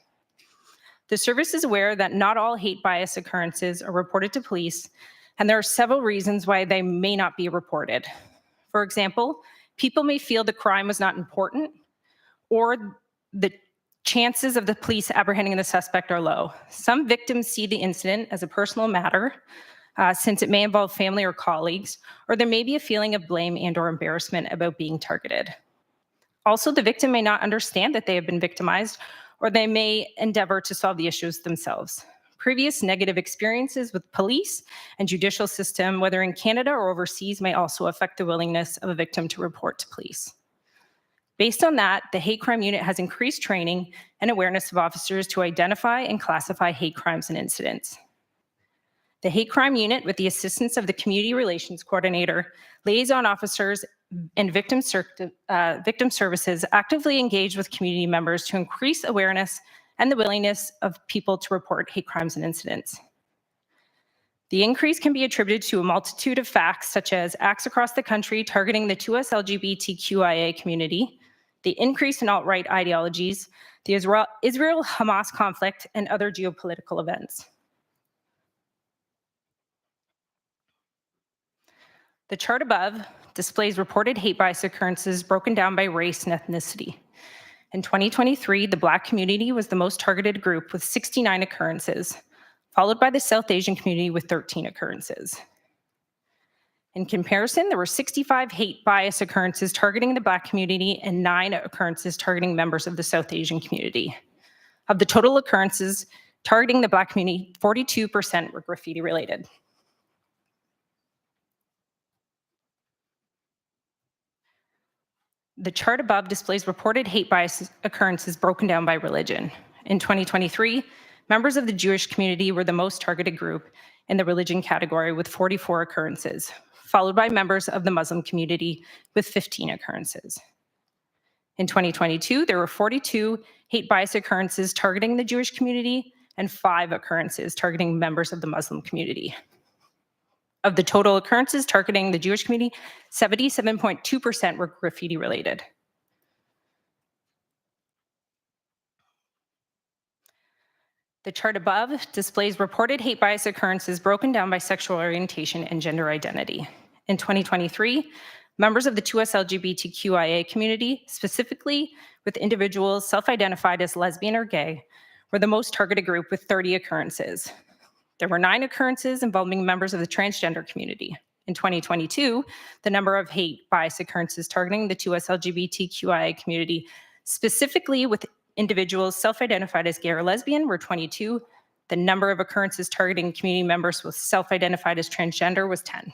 The service is aware that not all hate bias occurrences are reported to police, and there are several reasons why they may not be reported. For example, people may feel the crime was not important, or the chances of the police apprehending the suspect are low. Some victims see the incident as a personal matter, since it may involve family or colleagues, or there may be a feeling of blame and/or embarrassment about being targeted. Also, the victim may not understand that they have been victimized, or they may endeavor to solve the issues themselves. Previous negative experiences with police and judicial system, whether in Canada or overseas, may also affect the willingness of a victim to report to police. Based on that, the Hate Crime Unit has increased training and awareness of officers to identify and classify hate crimes and incidents. The Hate Crime Unit, with the assistance of the Community Relations Coordinator, liaison officers, and victim services actively engage with community members to increase awareness and the willingness of people to report hate crimes and incidents. The increase can be attributed to a multitude of facts, such as acts across the country targeting the 2S LGBTQIA community, the increase in alt-right ideologies, the Israel-Hamas conflict, and other geopolitical events. The chart above displays reported hate bias occurrences broken down by race and ethnicity. In 2023, the Black community was the most targeted group with 69 occurrences, followed by the South Asian community with 13 occurrences. In comparison, there were 65 hate bias occurrences targeting the Black community and 9 occurrences targeting members of the South Asian community. Of the total occurrences targeting the Black community, 42% were graffiti related. The chart above displays reported hate bias occurrences broken down by religion. In 2023, members of the Jewish community were the most targeted group in the religion category with 44 occurrences, followed by members of the Muslim community with 15 occurrences. In 2022, there were 42 hate bias occurrences targeting the Jewish community and 5 occurrences targeting members of the Muslim community. Of the total occurrences targeting the Jewish community, 77.2% were graffiti related. The chart above displays reported hate bias occurrences broken down by sexual orientation and gender identity. In 2023, members of the 2S LGBTQIA community, specifically with individuals self-identified as lesbian or gay, were the most targeted group with 30 occurrences. There were 9 occurrences involving members of the transgender community. In 2022, the number of hate bias occurrences targeting the 2S LGBTQIA community, specifically with individuals self-identified as gay or lesbian, were 22. The number of occurrences targeting community members with self-identified as transgender was 10.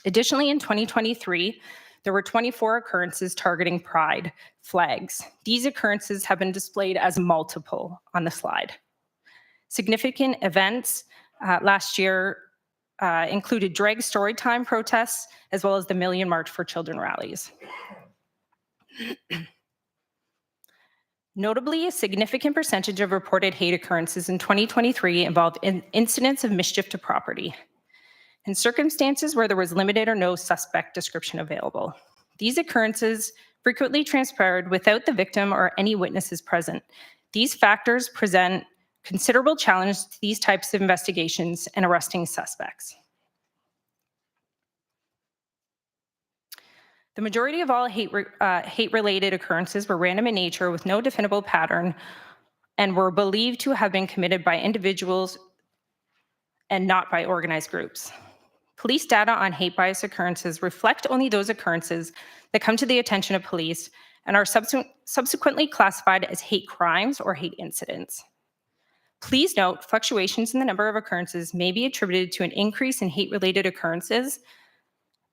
Additionally, in 2023, there were 24 occurrences targeting pride flags. These occurrences have been displayed as multiple on the slide. Significant events last year included drag storytime protests, as well as the Million March for Children rallies. Notably, a significant percentage of reported hate occurrences in 2023 involved incidents of mischief to property in circumstances where there was limited or no suspect description available. These occurrences frequently transpired without the victim or any witnesses present. These factors present considerable challenge to these types of investigations and arresting suspects. The majority of all hate-related occurrences were random in nature with no definable pattern and were believed to have been committed by individuals and not by organized groups. Police data on hate bias occurrences reflect only those occurrences that come to the attention of police and are subsequently classified as hate crimes or hate incidents. Please note, fluctuations in the number of occurrences may be attributed to an increase in hate-related occurrences,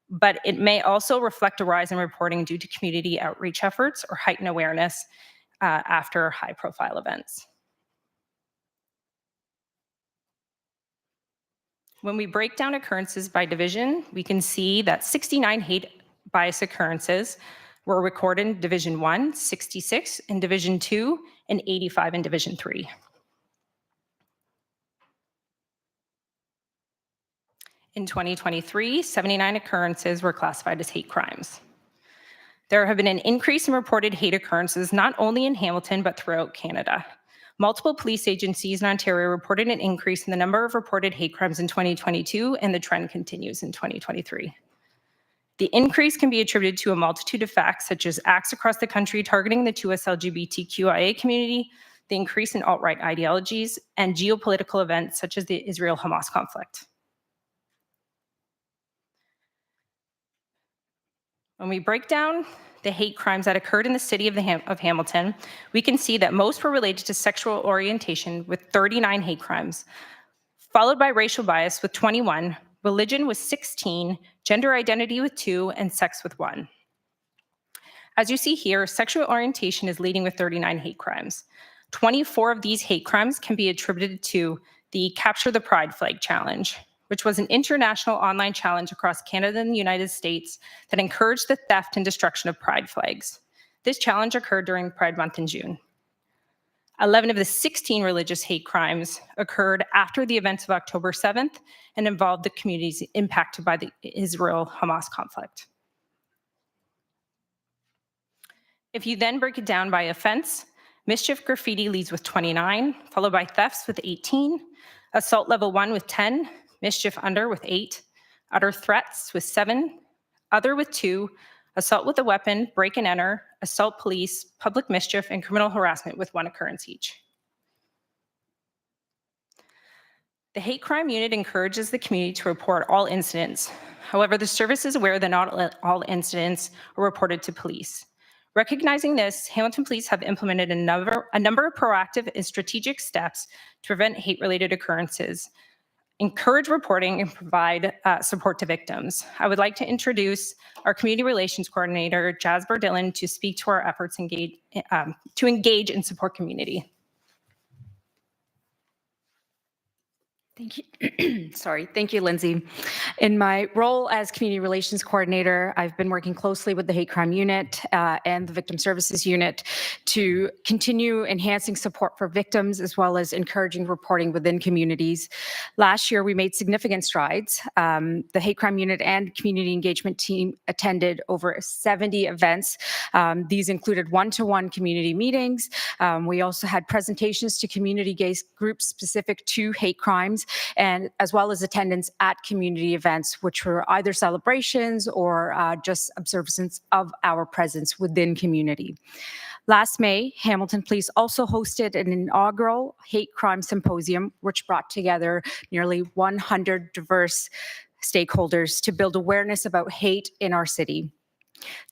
but it may also reflect a rise in reporting due to community outreach efforts or heightened awareness after high-profile events. When we break down occurrences by division, we can see that 69 hate bias occurrences were recorded in Division 1, 66 in Division 2, and 85 in Division 3. In 2023, 79 occurrences were classified as hate crimes. There have been an increase in reported hate occurrences not only in Hamilton but throughout Canada. Multiple police agencies in Ontario reported an increase in the number of reported hate crimes in 2022, and the trend continues in 2023. The increase can be attributed to a multitude of facts, such as acts across the country targeting the 2S LGBTQIA community, the increase in alt-right ideologies, and geopolitical events such as the Israel-Hamas conflict. When we break down the hate crimes that occurred in the city of Hamilton, we can see that most were related to sexual orientation with 39 hate crimes, followed by racial bias with 21, religion with 16, gender identity with 2, and sex with 1. As you see here, sexual orientation is leading with 39 hate crimes. 24 of these hate crimes can be attributed to the Capture the Pride Flag Challenge, which was an international online challenge across Canada and the United States that encouraged the theft and destruction of pride flags. This challenge occurred during Pride Month in June. 11 of the 16 religious hate crimes occurred after the events of October 7th and involved the communities impacted by the Israel-Hamas conflict. If you then break it down by offense, mischief graffiti leads with 29, followed by thefts with 18, assault level 1 with 10, mischief under with 8, utter threats with 7, other with 2, assault with a weapon, break and enter, assault police, public mischief, and criminal harassment with 1 occurrence each. The hate crime unit encourages the community to report all incidents. However, the service is aware that not all incidents are reported to police. Recognizing this, Hamilton Police have implemented a number of proactive and strategic steps to prevent hate-related occurrences, encourage reporting, and provide support to victims. I would like to introduce our Community Relations Coordinator, Jasper Dillon, to speak to our efforts to engage and support community. Thank you. Sorry. Thank you, Lindsay. In my role as Community Relations Coordinator, I've been working closely with the Hate Crime Unit and the Victim Services Unit to continue enhancing support for victims as well as encouraging reporting within communities. Last year, we made significant strides. The Hate Crime Unit and Community Engagement Team attended over 70 events. These included one-to-one community meetings. We also had presentations to community groups specific to hate crimes, and as well as attendance at community events, which were either celebrations or just observance of our presence within community. Last May, Hamilton Police also hosted an inaugural hate crime symposium, which brought together nearly 100 diverse stakeholders to build awareness about hate in our city.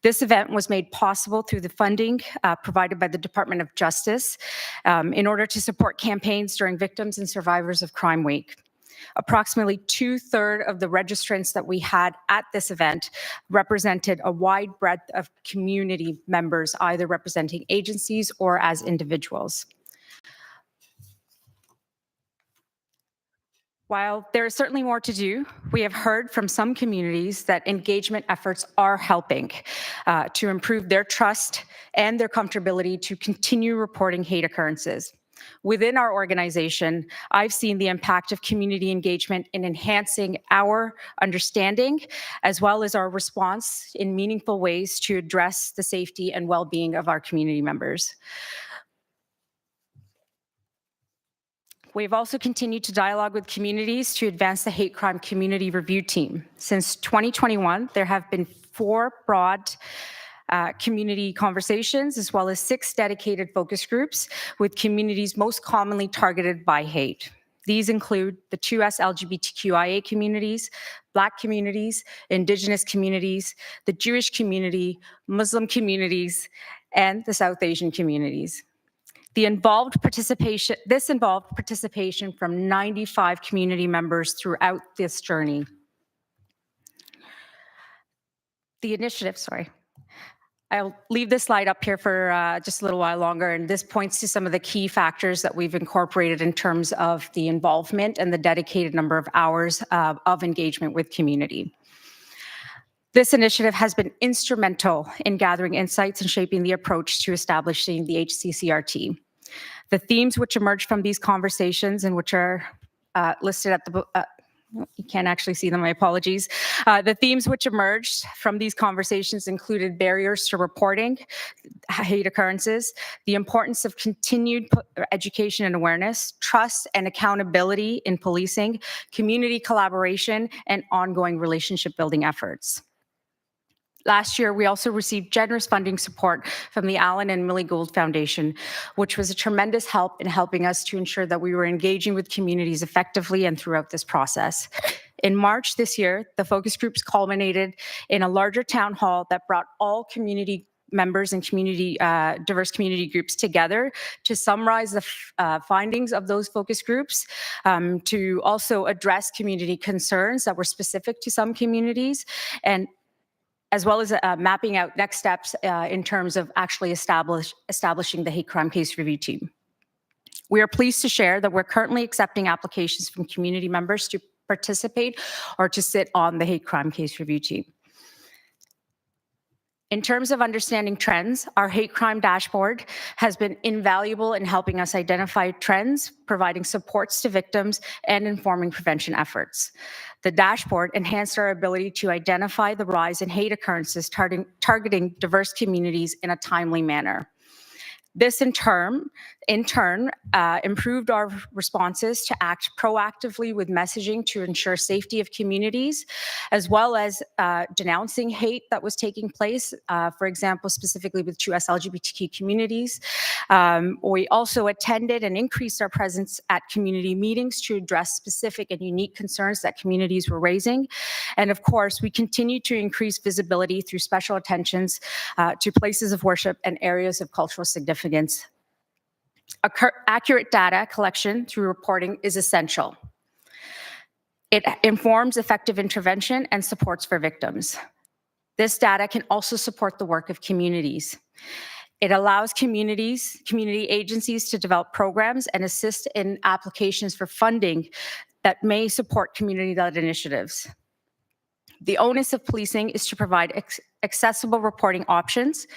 This event was made possible through the funding provided by the Department of Justice in order to support campaigns during Victims and Survivors of Crime Week. Approximately 2/3 of the registrants that we had at this event represented a wide breadth of community members, either representing agencies or as individuals. While there is certainly more to do, we have heard from some communities that engagement efforts are helping to improve their trust and their comfortability to continue reporting hate occurrences. Within our organization, I've seen the impact of community engagement in enhancing our understanding as well as our response in meaningful ways to address the safety and well-being of our community members. We've also continued to dialogue with communities to advance the hate crime community review team. Since 2021, there have been 4 broad community conversations, as well as 6 dedicated focus groups with communities most commonly targeted by hate. These include the 2S LGBTQIA communities, Black communities, Indigenous communities, the Jewish community, Muslim communities, and the South Asian communities. This involved participation from 95 community members throughout this journey. The initiative, sorry. I'll leave this slide up here for just a little while longer, and this points to some of the key factors that we've incorporated in terms of the involvement and the dedicated number of hours of engagement with community. This initiative has been instrumental in gathering insights and shaping the approach to establishing the HCCRT. The themes which emerged from these conversations and which are listed at the you can't actually see them, my apologies. The themes which emerged from these conversations included barriers to reporting hate occurrences, the importance of continued education and awareness, trust and accountability in policing, community collaboration, and ongoing relationship building efforts. Last year, we also received generous funding support from the Allen and Millie Gould Foundation, which was a tremendous help in helping us to ensure that we were engaging with communities effectively and throughout this process. In March this year, the focus groups culminated in a larger town hall that brought all community members and diverse community groups together to summarize the findings of those focus groups, to also address community concerns that were specific to some communities, and as well as mapping out next steps in terms of actually establishing the hate crime case review team. We are pleased to share that we're currently accepting applications from community members to participate or to sit on the hate crime case review team. In terms of understanding trends, our hate crime dashboard has been invaluable in helping us identify trends, providing supports to victims, and informing prevention efforts. The dashboard enhanced our ability to identify the rise in hate occurrences targeting diverse communities in a timely manner. This in turn, improved our responses to act proactively with messaging to ensure safety of communities, as well as denouncing hate that was taking place, for example, specifically with two LGBTQ communities. We also attended and increased our presence at community meetings to address specific and unique concerns that communities were raising. And of course, we continue to increase visibility through special attentions to places of worship and areas of cultural significance. Accurate data collection through reporting is essential. It informs effective intervention and supports for victims. This data can also support the work of communities. It allows community agencies to develop programs and assist in applications for funding that may support community-led initiatives. The onus of policing is to provide accessible reporting options,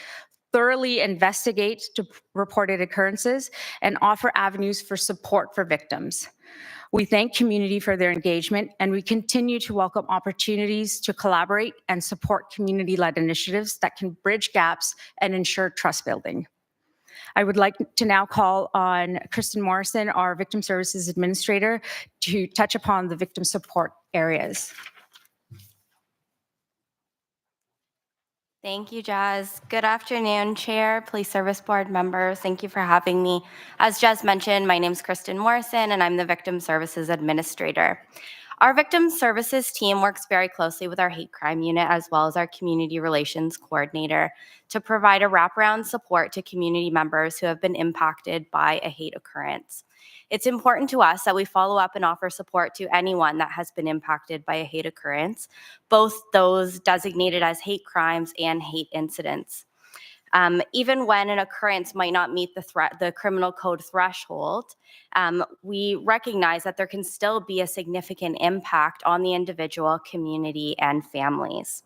thoroughly investigate reported occurrences, and offer avenues for support for victims. We thank community for their engagement, and we continue to welcome opportunities to collaborate and support community-led initiatives that can bridge gaps and ensure trust building. I would like to now call on Kristen Morrison, our Victim Services Administrator, to touch upon the victim support areas. Thank you, Jazz. Good afternoon, Chair, Police Service Board members. Thank you for having me. As Jazz mentioned, my name is Kristen Morrison, and I'm the Victim Services Administrator. Our Victim Services team works very closely with our Hate Crime Unit as well as our Community Relations Coordinator to provide a wraparound support to community members who have been impacted by a hate occurrence. It's important to us that we follow up and offer support to anyone that has been impacted by a hate occurrence, both those designated as hate crimes and hate incidents. Even when an occurrence might not meet the criminal code threshold, we recognize that there can still be a significant impact on the individual, community, and families.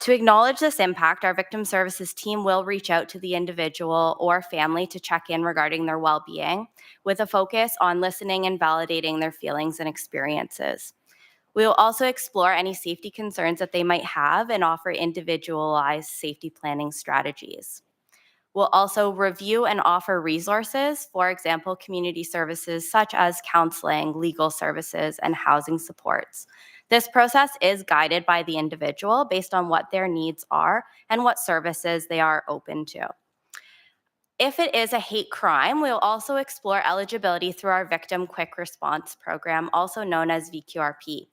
To acknowledge this impact, our Victim Services team will reach out to the individual or family to check in regarding their well-being, with a focus on listening and validating their feelings and experiences. We will also explore any safety concerns that they might have and offer individualized safety planning strategies. We'll also review and offer resources, for example, community services such as counseling, legal services, and housing supports. This process is guided by the individual based on what their needs are and what services they are open to. If it is a hate crime, we'll also explore eligibility through our Victim Quick Response Program, also known as VQRP.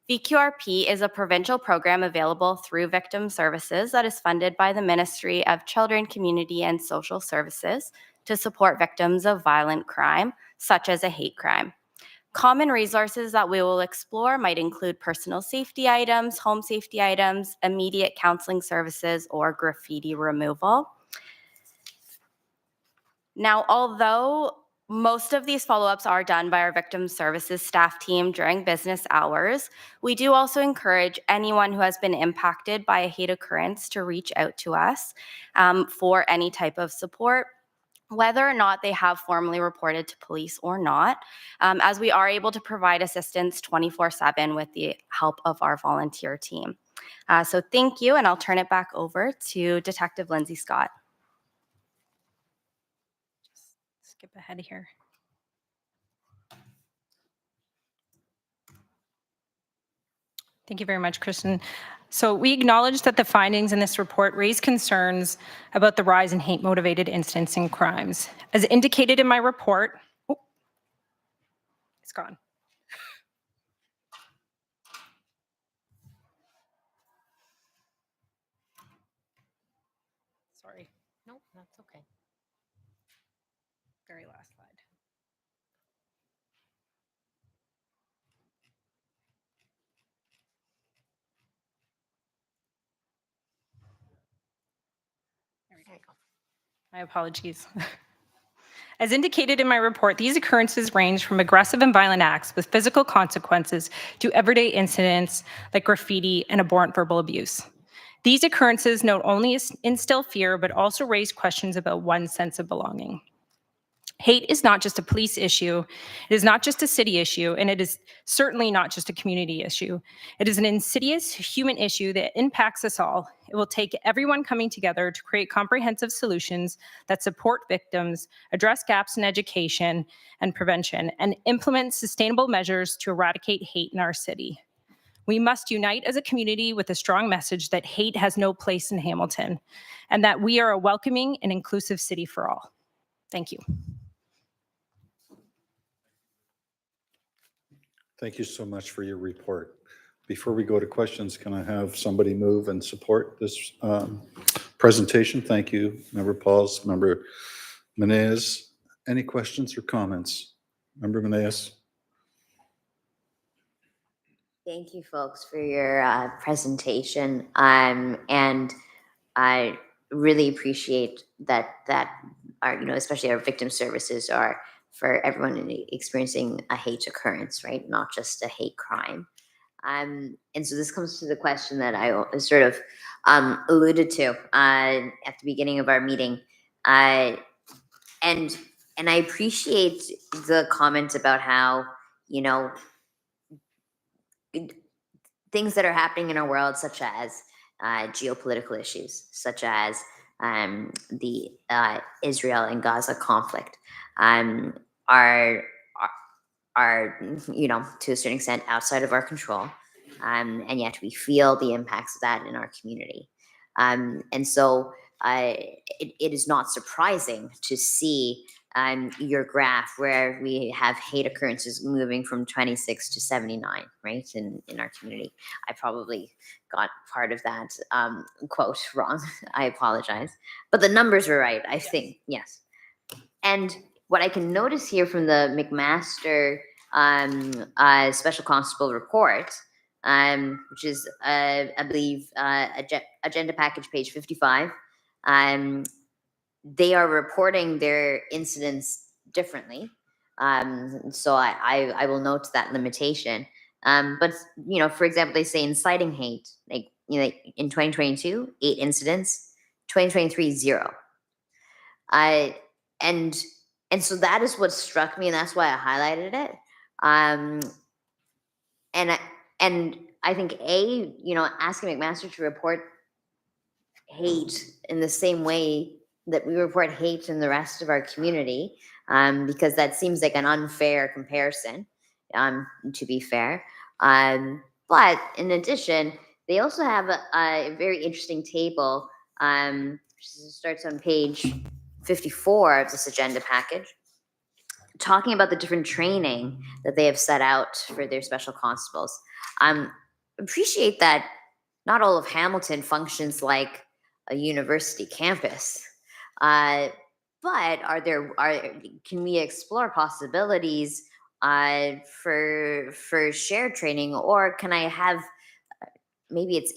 VQRP is a provincial program available through Victim Services that is funded by the Ministry of Children, Community and Social Services to support victims of violent crime, such as a hate crime. Common resources that we will explore might include personal safety items, home safety items, immediate counseling services, or graffiti removal. Now, although most of these follow-ups are done by our victim services staff team during business hours, we do also encourage anyone who has been impacted by a hate occurrence to reach out to us for any type of support, whether or not they have formally reported to police or not, as we are able to provide assistance 24/7 with the help of our volunteer team. So thank you, and I'll turn it back over to Detective Lindsay Scott. Skip ahead here. Thank you very much, Kristen. So we acknowledge that the findings in this report raise concerns about the rise in hate-motivated incidents and crimes. As indicated in my report, it's gone. Sorry. Nope, that's okay. Very last slide. There we go. My apologies. As indicated in my report, these occurrences range from aggressive and violent acts with physical consequences to everyday incidents like graffiti and abhorrent verbal abuse. These occurrences not only instill fear, but also raise questions about one's sense of belonging. Hate is not just a police issue, it is not just a city issue, and it is certainly not just a community issue. It is an insidious human issue that impacts us all. It will take everyone coming together to create comprehensive solutions that support victims, address gaps in education and prevention, and implement sustainable measures to eradicate hate in our city. We must unite as a community with a strong message that hate has no place in Hamilton, and that we are a welcoming and inclusive city for all. Thank you. Thank you so much for your report. Before we go to questions, can I have somebody move and support this presentation? Thank you, Member Pauls, Member Menez. Any questions or comments? Member Menez? Thank you, folks, for your presentation. And I really appreciate that our, especially our victim services are for everyone experiencing a hate occurrence, right? Not just a hate crime. And so this comes to the question that I sort of alluded to at the beginning of our meeting. And I appreciate the comment about how, things that are happening in our world, such as geopolitical issues, such as the Israel and Gaza conflict, are to a certain extent outside of our control, and yet we feel the impacts of that in our community. And so it is not surprising to see your graph where we have hate occurrences moving from 26 to 79, right, in our community. I probably got part of that quote wrong. I apologize. But the numbers were right, I think, yes. And what I can notice here from the McMaster Special Constable report, which is, I believe, agenda package page 55, they are reporting their incidents differently. So I will note that limitation. But, for example, they say inciting hate, like, in 2022, 8 incidents, 2023, 0. And so that is what struck me, and that's why I highlighted it. And I think asking McMaster to report hate in the same way that we report hate in the rest of our community, because that seems like an unfair comparison, to be fair. But in addition, they also have a very interesting table, which starts on page 54 of this agenda package, talking about the different training that they have set out for their special constables. Appreciate that not all of Hamilton functions like a university campus. but can we explore possibilities for shared training, or can I have, maybe it's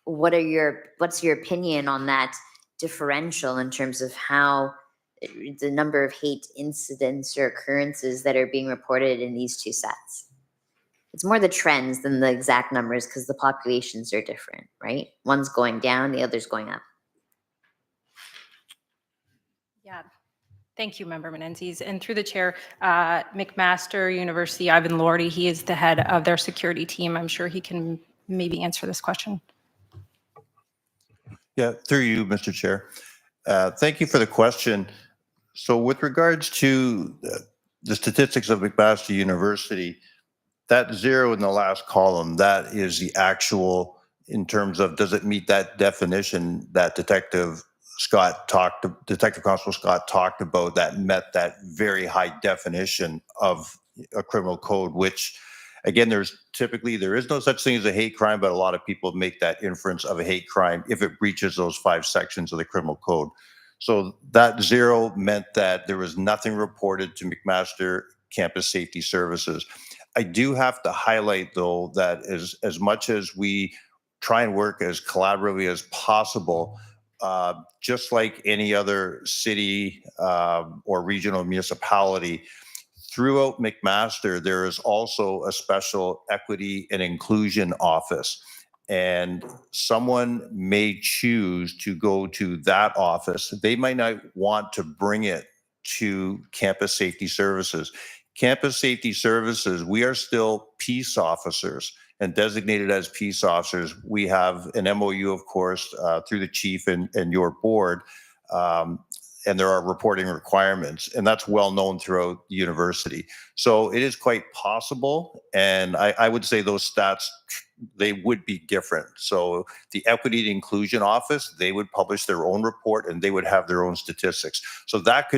what's your opinion on that differential in terms of how the number of hate incidents or occurrences that are being reported in these two sets? It's more the trends than the exact numbers because the populations are different, right? One's going down, the other's going up. Yeah. Thank you, Member Menendez. And through the chair, McMaster University, Ivan Lordy, he is the head of their security team. I'm sure he can maybe answer this question. Yeah, through you, Mr. Chair. Thank you for the question. So with regards to the statistics of McMaster University, that 0 in the last column, that is the actual, in terms of does it meet that definition that Detective Constable Scott talked about, that met that very high definition of a criminal code, which again, there is no such thing as a hate crime, but a lot of people make that inference of a hate crime if it breaches those 5 sections of the criminal code. So that 0 meant that there was nothing reported to McMaster Campus Safety Services. I do have to highlight, though, that as much as we try and work as collaboratively as possible, just like any other city or regional municipality, throughout McMaster, there is also a special equity and inclusion office. And someone may choose to go to that office. They might not want to bring it to Campus Safety Services. Campus Safety Services, we are still peace officers and designated as peace officers. We have an MOU, of course, through the chief and your board, and there are reporting requirements, and that's well known throughout the university. So it is quite possible, and I would say those stats, they would be different. So the Equity and Inclusion Office, they would publish their own report and they would have their own statistics. So that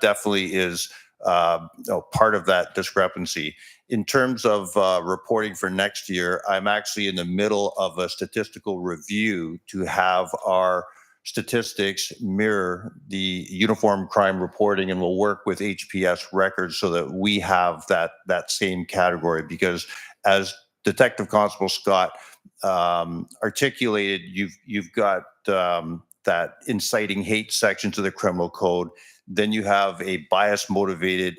definitely is part of that discrepancy. In terms of reporting for next year, I'm actually in the middle of a statistical review to have our statistics mirror the uniform crime reporting, and we'll work with HPS records so that we have that same category, because as Detective Constable Scott articulated, you've got that inciting hate section to the criminal code. Then you have a hate bias motivated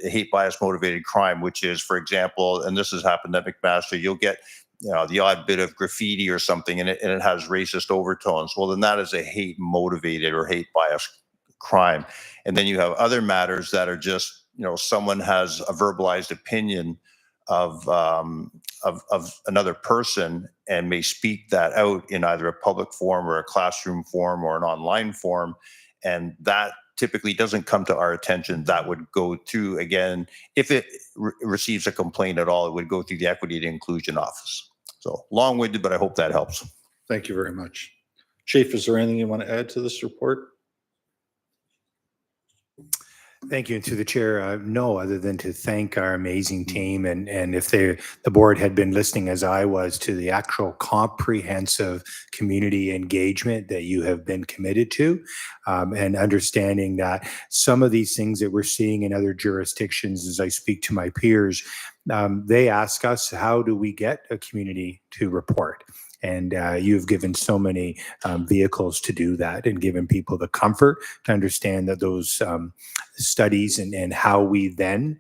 crime, which is, for example, and this has happened at McMaster, you'll get the odd bit of graffiti or something, and it has racist overtones. Well, then that is a hate motivated or hate bias crime. And then you have other matters that are just, someone has a verbalized opinion of another person and may speak that out in either a public forum or a classroom forum or an online forum. And that typically doesn't come to our attention. That would go through, again, if it receives a complaint at all, it would go through the Equity and Inclusion Office. So long-winded, but I hope that helps. Thank you very much. Chief, is there anything you want to add to this report? Thank you. And to the chair, no, other than to thank our amazing team. And if the board had been listening as I was to the actual comprehensive community engagement that you have been committed to, and understanding that some of these things that we're seeing in other jurisdictions, as I speak to my peers, they ask us, how do we get a community to report? And you've given so many vehicles to do that, and given people the comfort to understand that those studies and how we then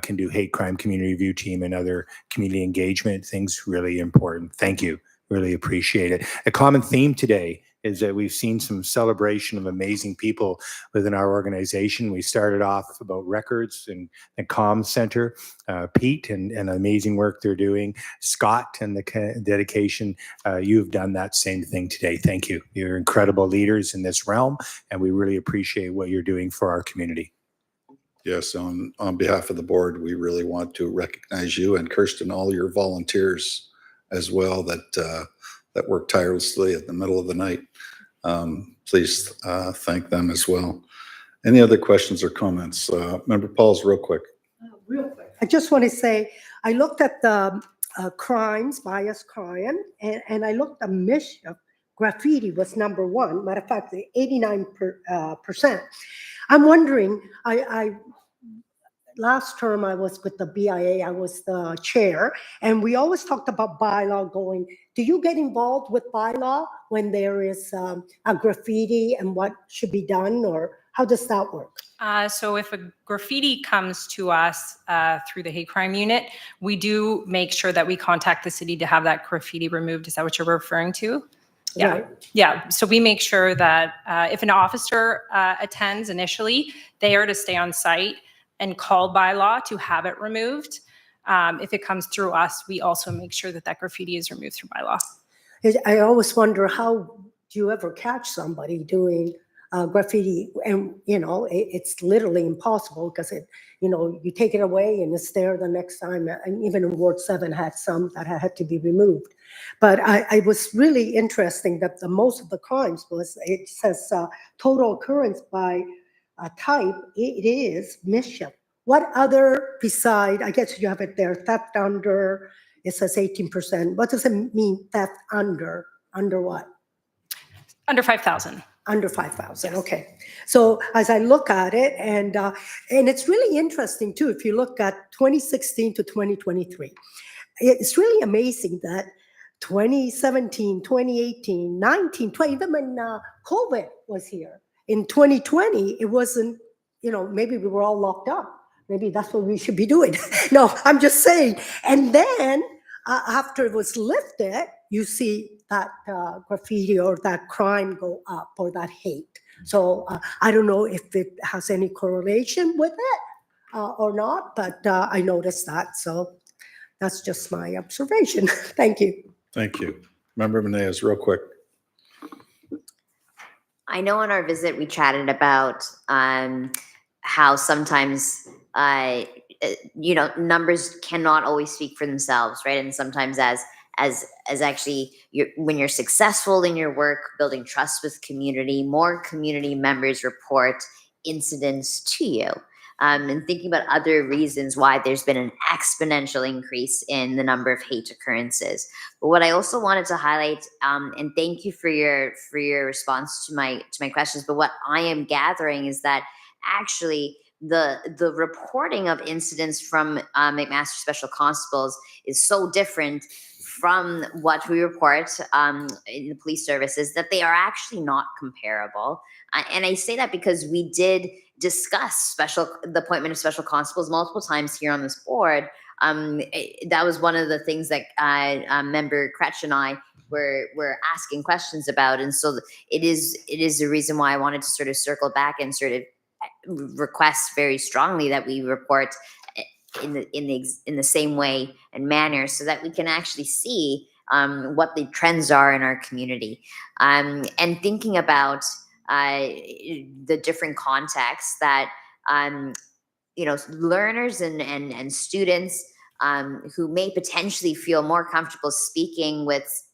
can do hate crime community review team and other community engagement things, really important. Thank you. Really appreciate it. A common theme today is that we've seen some celebration of amazing people within our organization. We started off about records and the comm center, Pete and amazing work they're doing, Scott and the dedication. You've done that same thing today. Thank you. You're incredible leaders in this realm, and we really appreciate what you're doing for our community. Yes, on behalf of the board, we really want to recognize you and Kirsten, all your volunteers as well that work tirelessly at the middle of the night. Please thank them as well. Any other questions or comments? Member Pauls, real quick. Real quick. I just want to say, I looked at the crimes, bias crime, and I looked at mischief, graffiti was number one. Matter of fact, 89%. I'm wondering, last term I was with the BIA, I was the chair, and we always talked about bylaw going. Do you get involved with bylaw when there is a graffiti and what should be done, or how does that work? So if a graffiti comes to us through the hate crime unit, we do make sure that we contact the city to have that graffiti removed. Is that what you're referring to? Yeah. Right. Yeah. So we make sure that if an officer attends initially, they are to stay on site and call by law to have it removed. If it comes through us, we also make sure that that graffiti is removed through bylaw. I always wonder, how do you ever catch somebody doing graffiti? And, you know, it's literally impossible because you take it away and it's there the next time. And even in Ward 7 had some that had to be removed. But I was really interesting that most of the crimes it says total occurrence by type, it is mischief. What other beside, I guess you have it there, theft under, it says 18%. What does it mean, theft under? Under what? Under 5,000. Under 5,000, okay. So as I look at it, and it's really interesting too, if you look at 2016 to 2023, it's really amazing that 2017, 2018, 19, 20, even when COVID was here. In 2020, it wasn't, maybe we were all locked up. Maybe that's what we should be doing. No, I'm just saying. And then after it was lifted, you see that graffiti or that crime go up, or that hate. So I don't know if it has any correlation with it or not, but I noticed that. So that's just my observation. Thank you. Thank you. Member Menez, real quick. I know on our visit we chatted about how sometimes numbers cannot always speak for themselves, right? And sometimes as actually when you're successful in your work, building trust with community, more community members report incidents to you. And thinking about other reasons why there's been an exponential increase in the number of hate occurrences. But what I also wanted to highlight, and thank you for your response to my questions, but what I am gathering is that actually the reporting of incidents from McMaster Special Constables is so different from what we report in the police services that they are actually not comparable. And I say that because we did discuss the appointment of special constables multiple times here on this board. That was one of the things that Member Kretsch and I were asking questions about. And so it is the reason why I wanted to sort of circle back and sort of request very strongly that we report in the same way and manner, so that we can actually see what the trends are in our community. And thinking about the different contexts that learners and students who may potentially feel more comfortable speaking with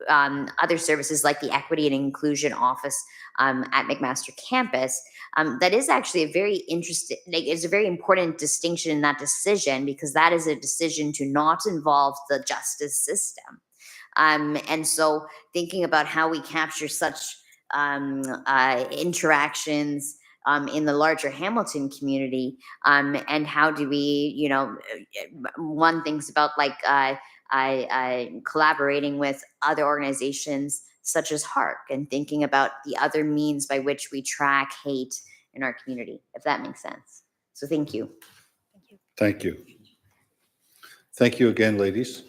other services like the Equity and Inclusion Office at McMaster campus, that is actually a very interesting, it's a very important distinction in that decision, because that is a decision to not involve the justice system. And so thinking about how we capture such interactions in the larger Hamilton community, and how do we, one thinks about collaborating with other organizations such as HARC, and thinking about the other means by which we track hate in our community, if that makes sense. So thank you. Thank you. Thank you again, ladies.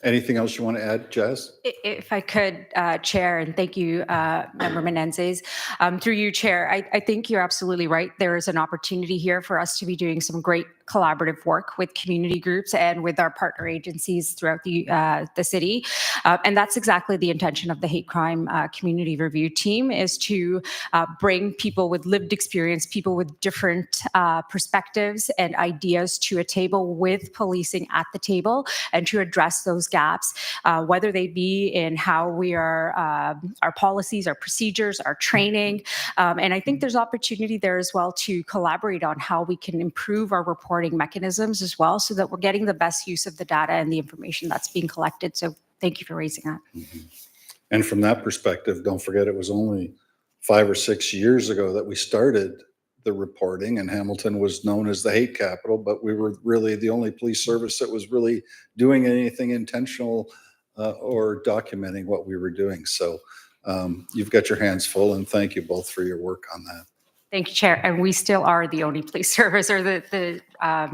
Anything else you want to add, Jazz? If I could, Chair, and thank you, Member Menendez. Through you, Chair, I think you're absolutely right. There is an opportunity here for us to be doing some great collaborative work with community groups and with our partner agencies throughout the city. And that's exactly the intention of the Hate Crime Community Review Team, is to bring people with lived experience, people with different perspectives and ideas to a table with policing at the table, and to address those gaps, whether they be in how we are, our policies, our procedures, our training. And I think there's opportunity there as well to collaborate on how we can improve our reporting mechanisms as well, so that we're getting the best use of the data and the information that's being collected. So thank you for raising that. And from that perspective, don't forget, it was only 5 or 6 years ago that we started the reporting, and Hamilton was known as the hate capital, but we were really the only police service that was really doing anything intentional or documenting what we were doing. So you've got your hands full, and thank you both for your work on that. Thank you, Chair. And we still are the only police service or the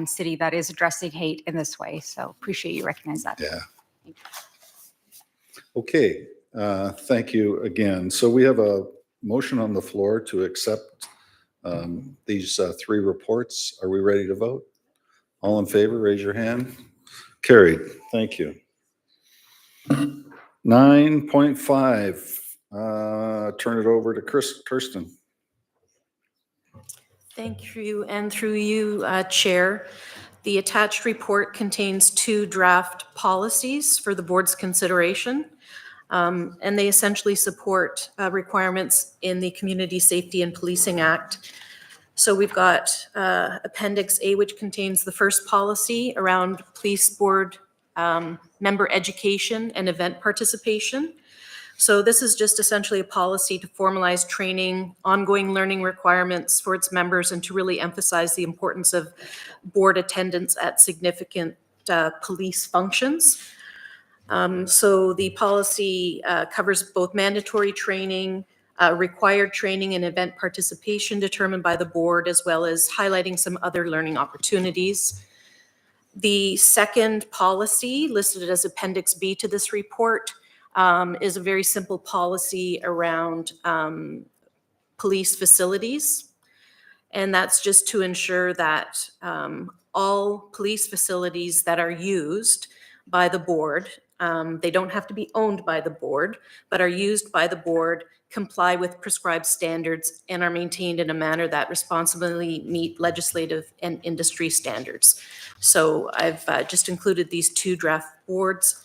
city that is addressing hate in this way. So appreciate you recognize that. Yeah. Okay. Thank you again. So we have a motion on the floor to accept these 3 reports. Are we ready to vote? All in favor, raise your hand. Carried. Thank you. 9.5, turn it over to Kirsten. Thank you, and through you, Chair. The attached report contains 2 draft policies for the board's consideration, and they essentially support requirements in the Community Safety and Policing Act. So we've got Appendix A, which contains the first policy around police board member education and event participation. So this is just essentially a policy to formalize training, ongoing learning requirements for its members, and to really emphasize the importance of board attendance at significant police functions. So the policy covers both mandatory training, required training, and event participation determined by the board, as well as highlighting some other learning opportunities. The second policy, listed as Appendix B to this report, is a very simple policy around police facilities. And that's just to ensure that all police facilities that are used by the board, they don't have to be owned by the board, but are used by the board, comply with prescribed standards, and are maintained in a manner that responsibly meet legislative and industry standards. So I've just included these 2 draft boards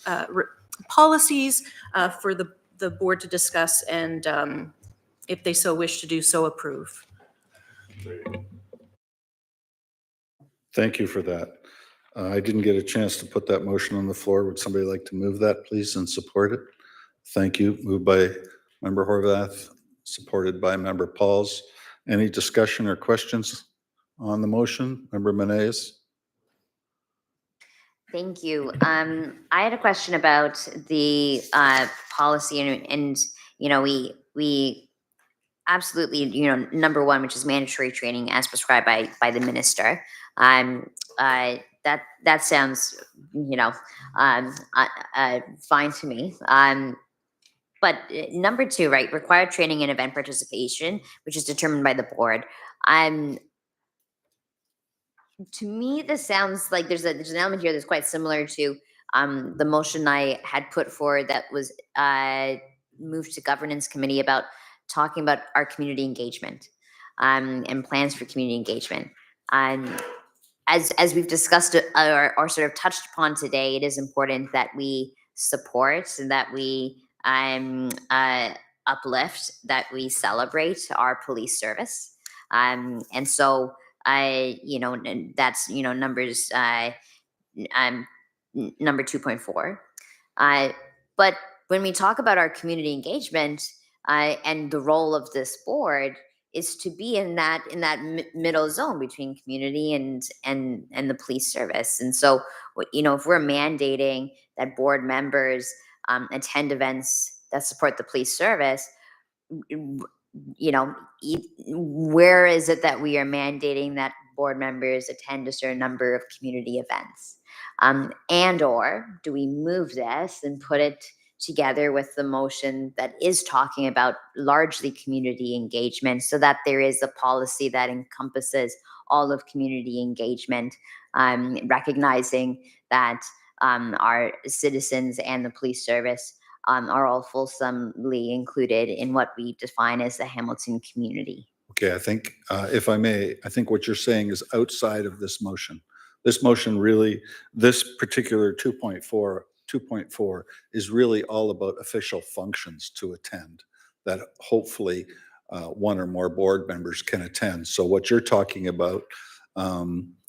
policies for the board to discuss, and if they so wish to do so, approve. Thank you for that. I didn't get a chance to put that motion on the floor. Would somebody like to move that, please, and support it? Thank you. Moved by Member Horvath, supported by Member Pauls. Any discussion or questions on the motion? Member Menes? Thank you. I had a question about the policy, and you know, we absolutely, you know, number 1, which is mandatory training as prescribed by the minister. That sounds, you know, fine to me. But number 2, right, required training and event participation, which is determined by the board. To me, this sounds like there's an element here that's quite similar to the motion I had put forward that was moved to governance committee about talking about our community engagement and plans for community engagement. As we've discussed or sort of touched upon today, it is important that we support and that we uplift, that we celebrate our police service. And so you know, that's, you know, numbers, number 2.4. But when we talk about our community engagement and the role of this board is to be in that middle zone between community and the police service. And so, you know, if we're mandating that board members attend events that support the police service, you know, where is it that we are mandating that board members attend a certain number of community events? And or do we move this and put it together with the motion that is talking about largely community engagement, so that there is a policy that encompasses all of community engagement, recognizing that our citizens and the police service are all fulsomely included in what we define as the Hamilton community. Okay, I think, if I may, I think what you're saying is outside of this motion. This motion really, this particular 2.4 is really all about official functions to attend that hopefully one or more board members can attend. So what you're talking about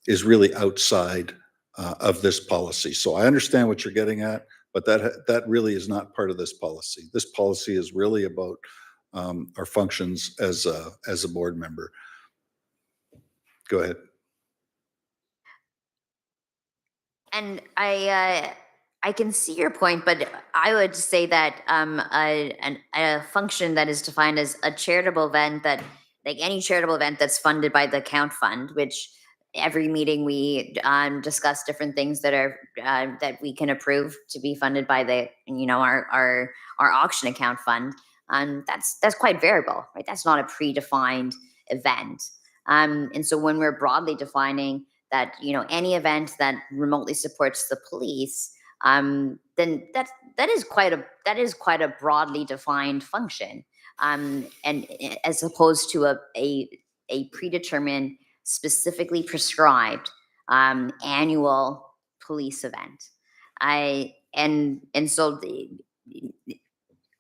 is really outside of this policy. So I understand what you're getting at, But that really is not part of this policy. This policy is really about our functions as a board member. Go ahead. And I can see your point, but I would say that a function that is defined as a charitable event, that like any charitable event that's funded by the account fund, which every meeting we discuss different things that are that we can approve to be funded by the our auction account fund. That's quite variable, right? That's not a predefined event. And so when we're broadly defining that any event that remotely supports the police, then that is quite a broadly defined function, and as opposed to a predetermined, specifically prescribed annual police event. So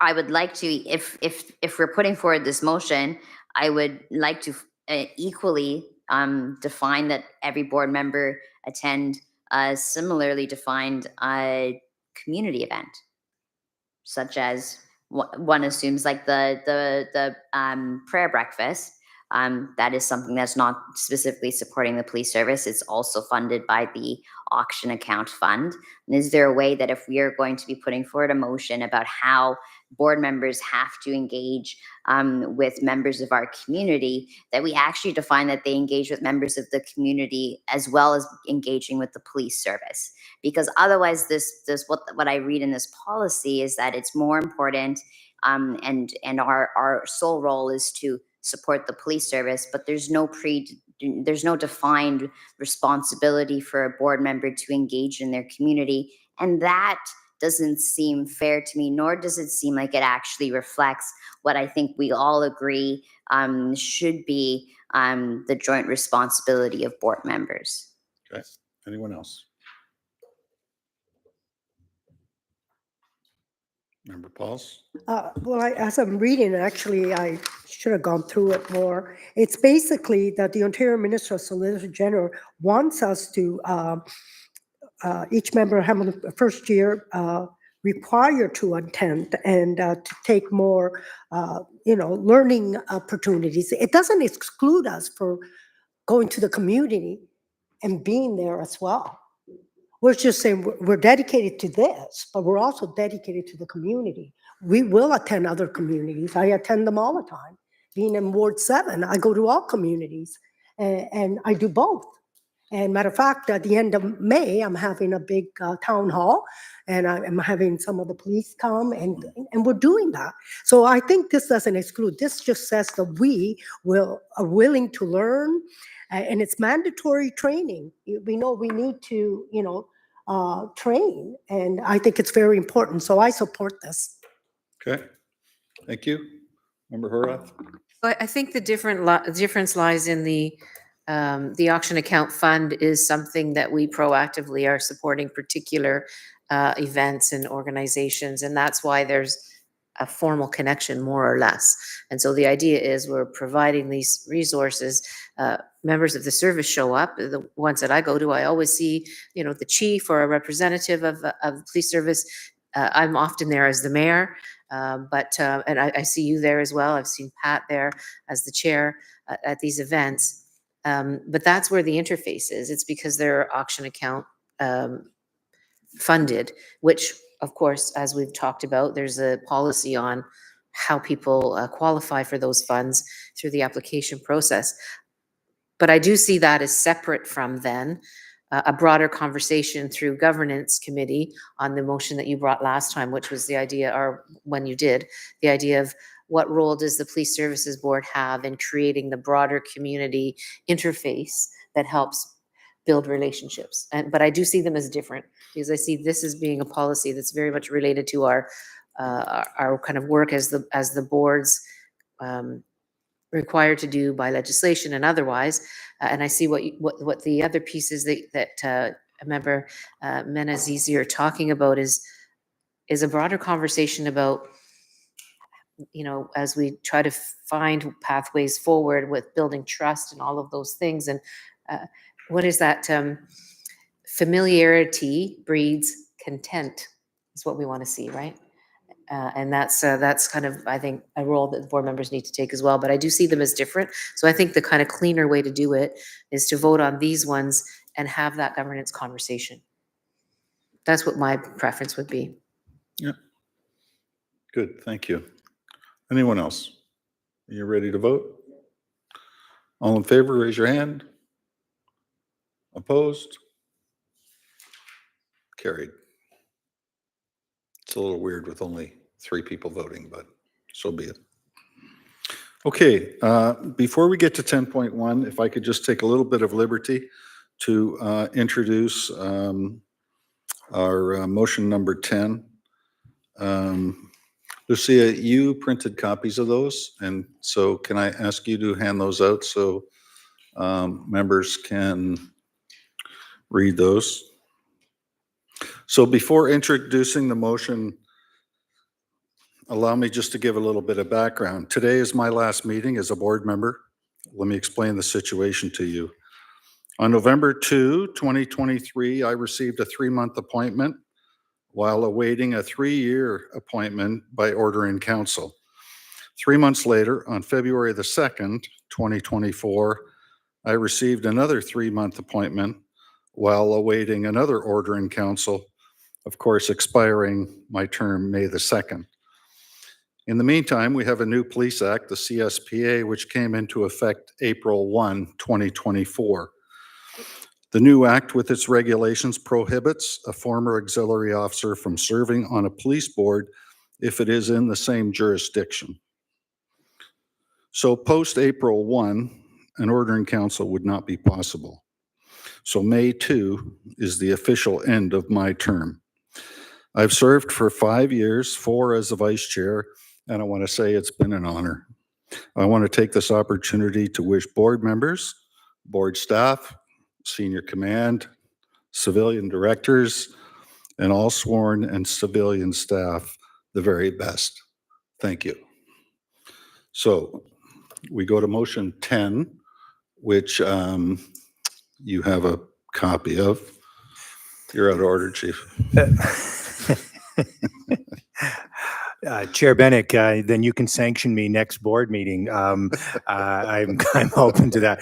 I would like to, if we're putting forward this motion, I would like to equally define that every board member attend a similarly defined community event, such as one assumes like the prayer breakfast. That is something that's not specifically supporting the police service. It's also funded by the auction account fund. And is there a way that if we are going to be putting forward a motion about how board members have to engage with members of our community, that we actually define that they engage with members of the community as well as engaging with the police service? Because otherwise, what I read in this policy is that it's more important, and our sole role is to support the police service, but there's no defined responsibility for a board member to engage in their community. And that doesn't seem fair to me, nor does it seem like it actually reflects what I think we all agree should be the joint responsibility of board members. Okay. Anyone else? Member Pauls? Well, as I'm reading, actually, I should have gone through it more. It's basically that the Ontario Minister of Solicitor General wants us to, each member of Hamilton first year, required to attend and to take more, learning opportunities. It doesn't exclude us for going to the community and being there as well. We're just saying we're dedicated to this, but we're also dedicated to the community. We will attend other communities. I attend them all the time. Being in Ward 7, I go to all communities, and I do both. And matter of fact, at the end of May, I'm having a big town hall, and I'm having some of the police come, and we're doing that. So I think this doesn't exclude. This just says that we are willing to learn, and it's mandatory training. We know we need to, train, and I think it's very important. So I support this. Okay. Thank you. Member Horath? I think the difference lies in the auction account fund is something that we proactively are supporting particular events and organizations, and that's why there's a formal connection, more or less. And so the idea is we're providing these resources. Members of the service show up. The ones that I go to, I always see, the chief or a representative of the police service. I'm often there as the mayor, and I see you there as well. I've seen Pat there as the chair at these events. But that's where the interface is. It's because they're auction account funded, which, of course, as we've talked about, there's a policy on how people qualify for those funds through the application process. But I do see that as separate from then a broader conversation through governance committee on the motion that you brought last time, which was the idea, or when you did, the idea of what role does the Police Services Board have in creating the broader community interface that helps build relationships. But I do see them as different, because I see this as being a policy that's very much related to our kind of work as the boards required to do by legislation and otherwise. And I see what the other pieces that member Menazizi are talking about is a broader conversation about, as we try to find pathways forward with building trust and all of those things. And what is that? Familiarity breeds content. is what we want to see, right? And that's kind of, I think, a role that the board members need to take as well. But I do see them as different. So I think the kind of cleaner way to do it is to vote on these ones and have that governance conversation. That's what my preference would be. Yeah. Good, thank you. Anyone else? Are you ready to vote? All in favor, raise your hand. Opposed? Carried. It's a little weird with only 3 people voting, but so be it. Okay, before we get to 10.1, if I could just take a little bit of liberty to introduce our motion number 10. Lucia, you printed copies of those, and so can I ask you to hand those out so members can read those? So before introducing the motion, allow me just to give a little bit of background. Today is my last meeting as a board member. Let me explain the situation to you. On November 2, 2023, I received a 3-month appointment while awaiting a 3-year appointment by order in council. 3 months later, on February the 2nd, 2024, I received another 3-month appointment while awaiting another order in council, of course, expiring my term May the 2nd. In the meantime, we have a new police act, the CSPA, which came into effect April 1, 2024. The new act with its regulations prohibits a former auxiliary officer from serving on a police board if it is in the same jurisdiction. So post April 1, an order in council would not be possible. So May 2 is the official end of my term. I've served for 5 years, 4 as a vice chair, and I want to say it's been an honor. I want to take this opportunity to wish board members, board staff, senior command, civilian directors, and all sworn and civilian staff the very best. Thank you. So we go to motion 10, which you have a copy of. You're out of order, Chief. Chair Bennick, then you can sanction me next board meeting. I'm open to that.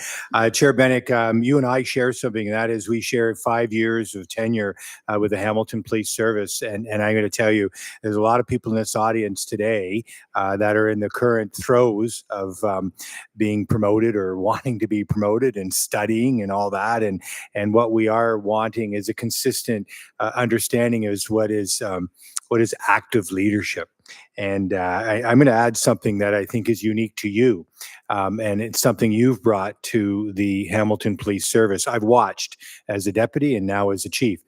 Chair Bennick, you and I share something, and that is we share 5 years of tenure with the Hamilton Police Service. And I'm going to tell you, there's a lot of people in this audience today that are in the current throes of being promoted or wanting to be promoted and studying and all that. And what we are wanting is a consistent understanding is what is active leadership. And I'm going to add something that I think is unique to you. And it's something you've brought to the Hamilton Police Service. I've watched as a deputy and now as a chief.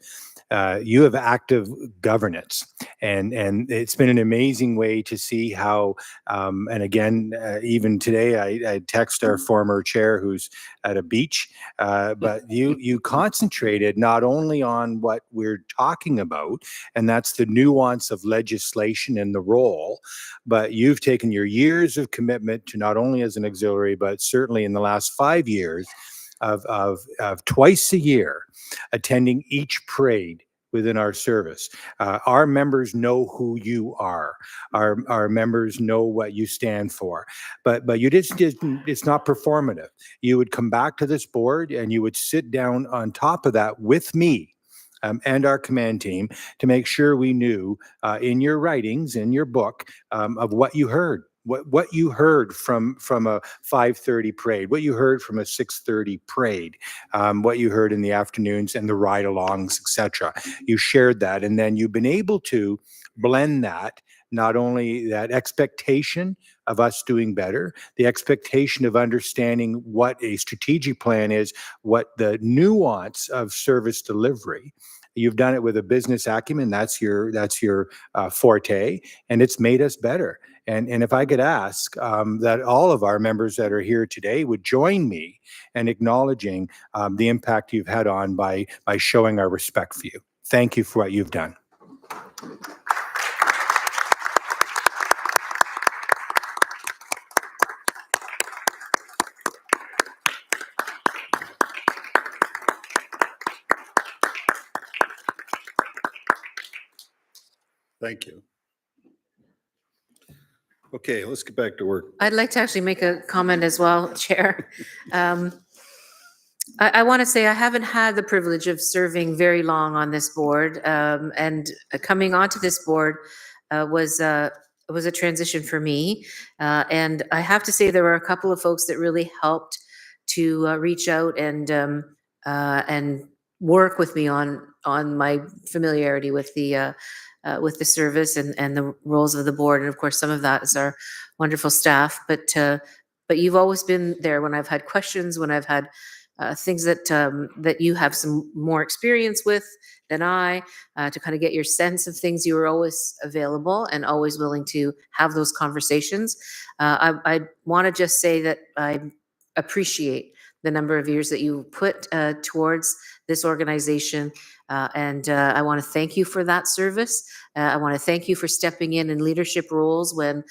You have active governance, and it's been an amazing way to see how, and again, even today, I text our former chair who's at a beach, but you concentrated not only on what we're talking about, and that's the nuance of legislation and the role, but you've taken your years of commitment to not only as an auxiliary, but certainly in the last 5 years of twice a year attending each parade within our service. Our members know who you are. Our members know what you stand for. But you just didn't, it's not performative. You would come back to this board and you would sit down on top of that with me and our command team to make sure we knew in your writings, in your book, of what you heard. What you heard from a 5:30 parade, what you heard from a 6:30 parade, what you heard in the afternoons and the ride-alongs, etc. You shared that, and then you've been able to blend that, not only that expectation of us doing better, the expectation of understanding what a strategic plan is, what the nuance of service delivery. You've done it with a business acumen. That's your forte, and it's made us better. And if I could ask that all of our members that are here today would join me in acknowledging the impact you've had on by showing our respect for you. Thank you for what you've done. Thank you. Okay, let's get back to work. I'd like to actually make a comment as well, Chair. I want to say I haven't had the privilege of serving very long on this board, and coming onto this board was a transition for me. And I have to say there were a couple of folks that really helped to reach out and work with me on my familiarity with the service and the roles of the board. And of course, some of that is our wonderful staff. But you've always been there when I've had questions, when I've had things that you have some more experience with than I, to kind of get your sense of things. You were always available and always willing to have those conversations. I want to just say that I appreciate the number of years that you put towards this organization. And I want to thank you for that service. I want to thank you for stepping in leadership roles when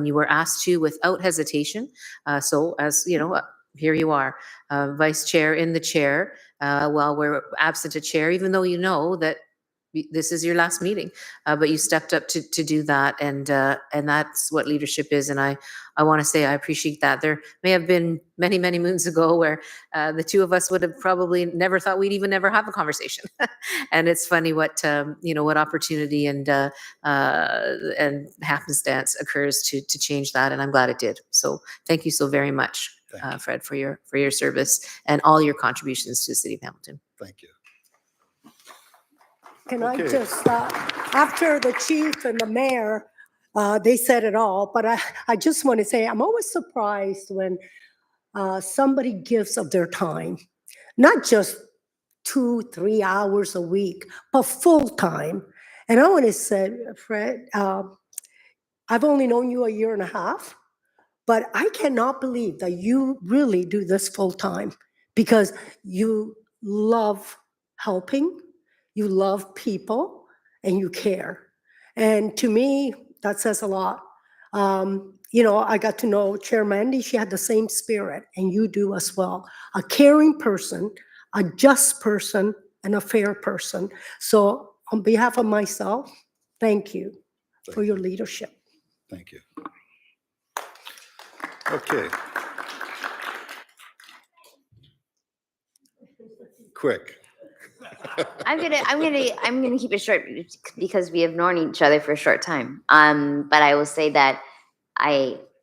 you were asked to without hesitation. So as you know, here you are, vice chair in the chair, while we're absent a chair, even though you know that this is your last meeting, but you stepped up to do that, and that's what leadership is. And I want to say I appreciate that. There may have been many moons ago where the two of us would have probably never thought we'd even ever have a conversation. And it's funny what what opportunity and happenstance occurs to change that, and I'm glad it did. So thank you so very much, Fred, for your service and all your contributions to the City of Hamilton. Thank you. Can I just, after the chief and the mayor, they said it all, but I just want to say, I'm always surprised when somebody gives of their time, not just 2-3 hours a week, but full time. And I want to say, Fred, I've only known you a year and a half, but I cannot believe that you really do this full time, because you love helping, you love people, and you care. And to me, that says a lot. I got to know Chair Mandy. She had the same spirit, and you do as well. A caring person, a just person, and a fair person. So on behalf of myself, thank you for your leadership. Thank you. Okay. Quick. I'm gonna keep it short because we have known each other for a short time. But I will say that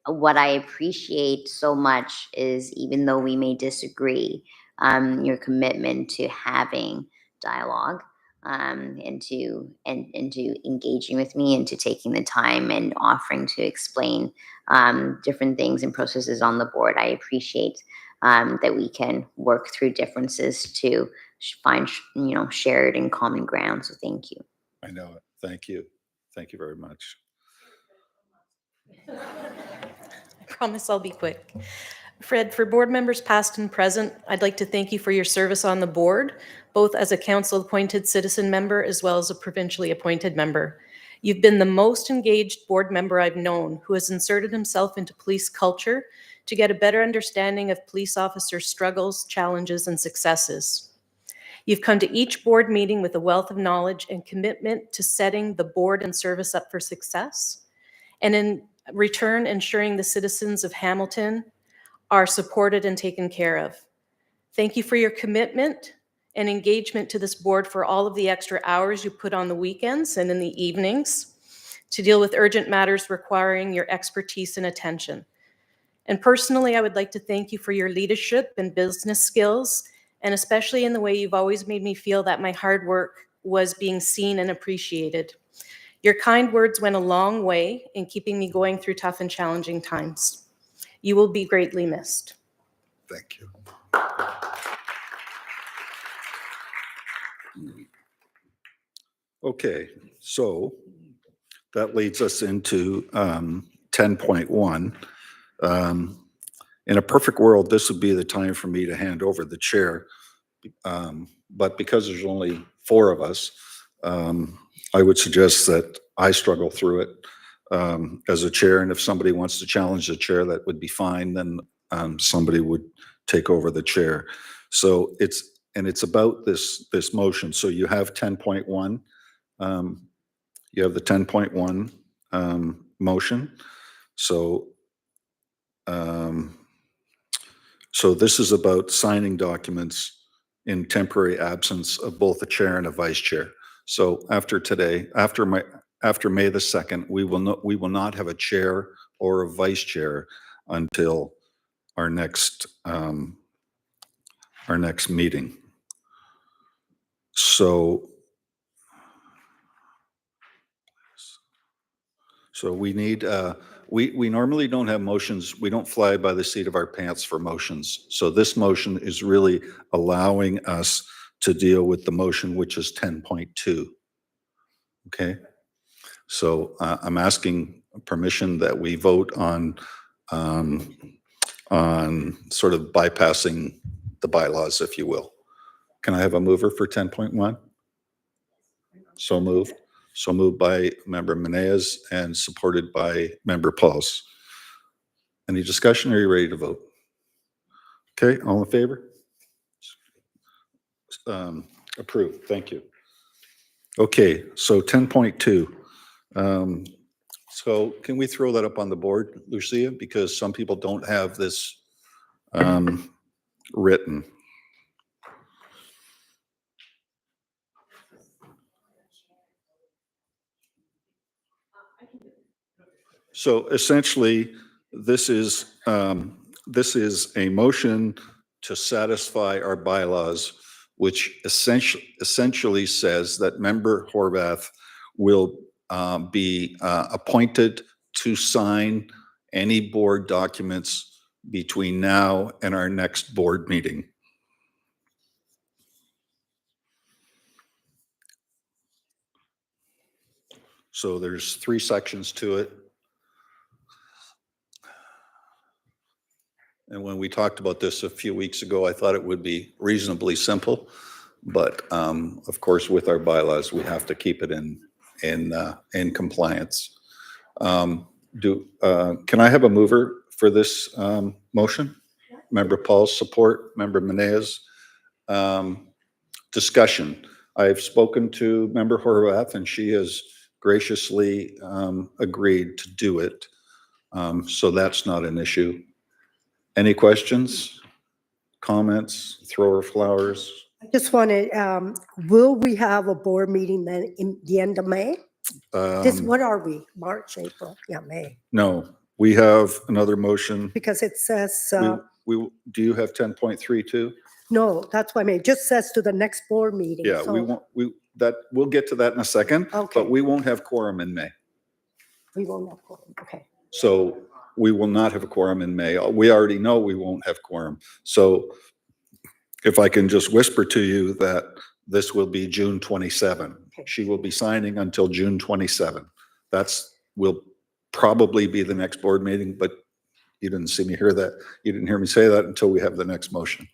what I appreciate so much is, even though we may disagree, your commitment to having dialogue, and to engaging with me, and to taking the time and offering to explain different things and processes on the board. I appreciate that we can work through differences to find shared and common ground. So thank you. I know it. Thank you. Thank you very much. I promise I'll be quick. Fred, for board members past and present, I'd like to thank you for your service on the board, both as a council-appointed citizen member as well as a provincially appointed member. You've been the most engaged board member I've known, who has inserted himself into police culture to get a better understanding of police officers' struggles, challenges, and successes. You've come to each board meeting with a wealth of knowledge and commitment to setting the board and service up for success, and in return, ensuring the citizens of Hamilton are supported and taken care of. Thank you for your commitment and engagement to this board, for all of the extra hours you put on the weekends and in the evenings to deal with urgent matters requiring your expertise and attention. And personally, I would like to thank you for your leadership and business skills, and especially in the way you've always made me feel that my hard work was being seen and appreciated. Your kind words went a long way in keeping me going through tough and challenging times. You will be greatly missed. Thank you. Okay, so that leads us into 10.1. In a perfect world, this would be the time for me to hand over the chair. But because there's only 4 of us, I would suggest that I struggle through it as a chair. And if somebody wants to challenge the chair, that would be fine. Then somebody would take over the chair. So it's about this motion. So you have 10.1. You have the 10.1 motion. So, so this is about signing documents in temporary absence of both a chair and a vice chair. So after today, after May the 2nd, we will not have a chair or a vice chair until our next meeting. So we need, we normally don't have motions. We don't fly by the seat of our pants for motions. So this motion is really allowing us to deal with the motion, which is 10.2. Okay. So I'm asking permission that we vote on sort of bypassing the bylaws, if you will. Can I have a mover for 10.1? So moved. So moved by Member Meneas and supported by Member Pauls. Any discussion, or are you ready to vote? Okay, all in favor? Approved, thank you. Okay, so 10.2. So can we throw that up on the board, Lucia? Because some people don't have this written. So essentially, this is a motion to satisfy our bylaws, which essentially says that Member Horvath will be appointed to sign any board documents between now and our next board meeting. So there's 3 sections to it. And when we talked about this a few weeks ago, I thought it would be reasonably simple. But of course, with our bylaws, we have to keep it in compliance. Can I have a mover for this motion? Member Paul's support, Member Meneas. Discussion. I've spoken to Member Horvath and she has graciously agreed to do it. So that's not an issue. Any questions, comments, thrower flowers? I just wanted, will we have a board meeting then in the end of May? What are we? March, April? Yeah, May. No, we have another motion. Because it says, Do you have 10.3 too? no, that's what I mean. It just says to the next board meeting. Yeah, so we'll get to that in a second, Okay. but we won't have quorum in May. We won't have quorum. Okay. So we will not have a quorum in May. We already know we won't have quorum. So if I can just whisper to you that this will be June 27. Okay. She will be signing until June 27. Will probably be the next board meeting, but you didn't see me hear that. You didn't hear me say that until we have the next motion.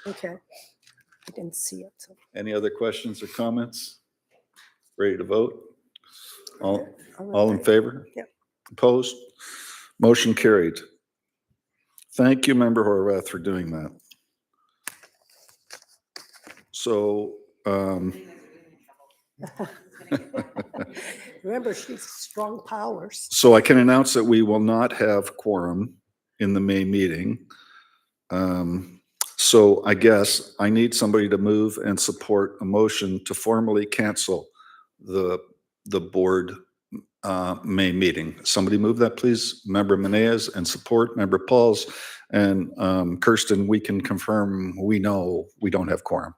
Okay. I didn't see it. So. Any other questions or comments? Ready to vote? All in favor? Yep. Opposed? Motion carried. Thank you, Member Horvath, for doing that. So, Remember, she's strong powers. so I can announce that we will not have quorum in the May meeting. So I guess I need somebody to move and support a motion to formally cancel the board May meeting. Somebody move that, please. Member Meneas and support Member Pauls. And Kirsten, we can confirm, we know we don't have quorum.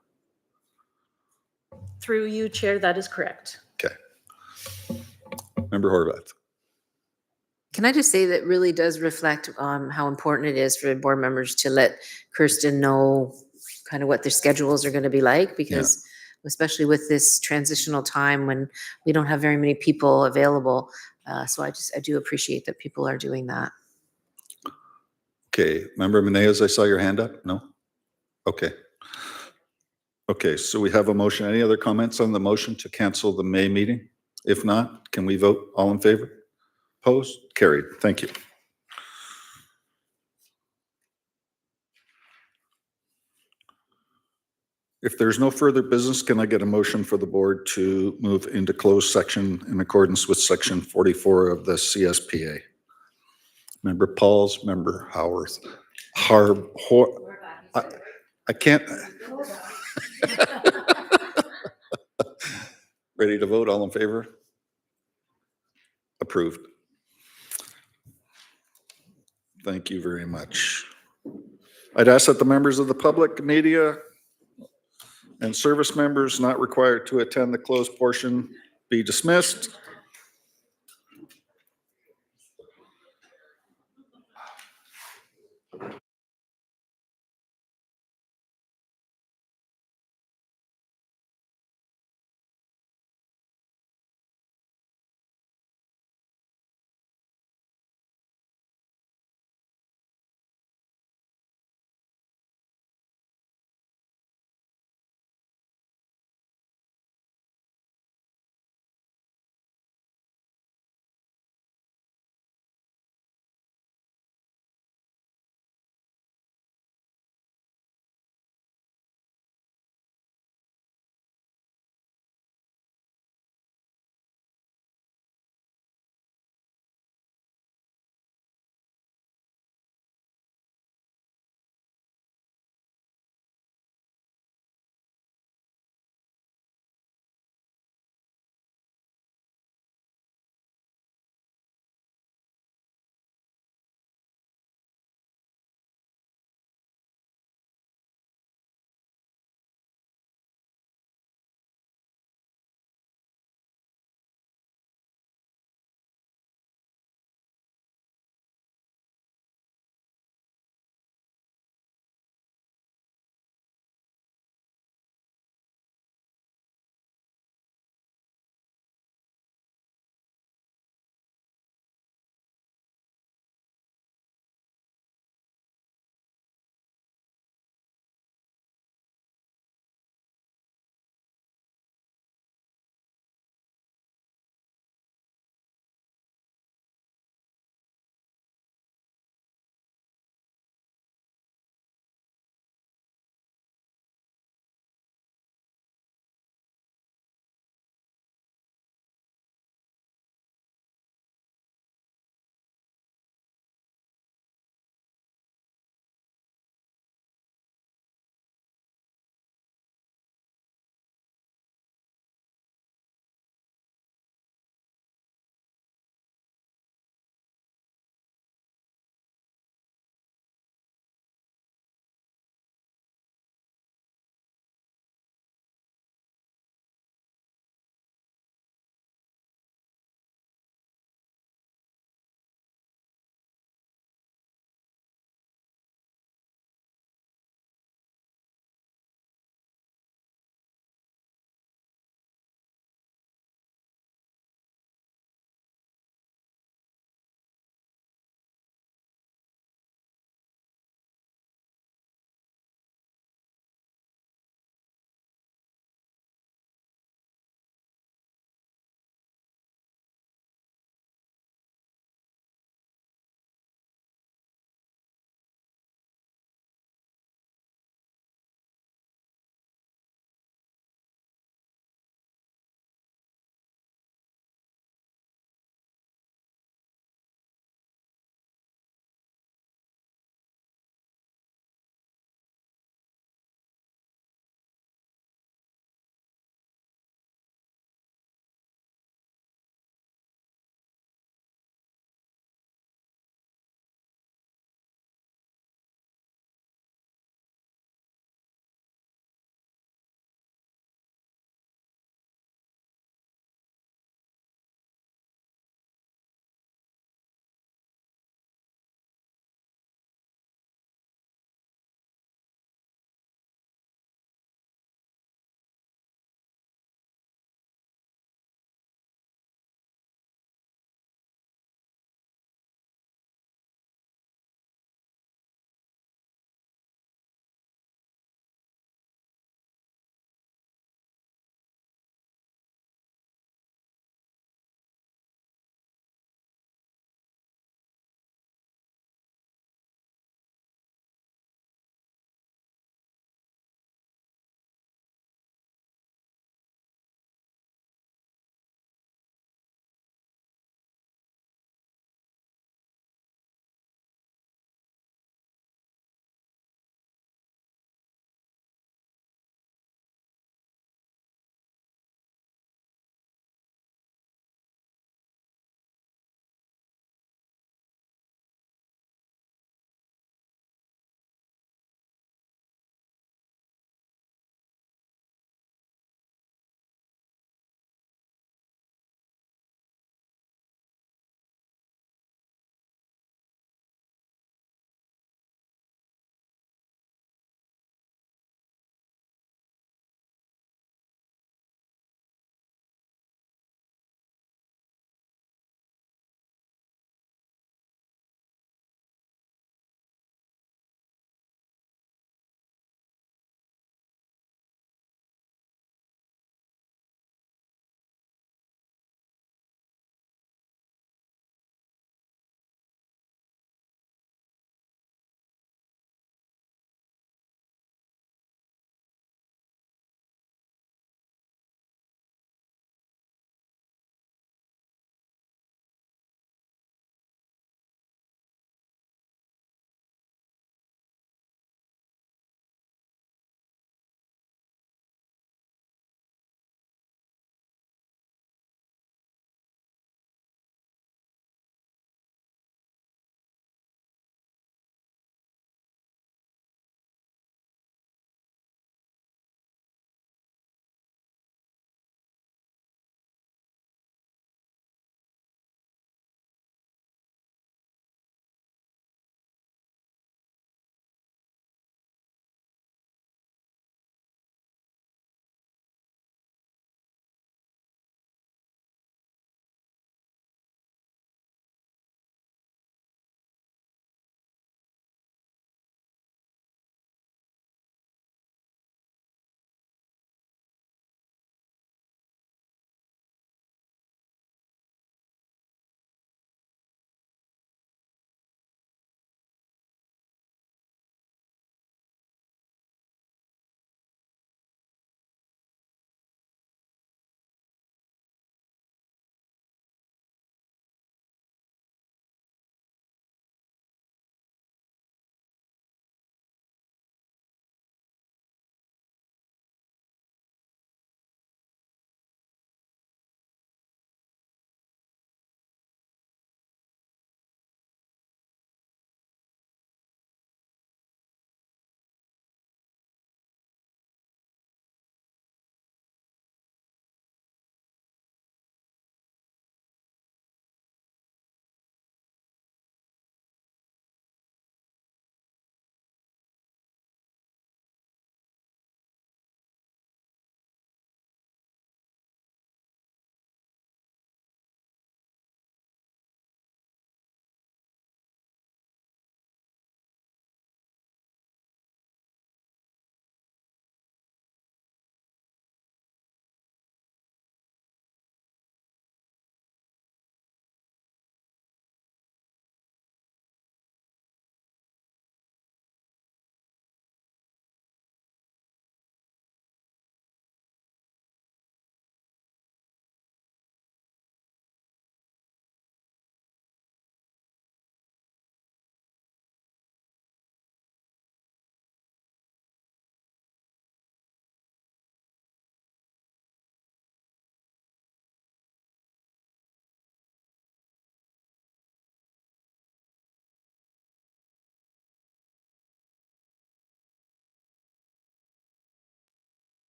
Through you, Chair, that is correct. Okay. Member Horvath. Can I just say that really does reflect how important it is for board members to let Kirsten know kind of what their schedules are going to be like, because especially with this transitional time when we don't have very many people available. So I do appreciate that people are doing that. Okay, Member Meneas, I saw your hand up. No? Okay. Okay, so we have a motion. Any other comments on the motion to cancel the May meeting? If not, can we vote? All in favor? Opposed? Carried. Thank you. If there's no further business, can I get a motion for the board to move into closed section in accordance with section 44 of the CSPA? Member Pauls, Member Howarth, I can't. Ready to vote? All in favor? Approved. Thank you very much. I'd ask that the members of the public, media, and service members not required to attend the closed portion be dismissed.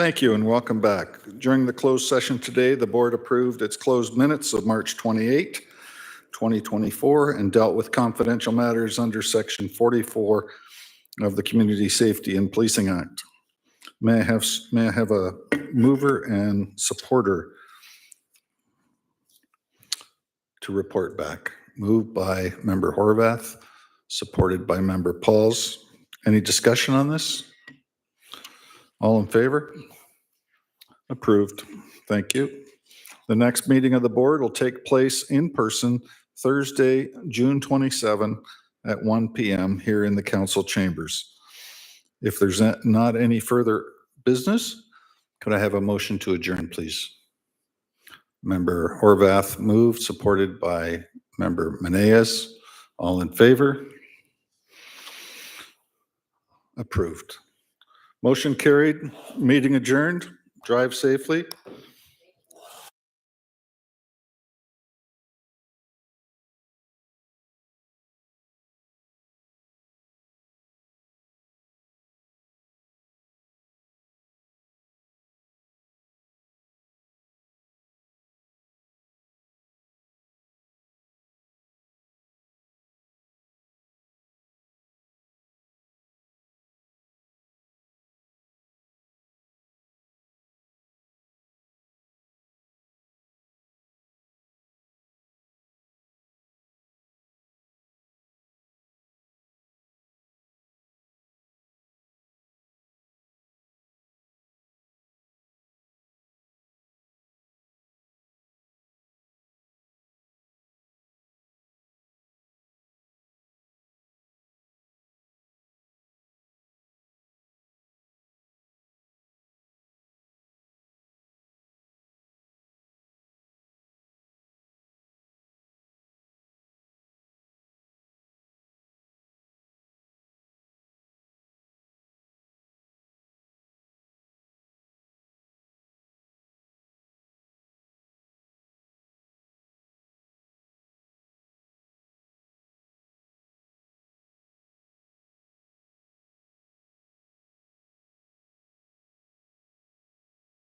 Thank you and welcome back. During the closed session today, the board approved its closed minutes of March 28, 2024, and dealt with confidential matters under Section 44 of the Community Safety and Policing Act. May I have a mover and supporter to report back? Moved by Member Horvath, supported by Member Pauls. Any discussion on this? All in favor? Approved. Thank you. The next meeting of the board will take place in person Thursday, June 27 at 1 p.m. here in the council chambers. If there's not any further business, could I have a motion to adjourn, please? Member Horvath moved, supported by Member Meneas. All in favor? Approved. Motion carried. Meeting adjourned. Drive safely.